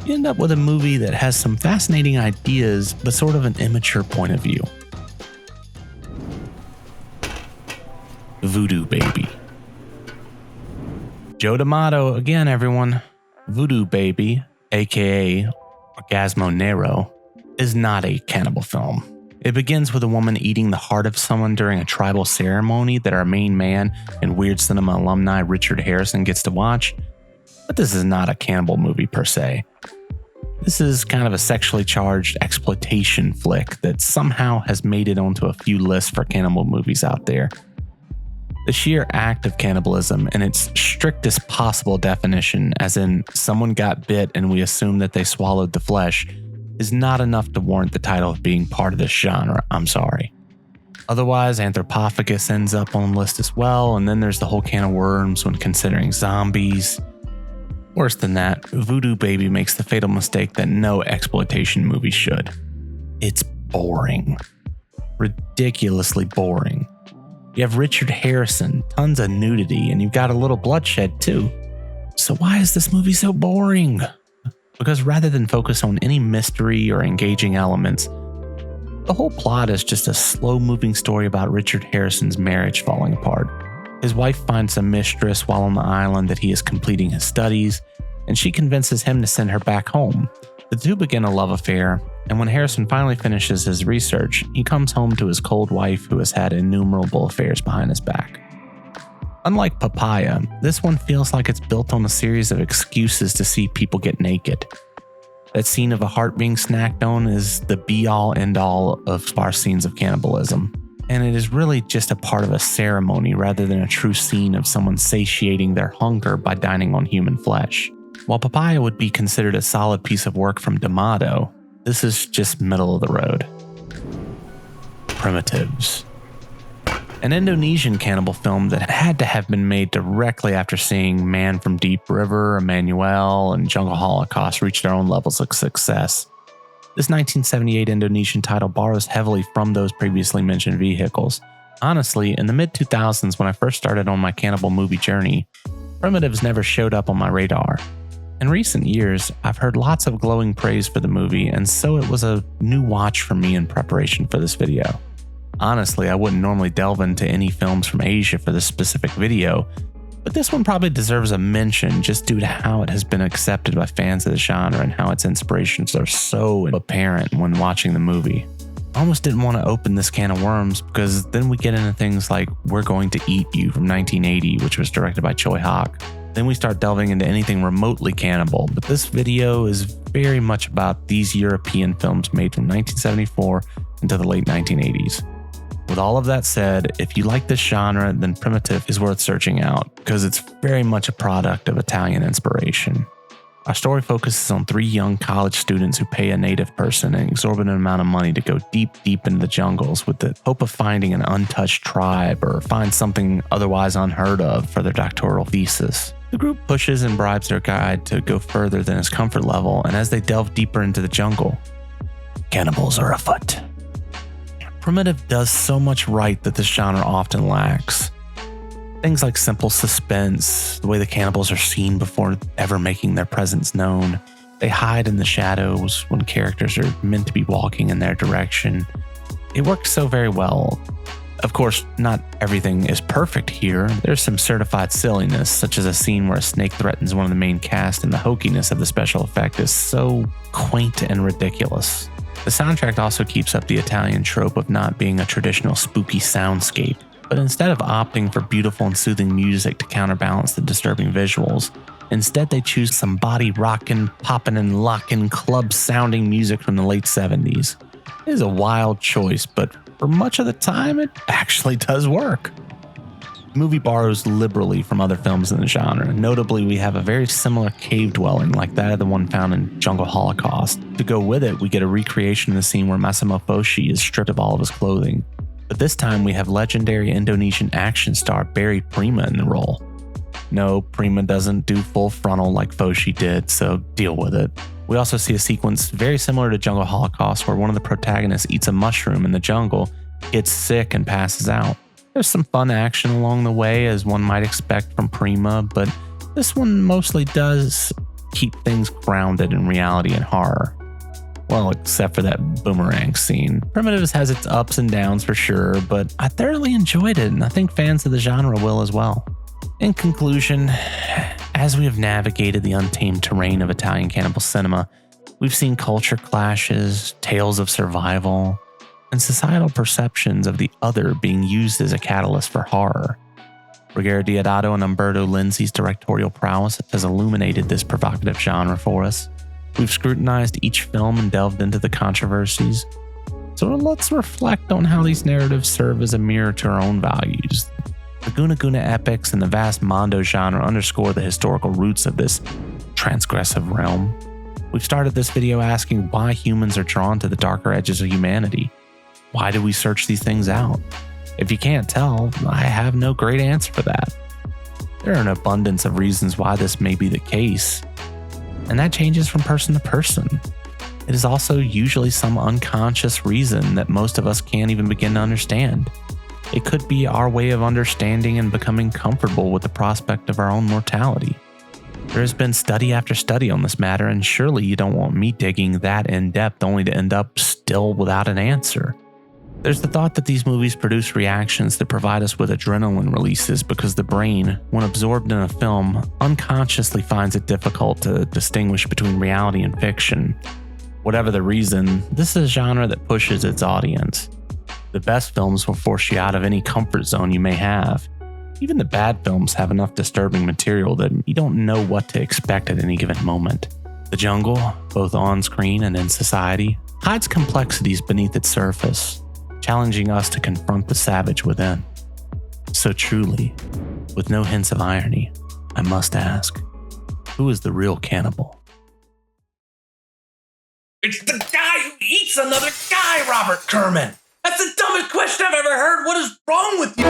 S1: you end up with a movie that has some fascinating ideas, but sort of an immature point of view. Voodoo Baby. Joe D'Amato again, everyone. Voodoo Baby, aka Orgasmo Nero, is not a cannibal film. It begins with a woman eating the heart of someone during a tribal ceremony that our main man and Weird Cinema alumni Richard Harrison gets to watch, but this is not a cannibal movie per se. This is kind of a sexually charged exploitation flick that somehow has made it onto a few lists for cannibal movies out there. The sheer act of cannibalism in its strictest possible definition, as in someone got bit and we assume that they swallowed the flesh, is not enough to warrant the title of being part of this genre, I'm sorry. Otherwise, Anthropophagus ends up on the list as well, and then there's the whole can of worms when considering zombies. Worse than that, Voodoo Baby makes the fatal mistake that no exploitation movie should. It's boring. Ridiculously boring. You have Richard Harrison, tons of nudity, and you've got a little bloodshed too. So why is this movie so boring? Because rather than focus on any mystery or engaging elements, the whole plot is just a slow-moving story about Richard Harrison's marriage falling apart. His wife finds a mistress while on the island that he is completing his studies, and she convinces him to send her back home. The two begin a love affair, and when Harrison finally finishes his research, he comes home to his cold wife who has had innumerable affairs behind his back. Unlike Papaya, this one feels like it's built on a series of excuses to see people get naked. That scene of a heart being snacked on is the be-all end-all of sparse scenes of cannibalism, and it is really just a part of a ceremony rather than a true scene of someone satiating their hunger by dining on human flesh. While Papaya would be considered a solid piece of work from D'Amato, this is just middle of the road. Primitives. An Indonesian cannibal film that had to have been made directly after seeing Man from Deep River, Emmanuel, and Jungle Holocaust reach their own levels of success. This 1978 Indonesian title borrows heavily from those previously mentioned vehicles. Honestly, in the mid-2000s when I first started on my cannibal movie journey, Primitives never showed up on my radar. In recent years, I've heard lots of glowing praise for the movie, and so it was a new watch for me in preparation for this video. Honestly, I wouldn't normally delve into any films from Asia for this specific video, but this one probably deserves a mention just due to how it has been accepted by fans of the genre and how its inspirations are so apparent when watching the movie. I almost didn't want to open this can of worms because then we get into things like We're Going to Eat You from 1980, which was directed by Choi Hak. Then we start delving into anything remotely cannibal, but this video is very much about these European films made from 1974 into the late 1980s. With all of that said, if you like this genre, then Primitive is worth searching out because it's very much a product of Italian inspiration. Our story focuses on 3 young college students who pay a native person an exorbitant amount of money to go deep into the jungles with the hope of finding an untouched tribe or find something otherwise unheard of for their doctoral thesis. The group pushes and bribes their guide to go further than his comfort level, and as they delve deeper into the jungle, cannibals are afoot. Primitive does so much right that this genre often lacks. Things like simple suspense, the way the cannibals are seen before ever making their presence known. They hide in the shadows when characters are meant to be walking in their direction. It works so very well. Of course, not everything is perfect here. There's some certified silliness, such as a scene where a snake threatens one of the main cast, and the hokiness of the special effect is so quaint and ridiculous. The soundtrack also keeps up the Italian trope of not being a traditional spooky soundscape, but instead of opting for beautiful and soothing music to counterbalance the disturbing visuals, instead they choose some body rockin', poppin' and lockin' club sounding music from the late 70s. It is a wild choice, but for much of the time it actually does work. The movie borrows liberally from other films in the genre. Notably, we have a very similar cave dwelling like that of the one found in Jungle Holocaust. To go with it, we get a recreation of the scene where Massimo Foshi is stripped of all of his clothing. But this time we have legendary Indonesian action star Barry Prima in the role. No, Prima doesn't do full frontal like Foshi did, so deal with it. We also see a sequence very similar to Jungle Holocaust where one of the protagonists eats a mushroom in the jungle, gets sick, and passes out. There's some fun action along the way, as one might expect from Prima, but this one mostly does keep things grounded in reality and horror. Well, except for that boomerang scene. Primitives has its ups and downs for sure, but I thoroughly enjoyed it, and I think fans of the genre will as well. In conclusion, as we have navigated the untamed terrain of Italian cannibal cinema, we've seen culture clashes, tales of survival, and societal perceptions of the other being used as a catalyst for horror. Ruggero Deodato and Umberto Lenzi's directorial prowess has illuminated this provocative genre for us. We've scrutinized each film and delved into the controversies. So let's reflect on how these narratives serve as a mirror to our own values. The Guna Guna epics and the vast Mondo genre underscore the historical roots of this transgressive realm. We've started this video asking why humans are drawn to the darker edges of humanity. Why do we search these things out? If you can't tell, I have no great answer for that. There are an abundance of reasons why this may be the case, and that changes from person to person. It is also usually some unconscious reason that most of us can't even begin to understand. It could be our way of understanding and becoming comfortable with the prospect of our own mortality. There has been study after study on this matter, and surely you don't want me digging that in depth only to end up still without an answer. There's the thought that these movies produce reactions that provide us with adrenaline releases because the brain, when absorbed in a film, unconsciously finds it difficult to distinguish between reality and fiction. Whatever the reason, this is a genre that pushes its audience. The best films will force you out of any comfort zone you may have. Even the bad films have enough disturbing material that you don't know what to expect at any given moment. The jungle, both on screen and in society, hides complexities beneath its surface, challenging us to confront the savage within. So truly, with no hints of irony, I must ask, who is the real cannibal?
S5: It's the guy who eats another guy, Robert Kerman! That's the dumbest question I've ever heard! What is wrong with you?